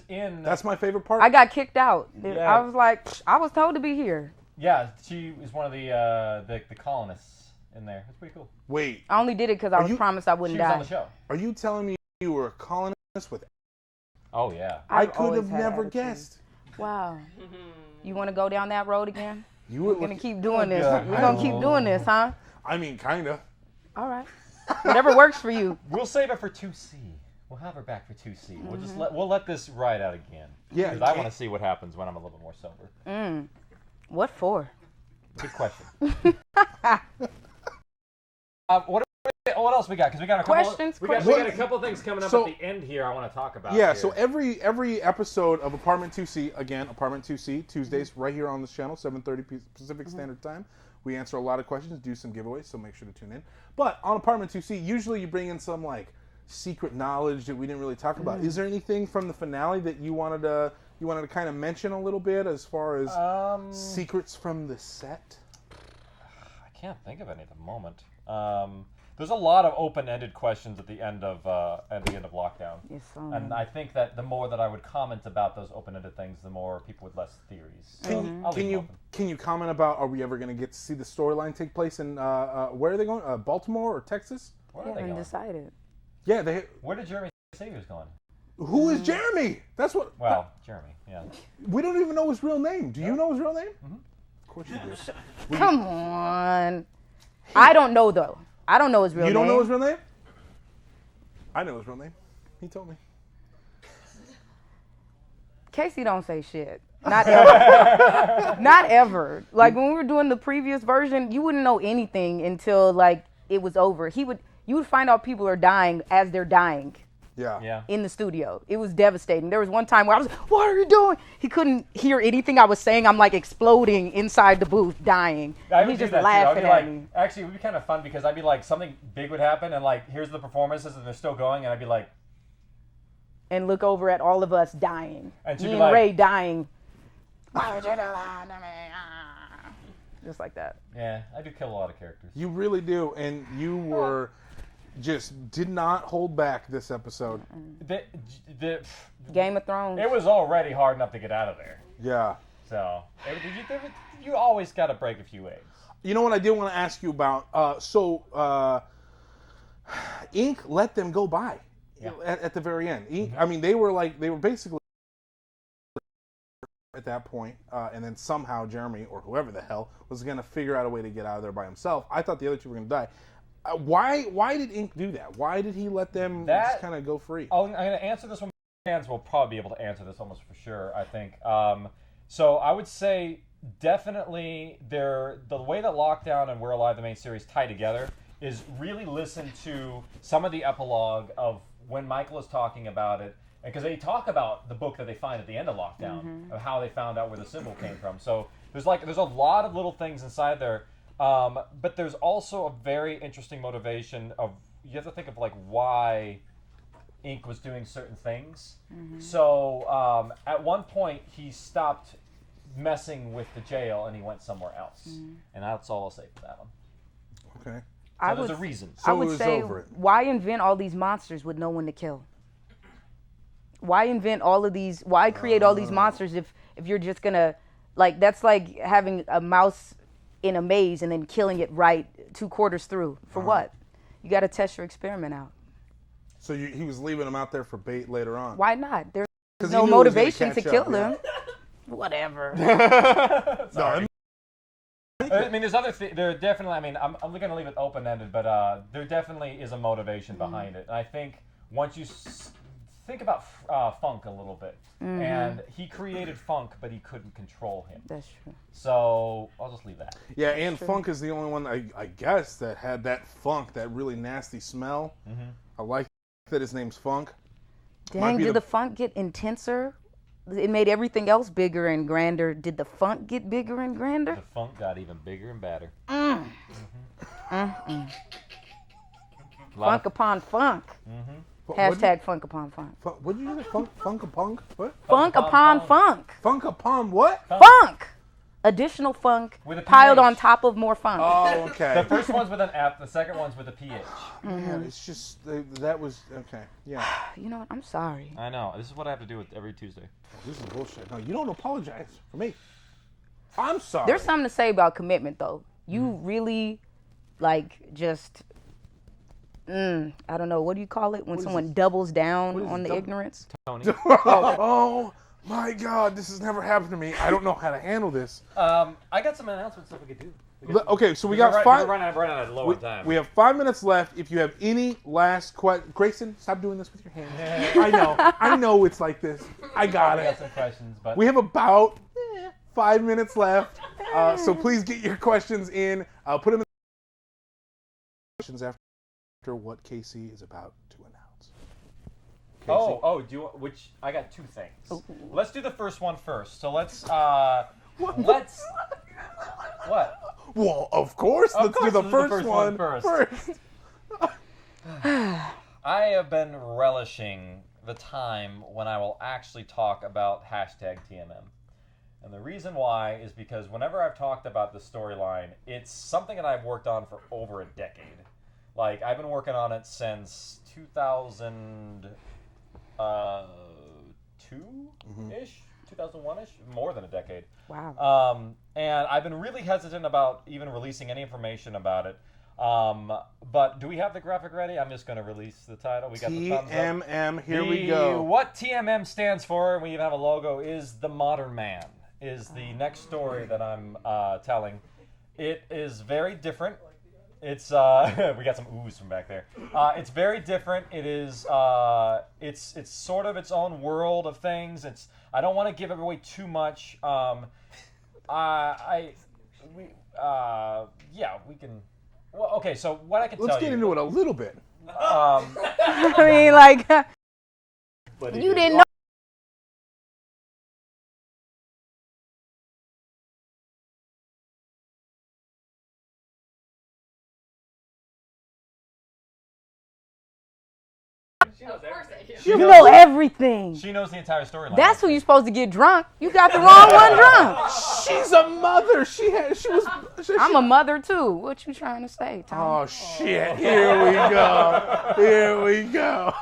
in. That's my favorite part. I got kicked out. Yeah. I was like, I was told to be here. Yeah, she was one of the colonists in there. That's pretty cool. Wait. I only did it because I was promised I wouldn't She was die. on the show. Are you telling me you were a colonist with? Oh yeah. I I've could always have had never attitude. guessed. Wow. You want to go down that road again? You We're were gonna keep doing this. Yeah, We're gonna keep doing this, huh? I mean, kinda. All right. Whatever works for you. We'll save it for 2C. We'll have her back for 2C. We'll let this ride out again. Yeah, Because I want to see what happens when I'm a little bit more sober. What for? Good question. What else we got? Because we got a couple. Questions, We got a couple things coming up So- at the end here. I want to talk about. Yeah, here. so every episode of Apartment2C, again, Apartment2C, Tuesdays, right here on this channel, 7:30 Pacific Standard Time. We answer a lot of questions, do some giveaways, so make sure to tune in. But on Apartment2C, usually you bring in some like secret knowledge that we didn't really talk about. Is there anything from the finale that you wanted to kind of mention a little bit as far as secrets from the set? I can't think of any at the moment. There's a lot of open-ended questions at the end of lockdown, Yes, and I think that the more that I would comment about those open-ended things, the more people with less theories. So I'll leave them open. Can you comment about, are we ever going to get to see the storyline take place in where are they going? Baltimore or Texas? Where I are they haven't going? decided. Yeah, they. Where did Jeremy Savior's going? Who is Jeremy? That's what. Well, Jeremy. Yeah. We don't even know his real name. Do you know his real name? Of course you do. Come on. I don't know though. I don't know his real name. You don't know his real name? I know his real name. He told me. Casey don't say shit. Not ever. Not ever. Like when we were doing the previous version, you wouldn't know anything until like it was over. You would find out people are dying as they're dying. Yeah. In the studio. It was devastating. There was one time where I was like, what are you doing? He couldn't hear anything I was saying. I'm like exploding inside the booth, dying. And he's just laughing at me. Actually, it would be kind of fun because I'd be like, something big would happen, and like, here's the performances, and they're still going, and I'd be like, and look over at all of us dying. And she'd Me be and like- Ray dying. Why would you do that to me? Just like that. yeah, I do kill a lot of characters. You really do, and you were just did not hold back this episode. The Game of Thrones. It was already hard enough to get out of there. Yeah. So you always got to break a few eggs. You know what I did want to ask you about? Ink let them go by at the very end. Ink, I mean, they were basically at that point, and then somehow Jeremy or whoever the hell was going to figure out a way to get out of there by himself. I thought the other two were going to die. Why did Ink do that? Why did he let them just kind of go free? Oh, I'm going to answer this one. Fans will probably be able to answer this almost for sure, I think. So I would say definitely the way that Lockdown and We're Alive, the main series, tie together is really listen to some of the epilogue of when Michael is talking about it, because they talk about the book that they find at the end of Lockdown, of how they found out where the symbol came from. So there's a lot of little things inside there. But there's also a very interesting motivation of, you have to think of like why Ink was doing certain things. So at one point he stopped messing with the jail and he went somewhere else. And that's all I'll say for that one. Okay. So there's a reason. I would say, why invent all these monsters with no one to kill? Why invent all of these? Why create all these monsters if you're just gonna, like, that's like having a mouse in a maze and then killing it right 2 quarters through. For what? You got to test your experiment out. So he was leaving them out there for bait later on. Why not? There's 'Cause he no knew he was gonna motivation to catch kill up, them. Whatever. Sorry. I mean, there's other there definitely. I mean, I'm going to leave it open ended, but there definitely is a motivation behind it. And I think once you think about Funk a little bit, and he created Funk, but he couldn't control him. That's true. So I'll just leave that. Yeah, and Funk is the only one I guess that had that funk, that really nasty smell. I like that his name's Funk. Dang, did the funk get intenser it made everything else bigger and grander. Did the funk get bigger and grander? The funk got even bigger and badder. Funk upon funk. Hashtag funk upon funk. What did you say? Funk upon what? Funk upon funk. Funk upon what? Funk. Additional funk With a piled PH. on top of more funk. Oh, okay. The first one's with an F. The second one's with a PH. Man, it's just that was okay. Yeah. You know what? I'm sorry. I know. This is what I have to do with every Tuesday. This is bullshit. No, you don't apologize for me. I'm sorry. There's something to say about commitment, though. You really, just, I don't know, what do you call it when someone doubles down on the ignorance? Tony. Oh my God, this has never happened to me. I don't know how to handle this. I got some announcements that we could do. Okay, so we got five. We're running out of low on time. We have 5 minutes left. If you have any last questions, Grayson, stop doing this with your hands. I know it's like this. I got We it. got some questions, but We have about 5 minutes left, so please get your questions in. Put them in the questions after what Casey is about to announce. Casey? Do you which? I got two things. Let's do the first one first. So let's let's what? Well, of course. Let's do the first one first. I have been relishing the time when I will actually talk about hashtag TMM. And the reason why is because whenever I've talked about the storyline, it's something that I've worked on for over a decade. Like, I've been working on it since 2002-ish, 2001-ish, more than a decade. Wow. And I've been really hesitant about even releasing any information about it. But do we have the graphic ready? I'm just going to release the title. We got the thumbs up. TMM, here we go. What TMM stands for, and we even have a logo, is The Modern Man, is the next story that I'm telling. It is very different. It's we got some oohs from back there. It's very different. It is it's sort of its own world of things. I don't want to give away too much. We can. Well, okay. So what I can tell you. Let's get into it a little bit. I mean, like, you didn't know. You know everything. She knows the entire storyline. That's who you're supposed to get drunk. You got the wrong one drunk. She's a mother. I'm a mother too. What you trying to say, Tom? Oh shit! Here we go. Here we go.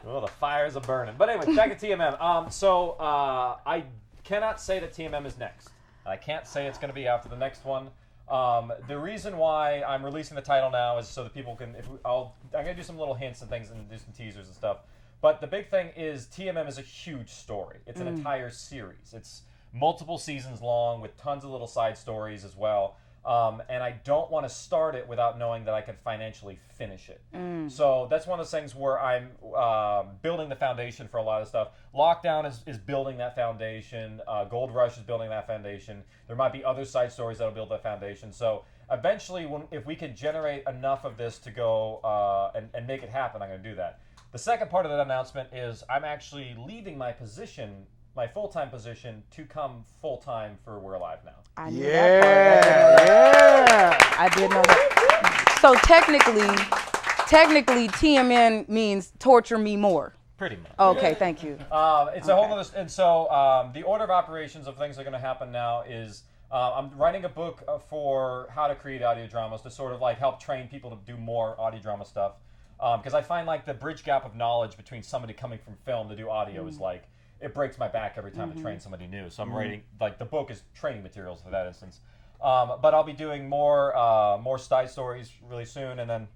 Well, the fires are burning. But anyway, back to TMM. I cannot say that TMM is next. I can't say it's going to be after the next one. The reason why I'm releasing the title now is so that people can. I'm going to do some little hints and things and do some teasers and stuff. But the big thing is TMM is a huge story. It's an entire series. It's multiple seasons long with tons of little side stories as well. And I don't want to start it without knowing that I can financially finish it. So that's one of those things where I'm building the foundation for a lot of stuff. Lockdown is building that foundation. Gold Rush is building that foundation. There might be other side stories that'll build that foundation. So eventually, if we can generate enough of this to go and make it happen, I'm going to do that. The second part of that announcement is I'm actually leaving my position, my full-time position, to come full-time for We're Alive Now. I knew that part. I did know that. So technically, TMN means torture me more. Pretty much. Okay, thank you. It's a whole other, and so the order of operations of things that are going to happen now is I'm writing a book for how to create audio dramas to sort of like help train people to do more audio drama stuff. Because I find like the bridge gap of knowledge between somebody coming from film to do audio is like, it breaks my back every time I train somebody new. So I'm writing, like the book is training materials for that instance. But I'll be doing more side stories really soon and then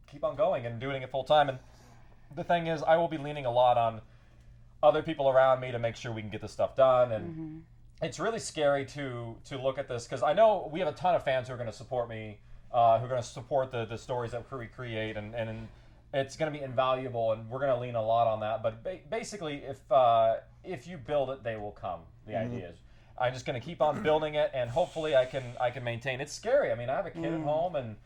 keep on going and doing it full time. And the thing is, I will be leaning a lot on other people around me to make sure we can get this stuff done. And it's really scary to look at this because I know we have a ton of fans who are going to support me, who are going to support the stories that we create, and it's going to be invaluable, and we're going to lean a lot on that. But basically, if you build it, they will come. The idea is, I'm just going to keep on building it, and hopefully, I can maintain. It's scary. I mean, I have a kid at home, and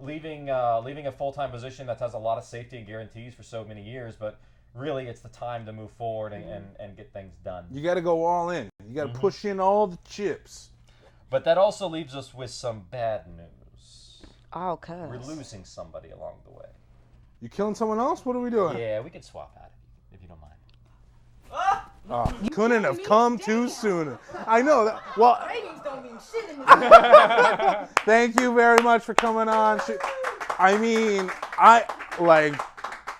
leaving a full-time position that has a lot of safety and guarantees for so many years, but really it's the time to move forward and get things done. You got to go all in. You got to push in all the chips. But that also leaves us with some bad news. Oh, cuz. We're losing somebody along the way. You killing someone else? What are we doing? Yeah, we could swap out if you don't mind. Oh, couldn't have come too soon. I know that. Well, Ratings don't mean shit in this. thank you very much for coming on. I mean,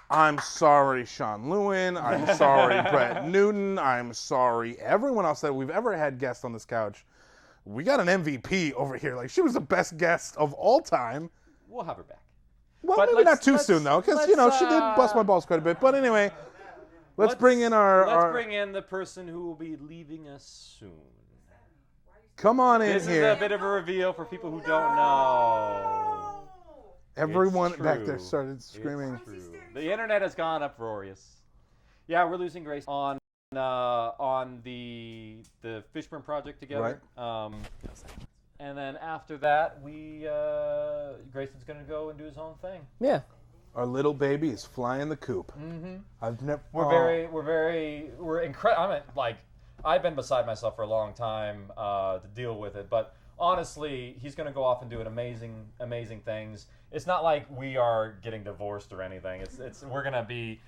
I'm sorry, Sean Lewin. I'm sorry, Brett Newton. I'm sorry, everyone else that we've ever had guests on this couch. We got an MVP over here. Like, she was the best guest of all time. We'll have her back. Well, But maybe not too soon, though, because, she did bust my balls quite a bit. But anyway, let's bring in Let's bring in the person who will be leaving us soon. Come on in This here. is a bit of a reveal for people who don't know. Everyone It's back there true. started screaming. It's true. The internet has gone uproarious. Yeah, we're losing Grace on the Fishburne project together. Right. And then after that, Grayson's gonna go and do his own thing. Yeah. Our little baby is flying the coop. Mm-hmm. I've never. We're incredible. I've been beside myself for a long time to deal with it, but honestly, he's going to go off and do amazing things. It's not like we are getting divorced or anything. We're going to be.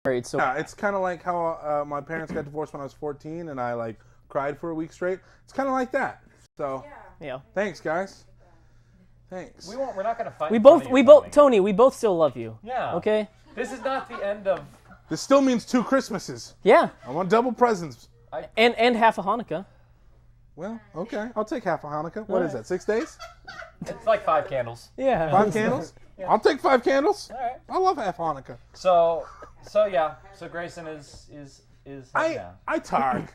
Married, so yeah, it's kind of like how my parents got divorced when I was 14, and I cried for a week straight. It's kind of like that. So yeah. Thanks, guys. Thanks. We're not going to fight. We both Tony, we both still love you. Yeah. Okay. This is not the end of. This still means 2 Christmases. Yeah. I want double presents. And half a Hanukkah. Well, okay. I'll take half a Hanukkah. What is that, 6 days? It's like 5 candles. Yeah. 5 candles? Yeah. I'll take 5 candles. All right. I love half Hanukkah. So yeah. So Grayson is I talk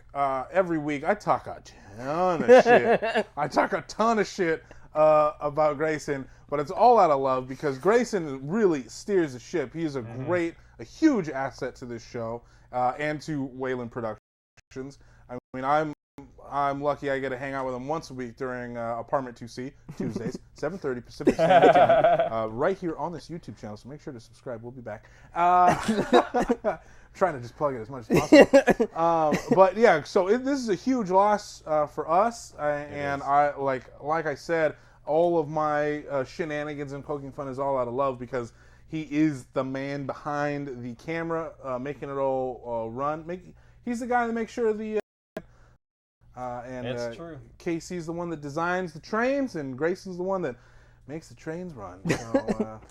every week. I talk a ton of shit. I talk a ton of shit about Grayson, but it's all out of love because Grayson really steers the ship. He is a huge asset to this show and to Wayland Productions. I mean, I'm lucky I get to hang out with him once a week during Apartment2C, Tuesdays, 7:30 Pacific Standard Time, right here on this YouTube channel, so make sure to subscribe. We'll be back. Trying to just plug it as much as possible. But yeah, so this is a huge loss for us, and I like I said, all of my shenanigans and poking fun is all out of love because he is the man behind the camera, making it all run. He's the guy that makes sure the it's true. Casey's the one that designs the trains, and Grayson's the one that makes the trains run. So,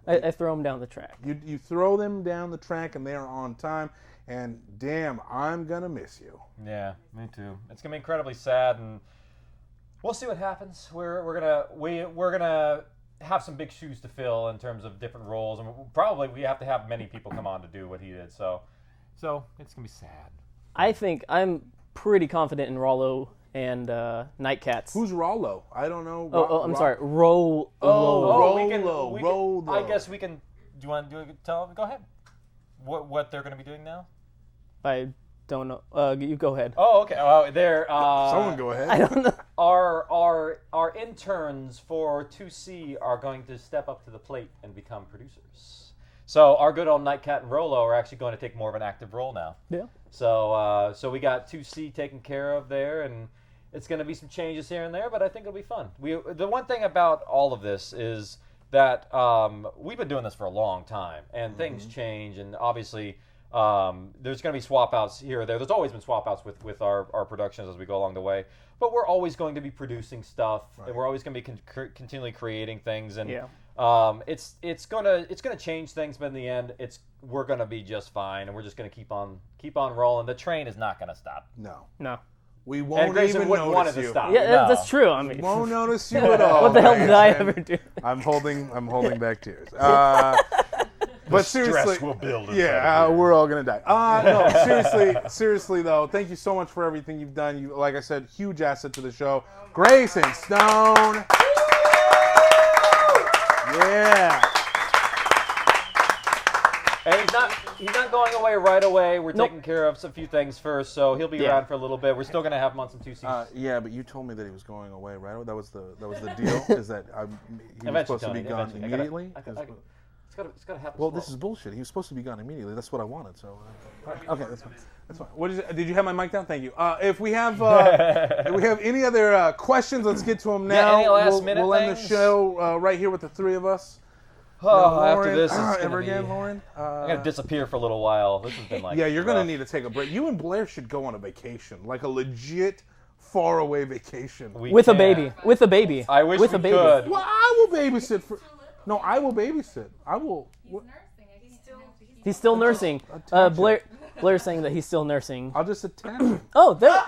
I throw them down the track. You throw them down the track, and they are on time. And damn, I'm gonna miss you. Yeah, me too. It's gonna be incredibly sad, and we'll see what happens. We're gonna have some big shoes to fill in terms of different roles, and probably we have to have many people come on to do what he did. So it's gonna be sad. I think I'm pretty confident in Rollo and Nightcats. Who's Rollo? I don't know. I'm sorry, Rollo. Rollo. I guess we can. Do you want to tell them? Go ahead. What they're going to be doing now? I don't know. You go ahead. Oh, okay. Well, they're someone go ahead. I don't know. Our interns for 2C are going to step up to the plate and become producers. So our good old Nightcat and Rollo are actually going to take more of an active role now. Yeah. So we got 2C taken care of there, and it's going to be some changes here and there, but I think it'll be fun. The one thing about all of this is that we've been doing this for a long time, and things change, and obviously there's going to be swap outs here or there. There's always been swap outs with our productions as we go along the way, but we're always going to be producing stuff, and we're always going to be continually creating things, and it's gonna change things, but in the end, we're gonna be just fine, and we're just gonna keep on rolling. The train is not gonna stop. No. We won't Grayson even wouldn't want notice it to you. stop. Yeah, that's true. I mean, won't notice you at all. What the hell did I Grayson. ever do? I'm holding back tears. But seriously, stress will build. We're all gonna die. No, seriously though, thank you so much for everything you've done. You, like I said, huge asset to the show. Grayson Stone. Yeah. And he's not going away right away. We're taking care of some few things first, so he'll be around for a little bit. We're still gonna have him on some 2Cs. Yeah, but you told me that he was going away, right? That was the deal. Is that he was supposed to be gone immediately? It's got to happen. Well, this is bullshit. He was supposed to be gone immediately. That's what I wanted. So, okay, that's fine. That's fine. What is it? Did you have my mic down? Thank you. If we have any other questions, let's get to them now. Any last minute we'll end the things? show right here with the three of us. Oh, Lauren, after this, it's ever gonna again, be, Lauren. I'm gonna disappear for a little while. This has been like. Yeah, you're gonna rough. need to take a break. You and Blair should go on a vacation, like a legit faraway vacation. With a baby. With a baby. I wish with we a baby. could. Well, I will babysit for. No, I will babysit. I will. He's still nursing. Blair's saying that he's still nursing. I'll just attach it. Oh, there.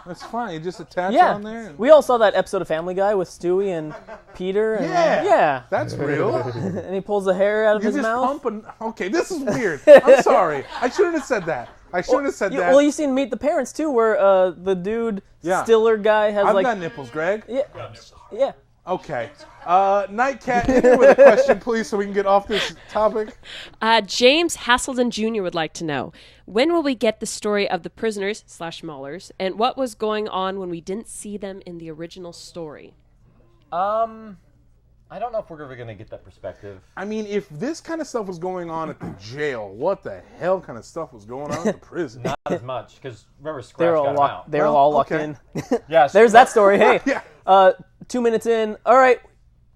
That's fine. You just attach Yeah. on there. We all saw that episode of Family Guy with Stewie and Peter. And, yeah. That's real. And he pulls the hair out of You his just mouth. Okay, this is weird. I'm sorry. I shouldn't have said that. I shouldn't have said that. Well, you've seen Meet the Parents too, where the dude Stiller guy has I've like. got nipples, Greg. Yeah. Yeah. Okay. Nightcat, in here with a question, please, so we can get off this topic. James Hasselden Jr. would like to know, when will we get the story of the prisoners / Maulers, and what was going on when we didn't see them in the original story? I don't know if we're ever gonna get that perspective. I mean, if this kind of stuff was going on at the jail, what the hell kind of stuff was going on at the prison? Not as much, because remember, Scratch They were got all him locked. out. They were all locked in. Yes. There's that story. Hey, Yeah. 2 minutes in. All right,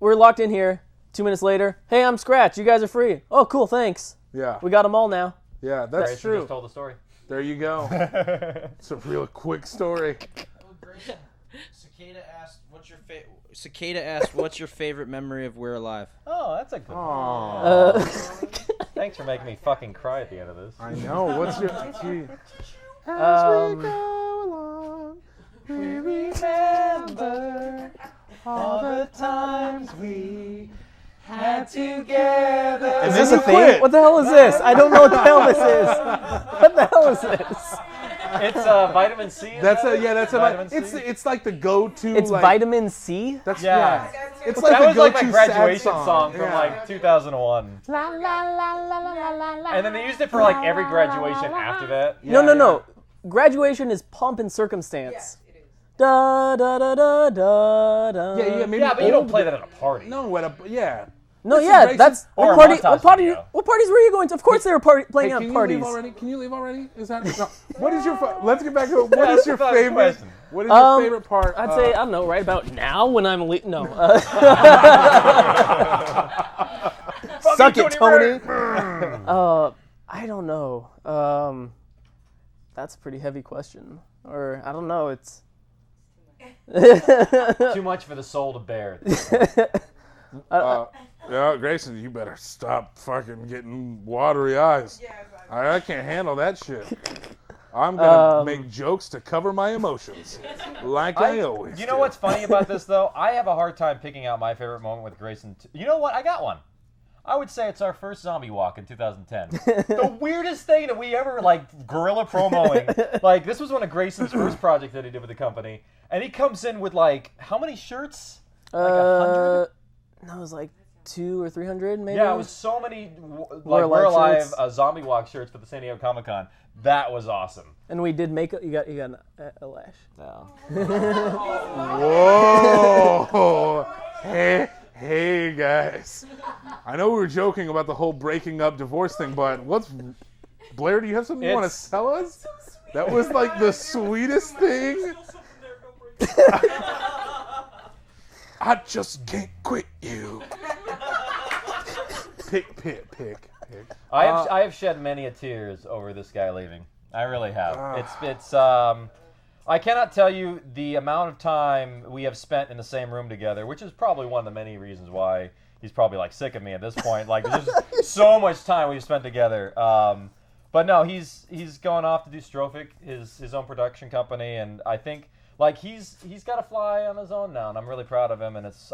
we're locked in here. 2 minutes later. Hey, I'm Scratch. You guys are free. Oh, cool. Thanks. Yeah. We got them all now. Yeah, that's Grayson true. just told the story. There you go. It's a real quick story. Cicada asked, "What's your favorite memory of We're Alive?" Oh, that's a good one. Thanks for making me fucking cry at the end of this. I know. What's your... Gee. We remember all the times we had together. Is this a thing? What the hell is this? I don't know what the hell this is. What the hell is this? It's vitamin C. That's vitamin C. It's like the go-to. It's like, vitamin C? That's Yeah. It's that like the was like my go-to graduation sad song from Yeah. like 2001. And then they used it for like every graduation after that. No. Graduation is pomp and circumstance. Da da da da da da. Maybe but you don't play that at a party. No, No, Listen, yeah, Grayson- that's Or what a party. montage video. What parties were you going to? Of course, they were playing Hey, at can parties. You leave already? Can you leave already? Is that no? What is your? Let's get back to what is your that's a favorite? question. What is your favorite part? I'd say I don't know. Right about now, when I'm no. Suck it, Tony. I don't know. That's a pretty heavy question. Or I don't know. It's Too much for the soul to bear. Yeah, Grayson, you better stop fucking getting watery eyes. I can't handle that shit. I'm gonna make jokes to cover my emotions, like I always. You know what's funny about this though? I have a hard time picking out my favorite moment with Grayson. You know what? I got one. I would say it's our first zombie walk in 2010. The weirdest thing that we ever like guerrilla promoing. Like this was one of Grayson's first projects that he did with the company, and he comes in with like how many shirts? Like 100? No, it was like 200 or 300 maybe. Yeah, it was so many We're We're Alive shirts. zombie walk shirts for the San Diego Comic Con. That was awesome. And we did make you got a lash. No. Whoa! Hey guys. I know we were joking about the whole breaking up divorce thing, but Blair, do you have something you want to tell us? That was like the sweetest thing. I just can't quit you. Pick. I have shed many a tears over this guy leaving. I really have. It's I cannot tell you the amount of time we have spent in the same room together, which is probably one of the many reasons why he's probably like sick of me at this point. Like there's just so much time we've spent together. But no, he's going off to do Strophic, his own production company, and I think like he's got to fly on his own now, and I'm really proud of him. And it's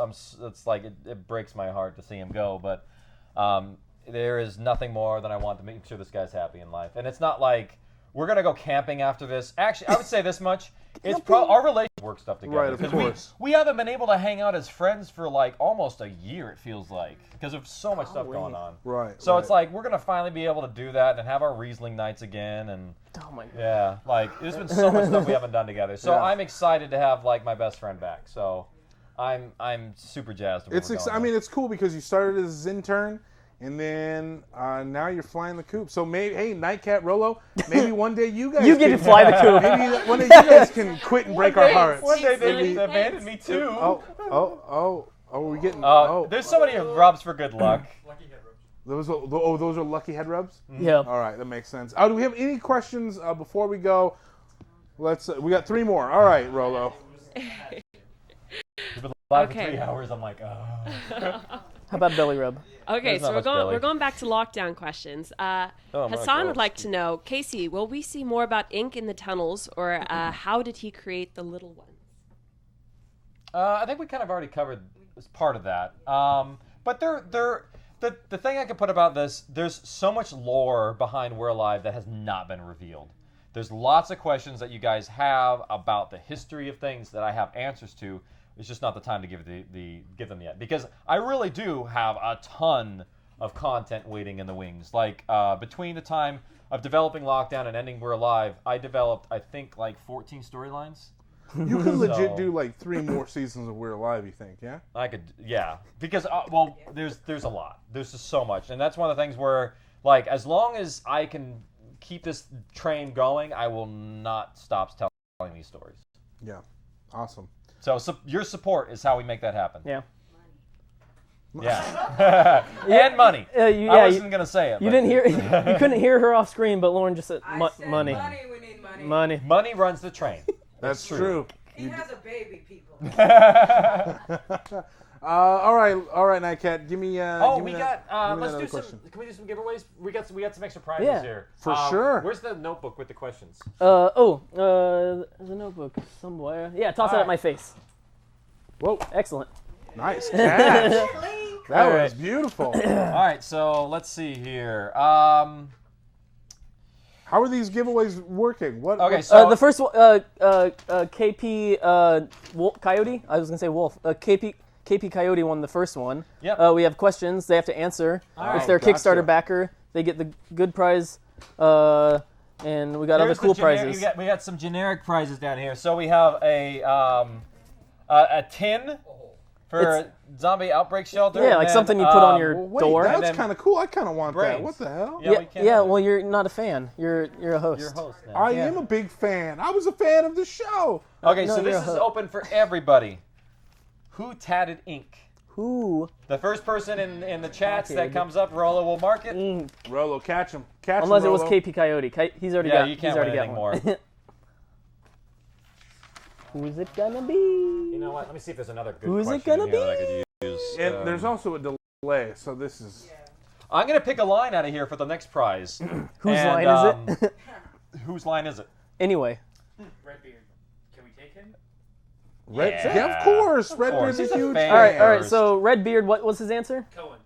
like it breaks my heart to see him go, but there is nothing more than I want to make sure this guy's happy in life. And it's not like we're gonna go camping after this. Actually, I would say this much: it's our relationship work stuff together. Right, of course. We haven't been able to hang out as friends for like almost a year. It feels like because of so much stuff going on. Right. So it's like we're gonna finally be able to do that and have our Riesling nights again. And oh my God. Yeah, like there's been so much stuff we haven't done together. So Yeah. I'm excited to have like my best friend back. So I'm super jazzed. I mean, it's cool because you started as his intern, And then now you're flying the coop. So maybe, hey, Nightcat, Rolo, maybe one day you guys You get to fly the coop. Maybe one day you guys can quit and break our hearts. One day they abandoned me too. We're getting. There's somebody who rubs for good luck. Those are lucky head rubs. Yeah. All right, that makes sense. Do we have any questions before we go? We got 3 more. All right, Rolo. We've been live for 3 hours. I'm like, oh. How about belly rub? Okay, so we're going back to lockdown questions. Hassan would like to know, Casey, will we see more about ink in the tunnels, or how did he create the little ones? I think we kind of already covered as part of that. But the thing I can put about this, there's so much lore behind We're Alive that has not been revealed. There's lots of questions that you guys have about the history of things that I have answers to. It's just not the time to give them yet, because I really do have a ton of content waiting in the wings. Like between the time of developing Lockdown and ending We're Alive, I developed I think like 14 storylines. You could legit do like 3 more seasons of We're Alive. You think? Yeah. I could. Yeah, because there's a lot. There's just so much, and that's one of the things where like as long as I can keep this train going, I will not stop telling these stories. Yeah. Awesome. So your support is how we make that happen. Yeah. Yeah. And money. I wasn't going to say it. You didn't hear. You couldn't hear her off screen, but Lauren just said money. Money, we need money. Money. Money runs the train. That's true. He has a baby, people. All right, Nightcat. Give me. Give me let's do some. question. Can we do some giveaways? We got some extra prizes here. For sure. Where's the notebook with the questions? The notebook somewhere. Yeah, toss it at my face. Whoa. Excellent. Nice catch. That was right. beautiful. All right, so let's see here. How are these giveaways working? Okay, so the first one, KP Coyote. I was gonna say Wolf. KP Coyote won the first one. Yep. We have questions they have to answer. All if they're a right, Kickstarter backer, they get the good prize. And we got other cool prizes. We got some generic prizes down here. So we have a tin for zombie outbreak shelter. Yeah, like something you put on your door. That's kind of cool. I kind of want that. brains. What the hell? Yeah. Well, you're not a fan. You're a host. You're a host now. I am a big fan. I was a fan of the show. Okay, No, so you're this a is host. open for everybody. Who tatted ink? Who? The first person in the chats that comes up, Rolo will mark it. Rolo, catch him. Unless him, it was Rolo. KP Coyote. He's already Yeah, got. you can't he's already win got anything one. more. Who's it gonna be? You know what? Let me see if there's another good Who's it question gonna in here that I could use. And there's also a delay, so this is. I'm gonna pick a line out of here for the next prize. Whose line is it? Whose line is it? Anyway. Redbeard. Can we take him? Yeah, of course. Redbeard's He's a huge fan. All right. So Redbeard, what was his answer? Cohen.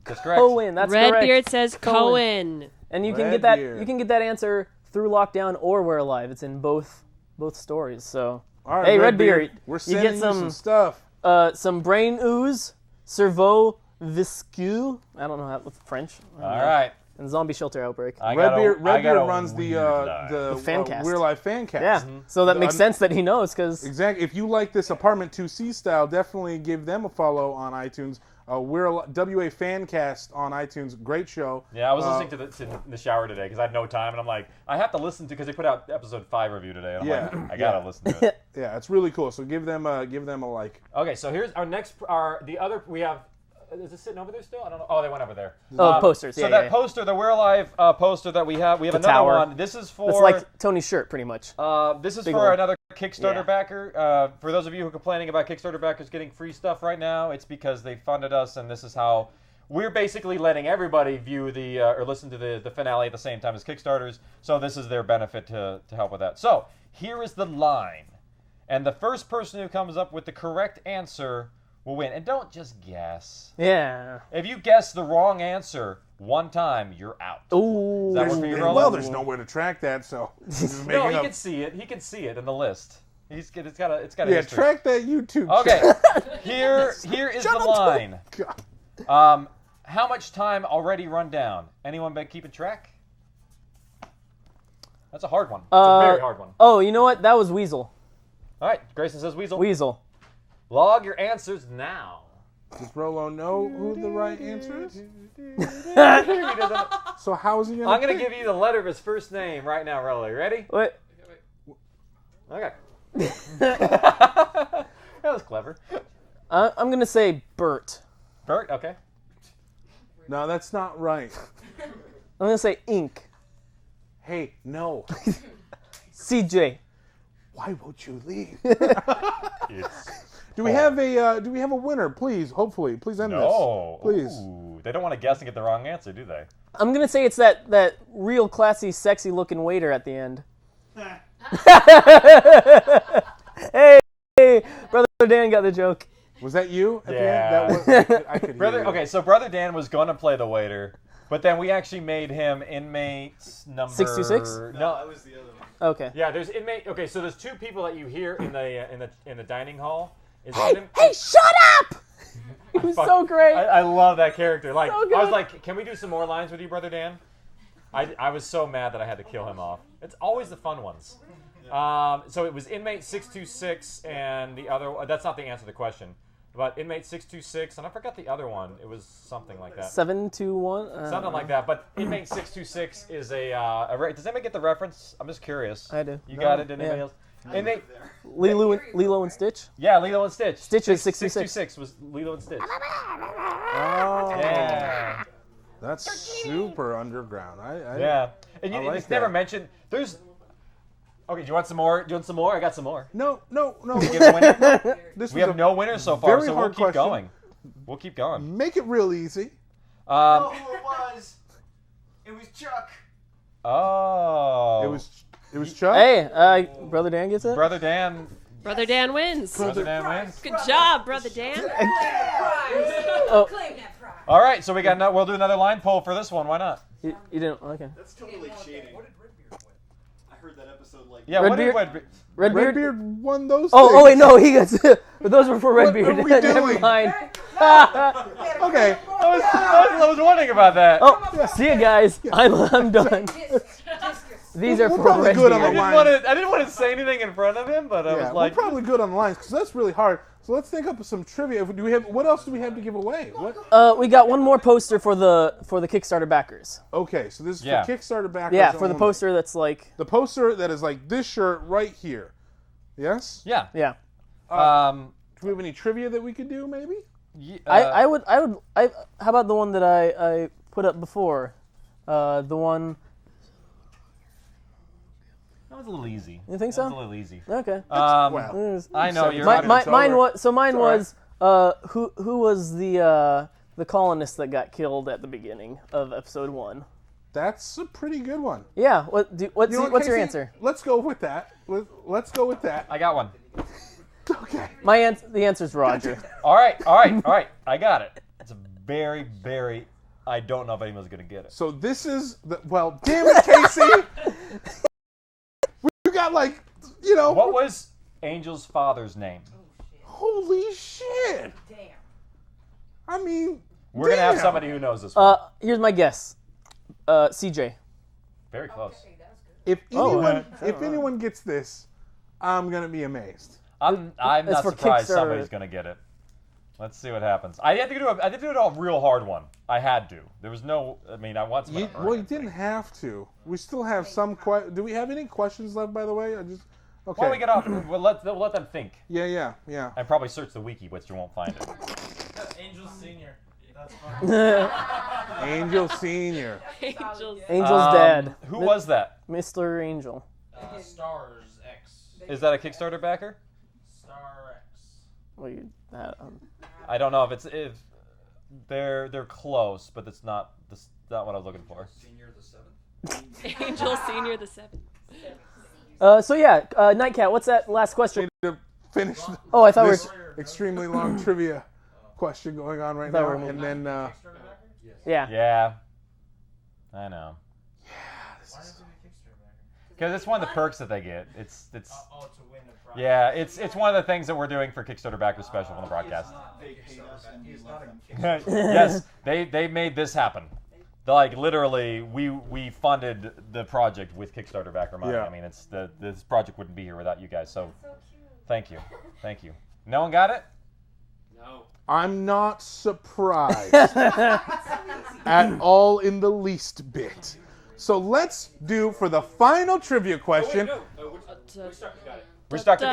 That's correct. Cohen. That's correct. Redbeard says Cohen. And you can get that. Redbeard. You can get that answer through Lockdown or We're Alive. It's in both stories. So All right, hey, Redbeard, we're you sending get you some stuff. some brain ooze, cerveau viscu. I don't know how what's French. All right. And zombie shelter outbreak. Redbeard a runs the fan cast. We're Live fan cast. Yeah. So that makes sense that he knows because Exactly. If you like this Apartment2C style, definitely give them a follow on iTunes. We're WA Fancast on iTunes. Great show. Yeah, I was listening to the shower today because I had no time, and I'm like, I have to listen to because they put out episode 5 review today. And I'm like, I gotta listen to it. Yeah, it's really cool. So give them a like. Okay, so here's our next. We have. Is it sitting over there still? I don't know. Oh, they went over there. posters. So that poster, the We're Alive poster that we have another tower. one. This is for. it's like Tony's shirt, pretty much. This is Big for one. another Kickstarter Yeah. backer. For those of you who are complaining about Kickstarter backers getting free stuff right now, it's because they funded us, and this is how we're basically letting everybody view or listen to the finale at the same time as Kickstarters. So this is their benefit to help with that. So here is the line, and the first person who comes up with the correct answer will win. And don't just guess. Yeah. If you guess the wrong answer one time, you're out. Ooh. Does that work for you, Rolo? Well, there's nowhere to track that, so. No, he can see it. He can see it in the list. It's got a Yeah, history. track that YouTube. Okay, channel. here is the line. How much time already run down? Anyone been keeping track? That's a hard one. It's a very hard one. Oh, you know what? That was Weasel. All right, Grayson says Weasel. Weasel. Log your answers now. Does Rolo know who the right answer is? So how is he gonna? I'm gonna give you the letter of his first name right now, Rolo. You ready? What? Okay. That was clever. I'm gonna say Bert. Bert. Okay. No, that's not right. I'm gonna say ink. Hey, no. CJ. Why won't you leave? Do we have a winner? Please, hopefully, please end No. this. Please. Ooh, they don't want to guess and get the wrong answer, do they? I'm gonna say it's that real classy, sexy looking waiter at the end. Hey, brother Dan got the joke. Was that you? At Yeah. The end? That was, I could Brother. hear you. Okay, so Brother Dan was going to play the waiter, but then we actually made him inmate number 626? No, that was the other one. Okay. Yeah, there's inmate. Okay, so there's two people that you hear in the dining hall. Is Hey, shut up! It was so great. I love that character. Like, So good. I was like, can we do some more lines with you, Brother Dan? I was so mad that I had to kill him off. It's always the fun ones. So it was inmate 626 and the other. That's not the answer to the question. But inmate 626 and I forgot the other one. It was something like that. 721. Something like that. But inmate 626 is a. Does anybody get the reference? I'm just curious. I do. You got it? Did anybody Yeah. else? Inmate. Lilo and Stitch. Yeah, Lilo and Stitch. Stitch is 626. 626 was Lilo and Stitch. Oh. Yeah. That's super underground. Yeah. And I like it's never that. mentioned. There's. Okay, do you want some more? Do you want some more? I got some more. No. We give a winner? This We was have a no winners so far, very so we'll hard keep question. going. We'll keep going. Make it real easy. who it was. It was Chuck. Oh. It was Chuck. Hey, brother Dan gets it. Brother Dan. Brother Dan wins. Brother Dan wins. Good job, Brother Dan. Oh. Claim that prize. All right, so we'll do another line poll for this one. Why not? You didn't. Okay. That's totally cheating. What did Redbeard win? I heard that episode like. Yeah, what did Redbeard? Redbeard? Redbeard won those. Oh, wait, things. no, he gets it. But those were for Redbeard. are we Never doing? mind. Okay. I was wondering about that. Oh, see you guys. I'm done. These are We're for probably Redbeard. good on the line. I didn't want to say anything in front of him, but I was Yeah, like, we're probably good on the lines because that's really hard. So let's think up of some trivia. Do we have? What else do we have to give away? What? We got one more poster for the Kickstarter backers. Okay, so this is Yeah. for Kickstarter backers. Yeah, for the only. poster that's like. The poster that is like this shirt right here. Yes. yeah. Yeah. Do we have any trivia that we could do? Maybe. I would. How about the one that I put up before? The one. That was a little easy. You think so? That was a little easy. Okay. Well, I know you're. Mine was. So mine It's all was. Who was the colonist that got killed at the beginning of episode 1? That's a pretty good one. Yeah. What's You know what, your Casey? answer? Let's go with that. Let's go with that. I got one. Okay. The answer's Roger. All right. I got it. It's a very, very. I don't know if anyone's gonna get it. So this is well. Damn it, Casey. We got like, What was Angel's father's name? Holy shit. Damn. I mean, We're gonna have damn. somebody who knows this one. Here's my guess. CJ. Very close. If anyone gets this, I'm gonna be amazed. I'm It's not for surprised Kickstarter. somebody's gonna get it. Let's see what happens. I had to do a real hard one. I had to. There was no. I mean, I want somebody. Well, you didn't have to. We still have some. Do we have any questions left? By the way, okay. Why don't we get off? We'll let them think. Yeah. And probably search the wiki, which you won't find it. Angel Senior. That's fine. Angel Senior. Angel's dad. Who was that? Mr. Angel. Stars X. Is that a Kickstarter backer? Star X. Well, I don't know if they're close, but it's not what I was looking for. Senior the 7th. Angel Senior the 7th. So yeah, Nightcat. What's that last question? To finish. Oh, I thought this extremely long trivia question going on right now, and then. Yeah. Yeah. I know. Because it's one of the perks that they get. It's to win a prize. yeah. It's one of the things that we're doing for Kickstarter Backers Special on the broadcast. Yes, they made this happen. Like literally, we funded the project with Kickstarter backer money. Yeah. I mean, this project wouldn't be here without you guys. So, thank you. No one got it? No. I'm not surprised at all in the least bit. So let's do for the final trivia question. Which doctor got it? Which doctor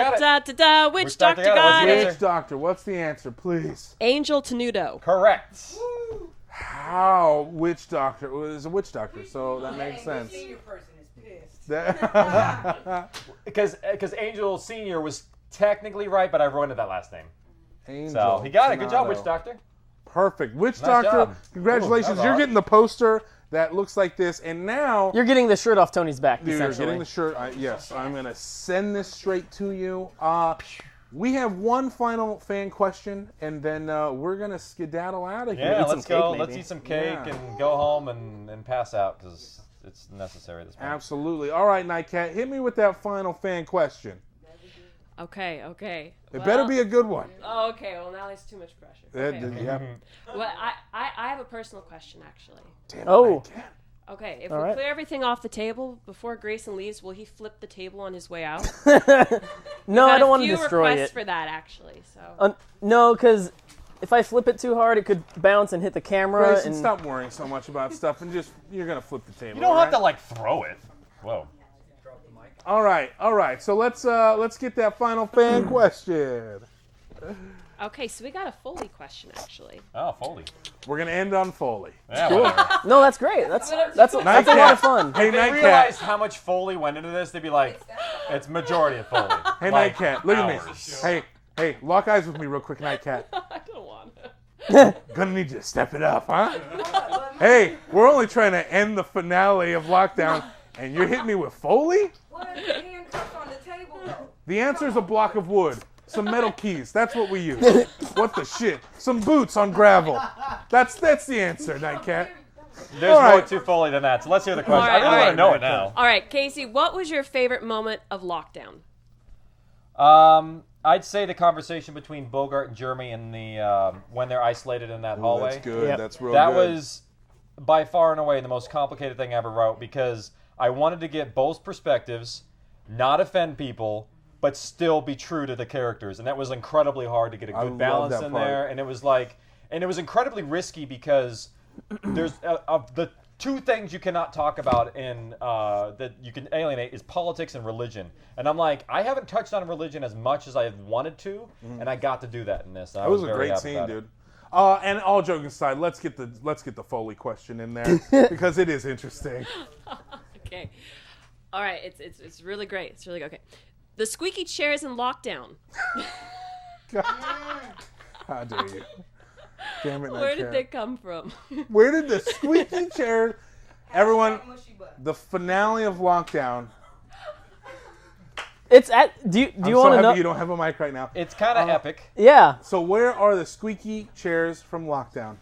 got it? Which doctor? What's the answer, please? Angel Tenuto. Correct. How? Which doctor? It was a witch doctor, so that makes sense. Senior person is pissed. Because Angel Senior was technically right, but I ruined that last name. Angel. So he got it. Good job, Tenuto. witch doctor. Perfect. Witch Nice doctor, job. congratulations. Ooh, that was You're awesome. getting the poster that looks like this, and now You're getting the shirt off Tony's back, you're essentially. getting the shirt. Yes, I'm going to send this straight to you. We have one final fan question, and then we're going to skedaddle out of here. Yeah, let's go. Let's eat some cake Yeah. and go home and pass out because it's necessary at this point. Absolutely. All right, Nightcat, hit me with that final fan question. Okay. It better be a good one. Oh, okay. Well, now there's too much pressure. Okay. Yeah. Well, I have a personal question, actually. Damn it, Oh. Nightcat. Okay, if All we right. clear everything off the table before Grayson leaves, will he flip the table on his way out? No, I don't want to We've had a few destroy requests it. for that, actually. So. No, because if I flip it too hard, it could bounce and hit the camera. Grayson, and stop worrying so much about stuff, and you're going to flip the table. You don't have to alright? throw it. Whoa. All right. So let's get that final fan question. Okay, so we got a Foley question, actually. Oh, Foley. We're gonna end on Foley. Yeah, Cool. whatever. No, that's great. That's a lot Nightcat. of fun. Hey, If they Nightcat. realized how much Foley went into this, they'd be like, it's majority of Foley. Hey, Like, Nightcat, look at hours. me. Hey, lock eyes with me real quick, Nightcat. I don't want to. Gonna need you to step it up, huh? Hey, we're only trying to end the finale of Lockdown, and you're hitting me with Foley? What are the handcuffs on the table? The answer's a block of wood. Some metal keys. That's what we use. What the shit? Some boots on gravel. That's the answer, Nightcat. There's All more right. to Foley than that, so let's hear the question. All right, I really all want right. to know it now. All right, Casey, what was your favorite moment of lockdown? I'd say the conversation between Bogart and Jeremy in the when they're isolated in that hallway. That's good. Yep. That's real That good. was by far and away the most complicated thing I ever wrote because I wanted to get both perspectives, not offend people, but still be true to the characters, and that was incredibly hard to get a I good love balance that in part. there. And it was incredibly risky because there's of the two things you cannot talk about in that you can alienate is politics and religion. And I'm like, I haven't touched on religion as much as I wanted to, and I got to do that in this. That was a very great happy scene, about it. dude. And all joking aside, let's get the Foley question in there because it is interesting. Okay. All right, it's really great. It's really good. Okay. The squeaky chairs in lockdown. How dare you? Damn it, Where did Nightcat. they come from? Where did the squeaky chair? Everyone, the finale of Lockdown. It's at. Do you I'm want so to happy know? you don't have a mic right now. It's kind of epic. Yeah. So where are the squeaky chairs from Lockdown?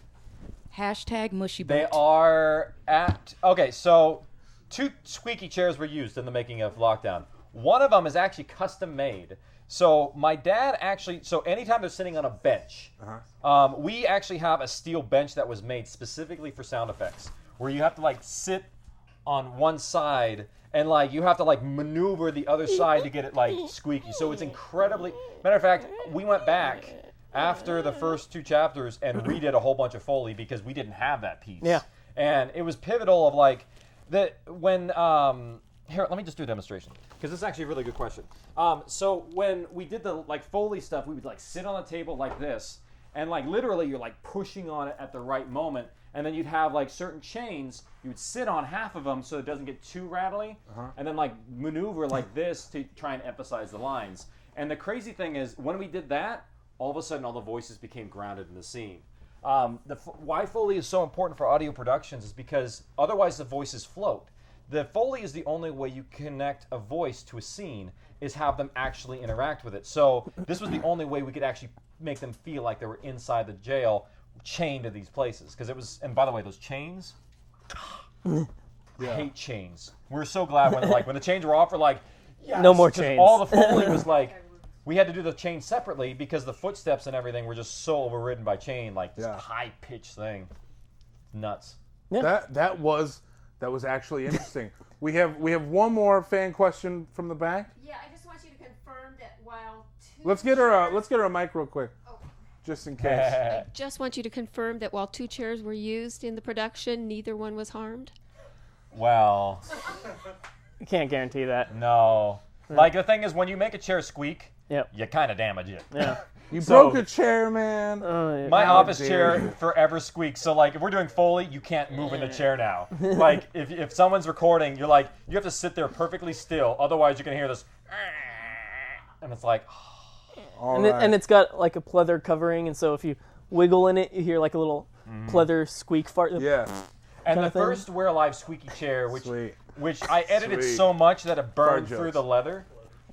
Hashtag mushy They butt. are at okay. So 2 squeaky chairs were used in the making of Lockdown. One of them is actually custom made. So my dad actually. So anytime they're sitting on a bench, we actually have a steel bench that was made specifically for sound effects, where you have to like sit on one side and like you have to like maneuver the other side to get it like squeaky. So it's incredibly. Matter of fact, we went back after the first 2 chapters and redid a whole bunch of Foley because we didn't have that piece. Yeah. And it was pivotal of like when here, let me just do a demonstration because this is actually a really good question. So when we did the like Foley stuff, we would like sit on the table like this, and like literally you're like pushing on it at the right moment, and then you'd have like certain chains. You would sit on half of them so it doesn't get too rattly, and then like maneuver like this to try and emphasize the lines. And the crazy thing is when we did that, all of a sudden all the voices became grounded in the scene. Why Foley is so important for audio productions is because otherwise the voices float. The Foley is the only way you connect a voice to a scene is have them actually interact with it. So this was the only way we could actually make them feel like they were inside the jail, chained to these places. Because it was, and by the way, those chains, I hate chains. We're so glad when the chains were off, we're like, yes, No more 'cause chains. all the Foley was like, we had to do the chain separately because the footsteps and everything were just so overridden by chain, like this high-pitched thing. Nuts. Yeah. That was actually interesting. we have one more fan question from the back. Yeah, I just want you to confirm that while 2 Let's get her a mic real quick. just in case. I just want you to confirm that while 2 chairs were used in the production, neither one was harmed. Well, You can't guarantee that. no. Yeah. Like the thing is, when you make a chair squeak, Yep. you kind of damage it. Yeah. You So- broke a chair, man. My How office dare chair you. forever squeaks. So like, if we're doing Foley, you can't move in the chair now. Like, if someone's recording, you're like, you have to sit there perfectly still. Otherwise, you're gonna hear this, and it's like, And it's got like a pleather covering, and so if you wiggle in it, you hear like a little pleather squeak fart. Yeah. And kind the of thing. first We're Alive squeaky chair, which I edited Sweet. so much that it burned Fart through jokes. the leather.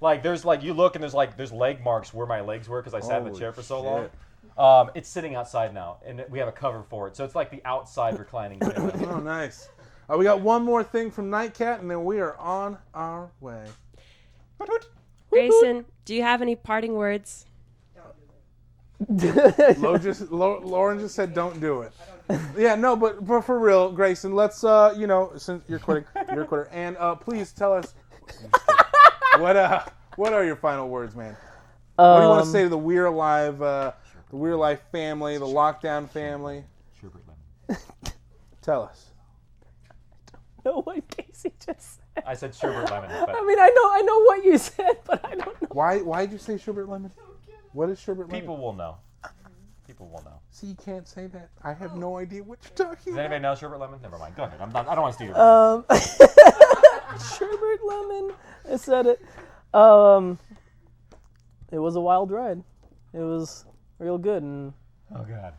Like there's like you look and there's leg marks where my legs were because I sat in the Holy chair for so shit. long. It's sitting outside now, and we have a cover for it, so it's like the outside reclining chair. Oh, nice. We got one more thing from Nightcat, and then we are on our way. Grayson, do you have any parting words? Lauren just said, "Don't do it." Yeah, no, but for real, Grayson, let's since you're quitting, you're a quitter, and please tell us what are your final words, man? What do you want to say to the We're Alive, family, the Lockdown family? Tell us. know what Casey just said. I said sherbet lemon. But I mean, I know what you said, but I don't know. Why did you say sherbet lemon? What is sherbet lemon? People will know. People will know. See, you can't say that. I have no idea what you're talking Does about. anybody know sherbet lemon? Never mind. Go ahead. I don't want to steal your Sherbet lemon. I said it. It was a wild ride. It was real good, and oh god.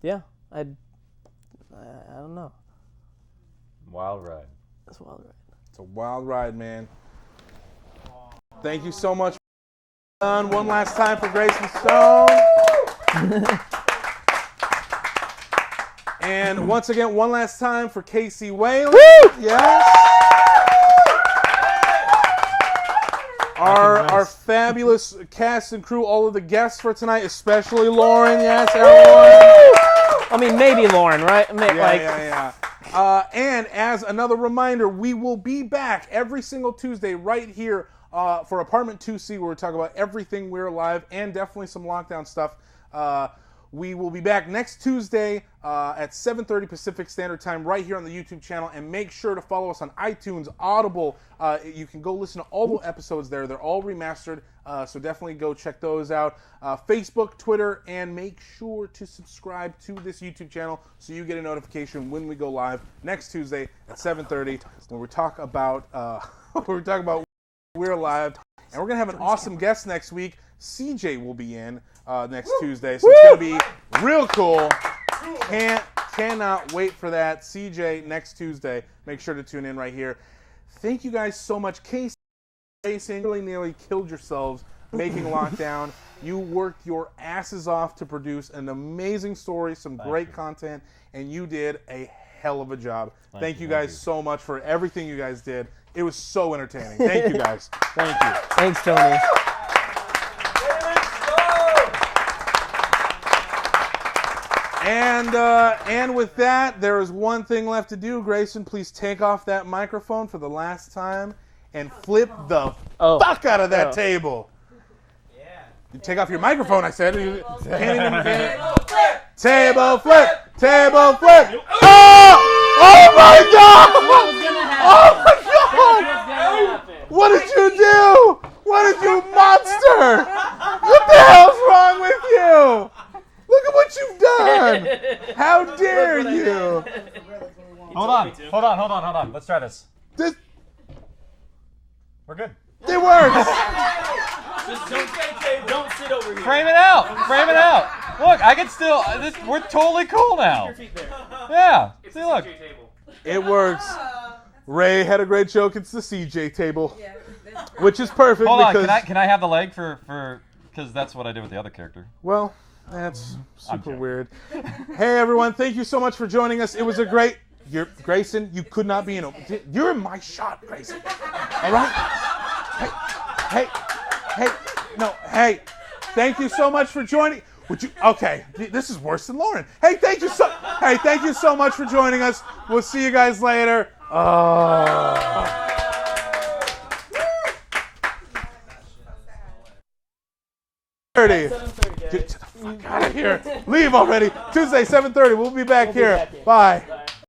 Yeah, I don't know. Wild ride. It's a wild ride. It's a wild ride, man. Thank you so much. One last time for Grayson Stone. And once again, one last time for Casey Whaley. Yes. Our fabulous cast and crew, all of the guests for tonight, especially Lauren. Yes, everyone. I mean, maybe Lauren, right? Yeah. And as another reminder, we will be back every single Tuesday right here for Apartment2C, where we talk about everything We're Alive and definitely some lockdown stuff. We will be back next Tuesday at 7:30 Pacific Standard Time right here on the YouTube channel. And make sure to follow us on iTunes, Audible. You can go listen to all the episodes there. They're all remastered, so definitely go check those out. Facebook, Twitter, and make sure to subscribe to this YouTube channel so you get a notification when we go live next Tuesday at 7:30, when we talk about We're Alive. And we're going to have an awesome guest next week. CJ will be in next Tuesday, so it's going to be real cool. Cannot wait for that. CJ next Tuesday. Make sure to tune in right here. Thank you guys so much. Casey, really nearly killed yourselves making Lockdown. You worked your asses off to produce an amazing story, some great content, and you did a hell of a job. Thank you guys so much for everything you guys did. It was so entertaining. Thank you guys. Thank you. Thanks, Tony. And with that, there is one thing left to do. Grayson, please take off that microphone for the last time and flip the fuck out of that table. Yeah. You take off your microphone, I said. You can't even table flip! Table flip! Oh my god! Oh my god! What did you do? What did you, monster? What the hell's wrong with you? Look at what you've done! How dare you! Hold on. Let's try this. We're good. It works! Don't sit over here. Frame it out. Look, I can still. We're totally cool now. Yeah. See, look. It works. Ray had a great joke. It's the CJ table, which is perfect. Hold on. Because, Can I have the leg for? Because that's what I did with the other character. well, that's super weird. Hey everyone, thank you so much for joining us. It was a great. Grayson, you could not be in a. You're in my shot, Grayson. All right. Hey. Thank you so much for joining. Would you? Okay, this is worse than Lauren. Hey, thank you so much for joining us. We'll see you guys later. Get the fuck out of here. Leave already. Tuesday, 7:30. We'll be back here. Bye.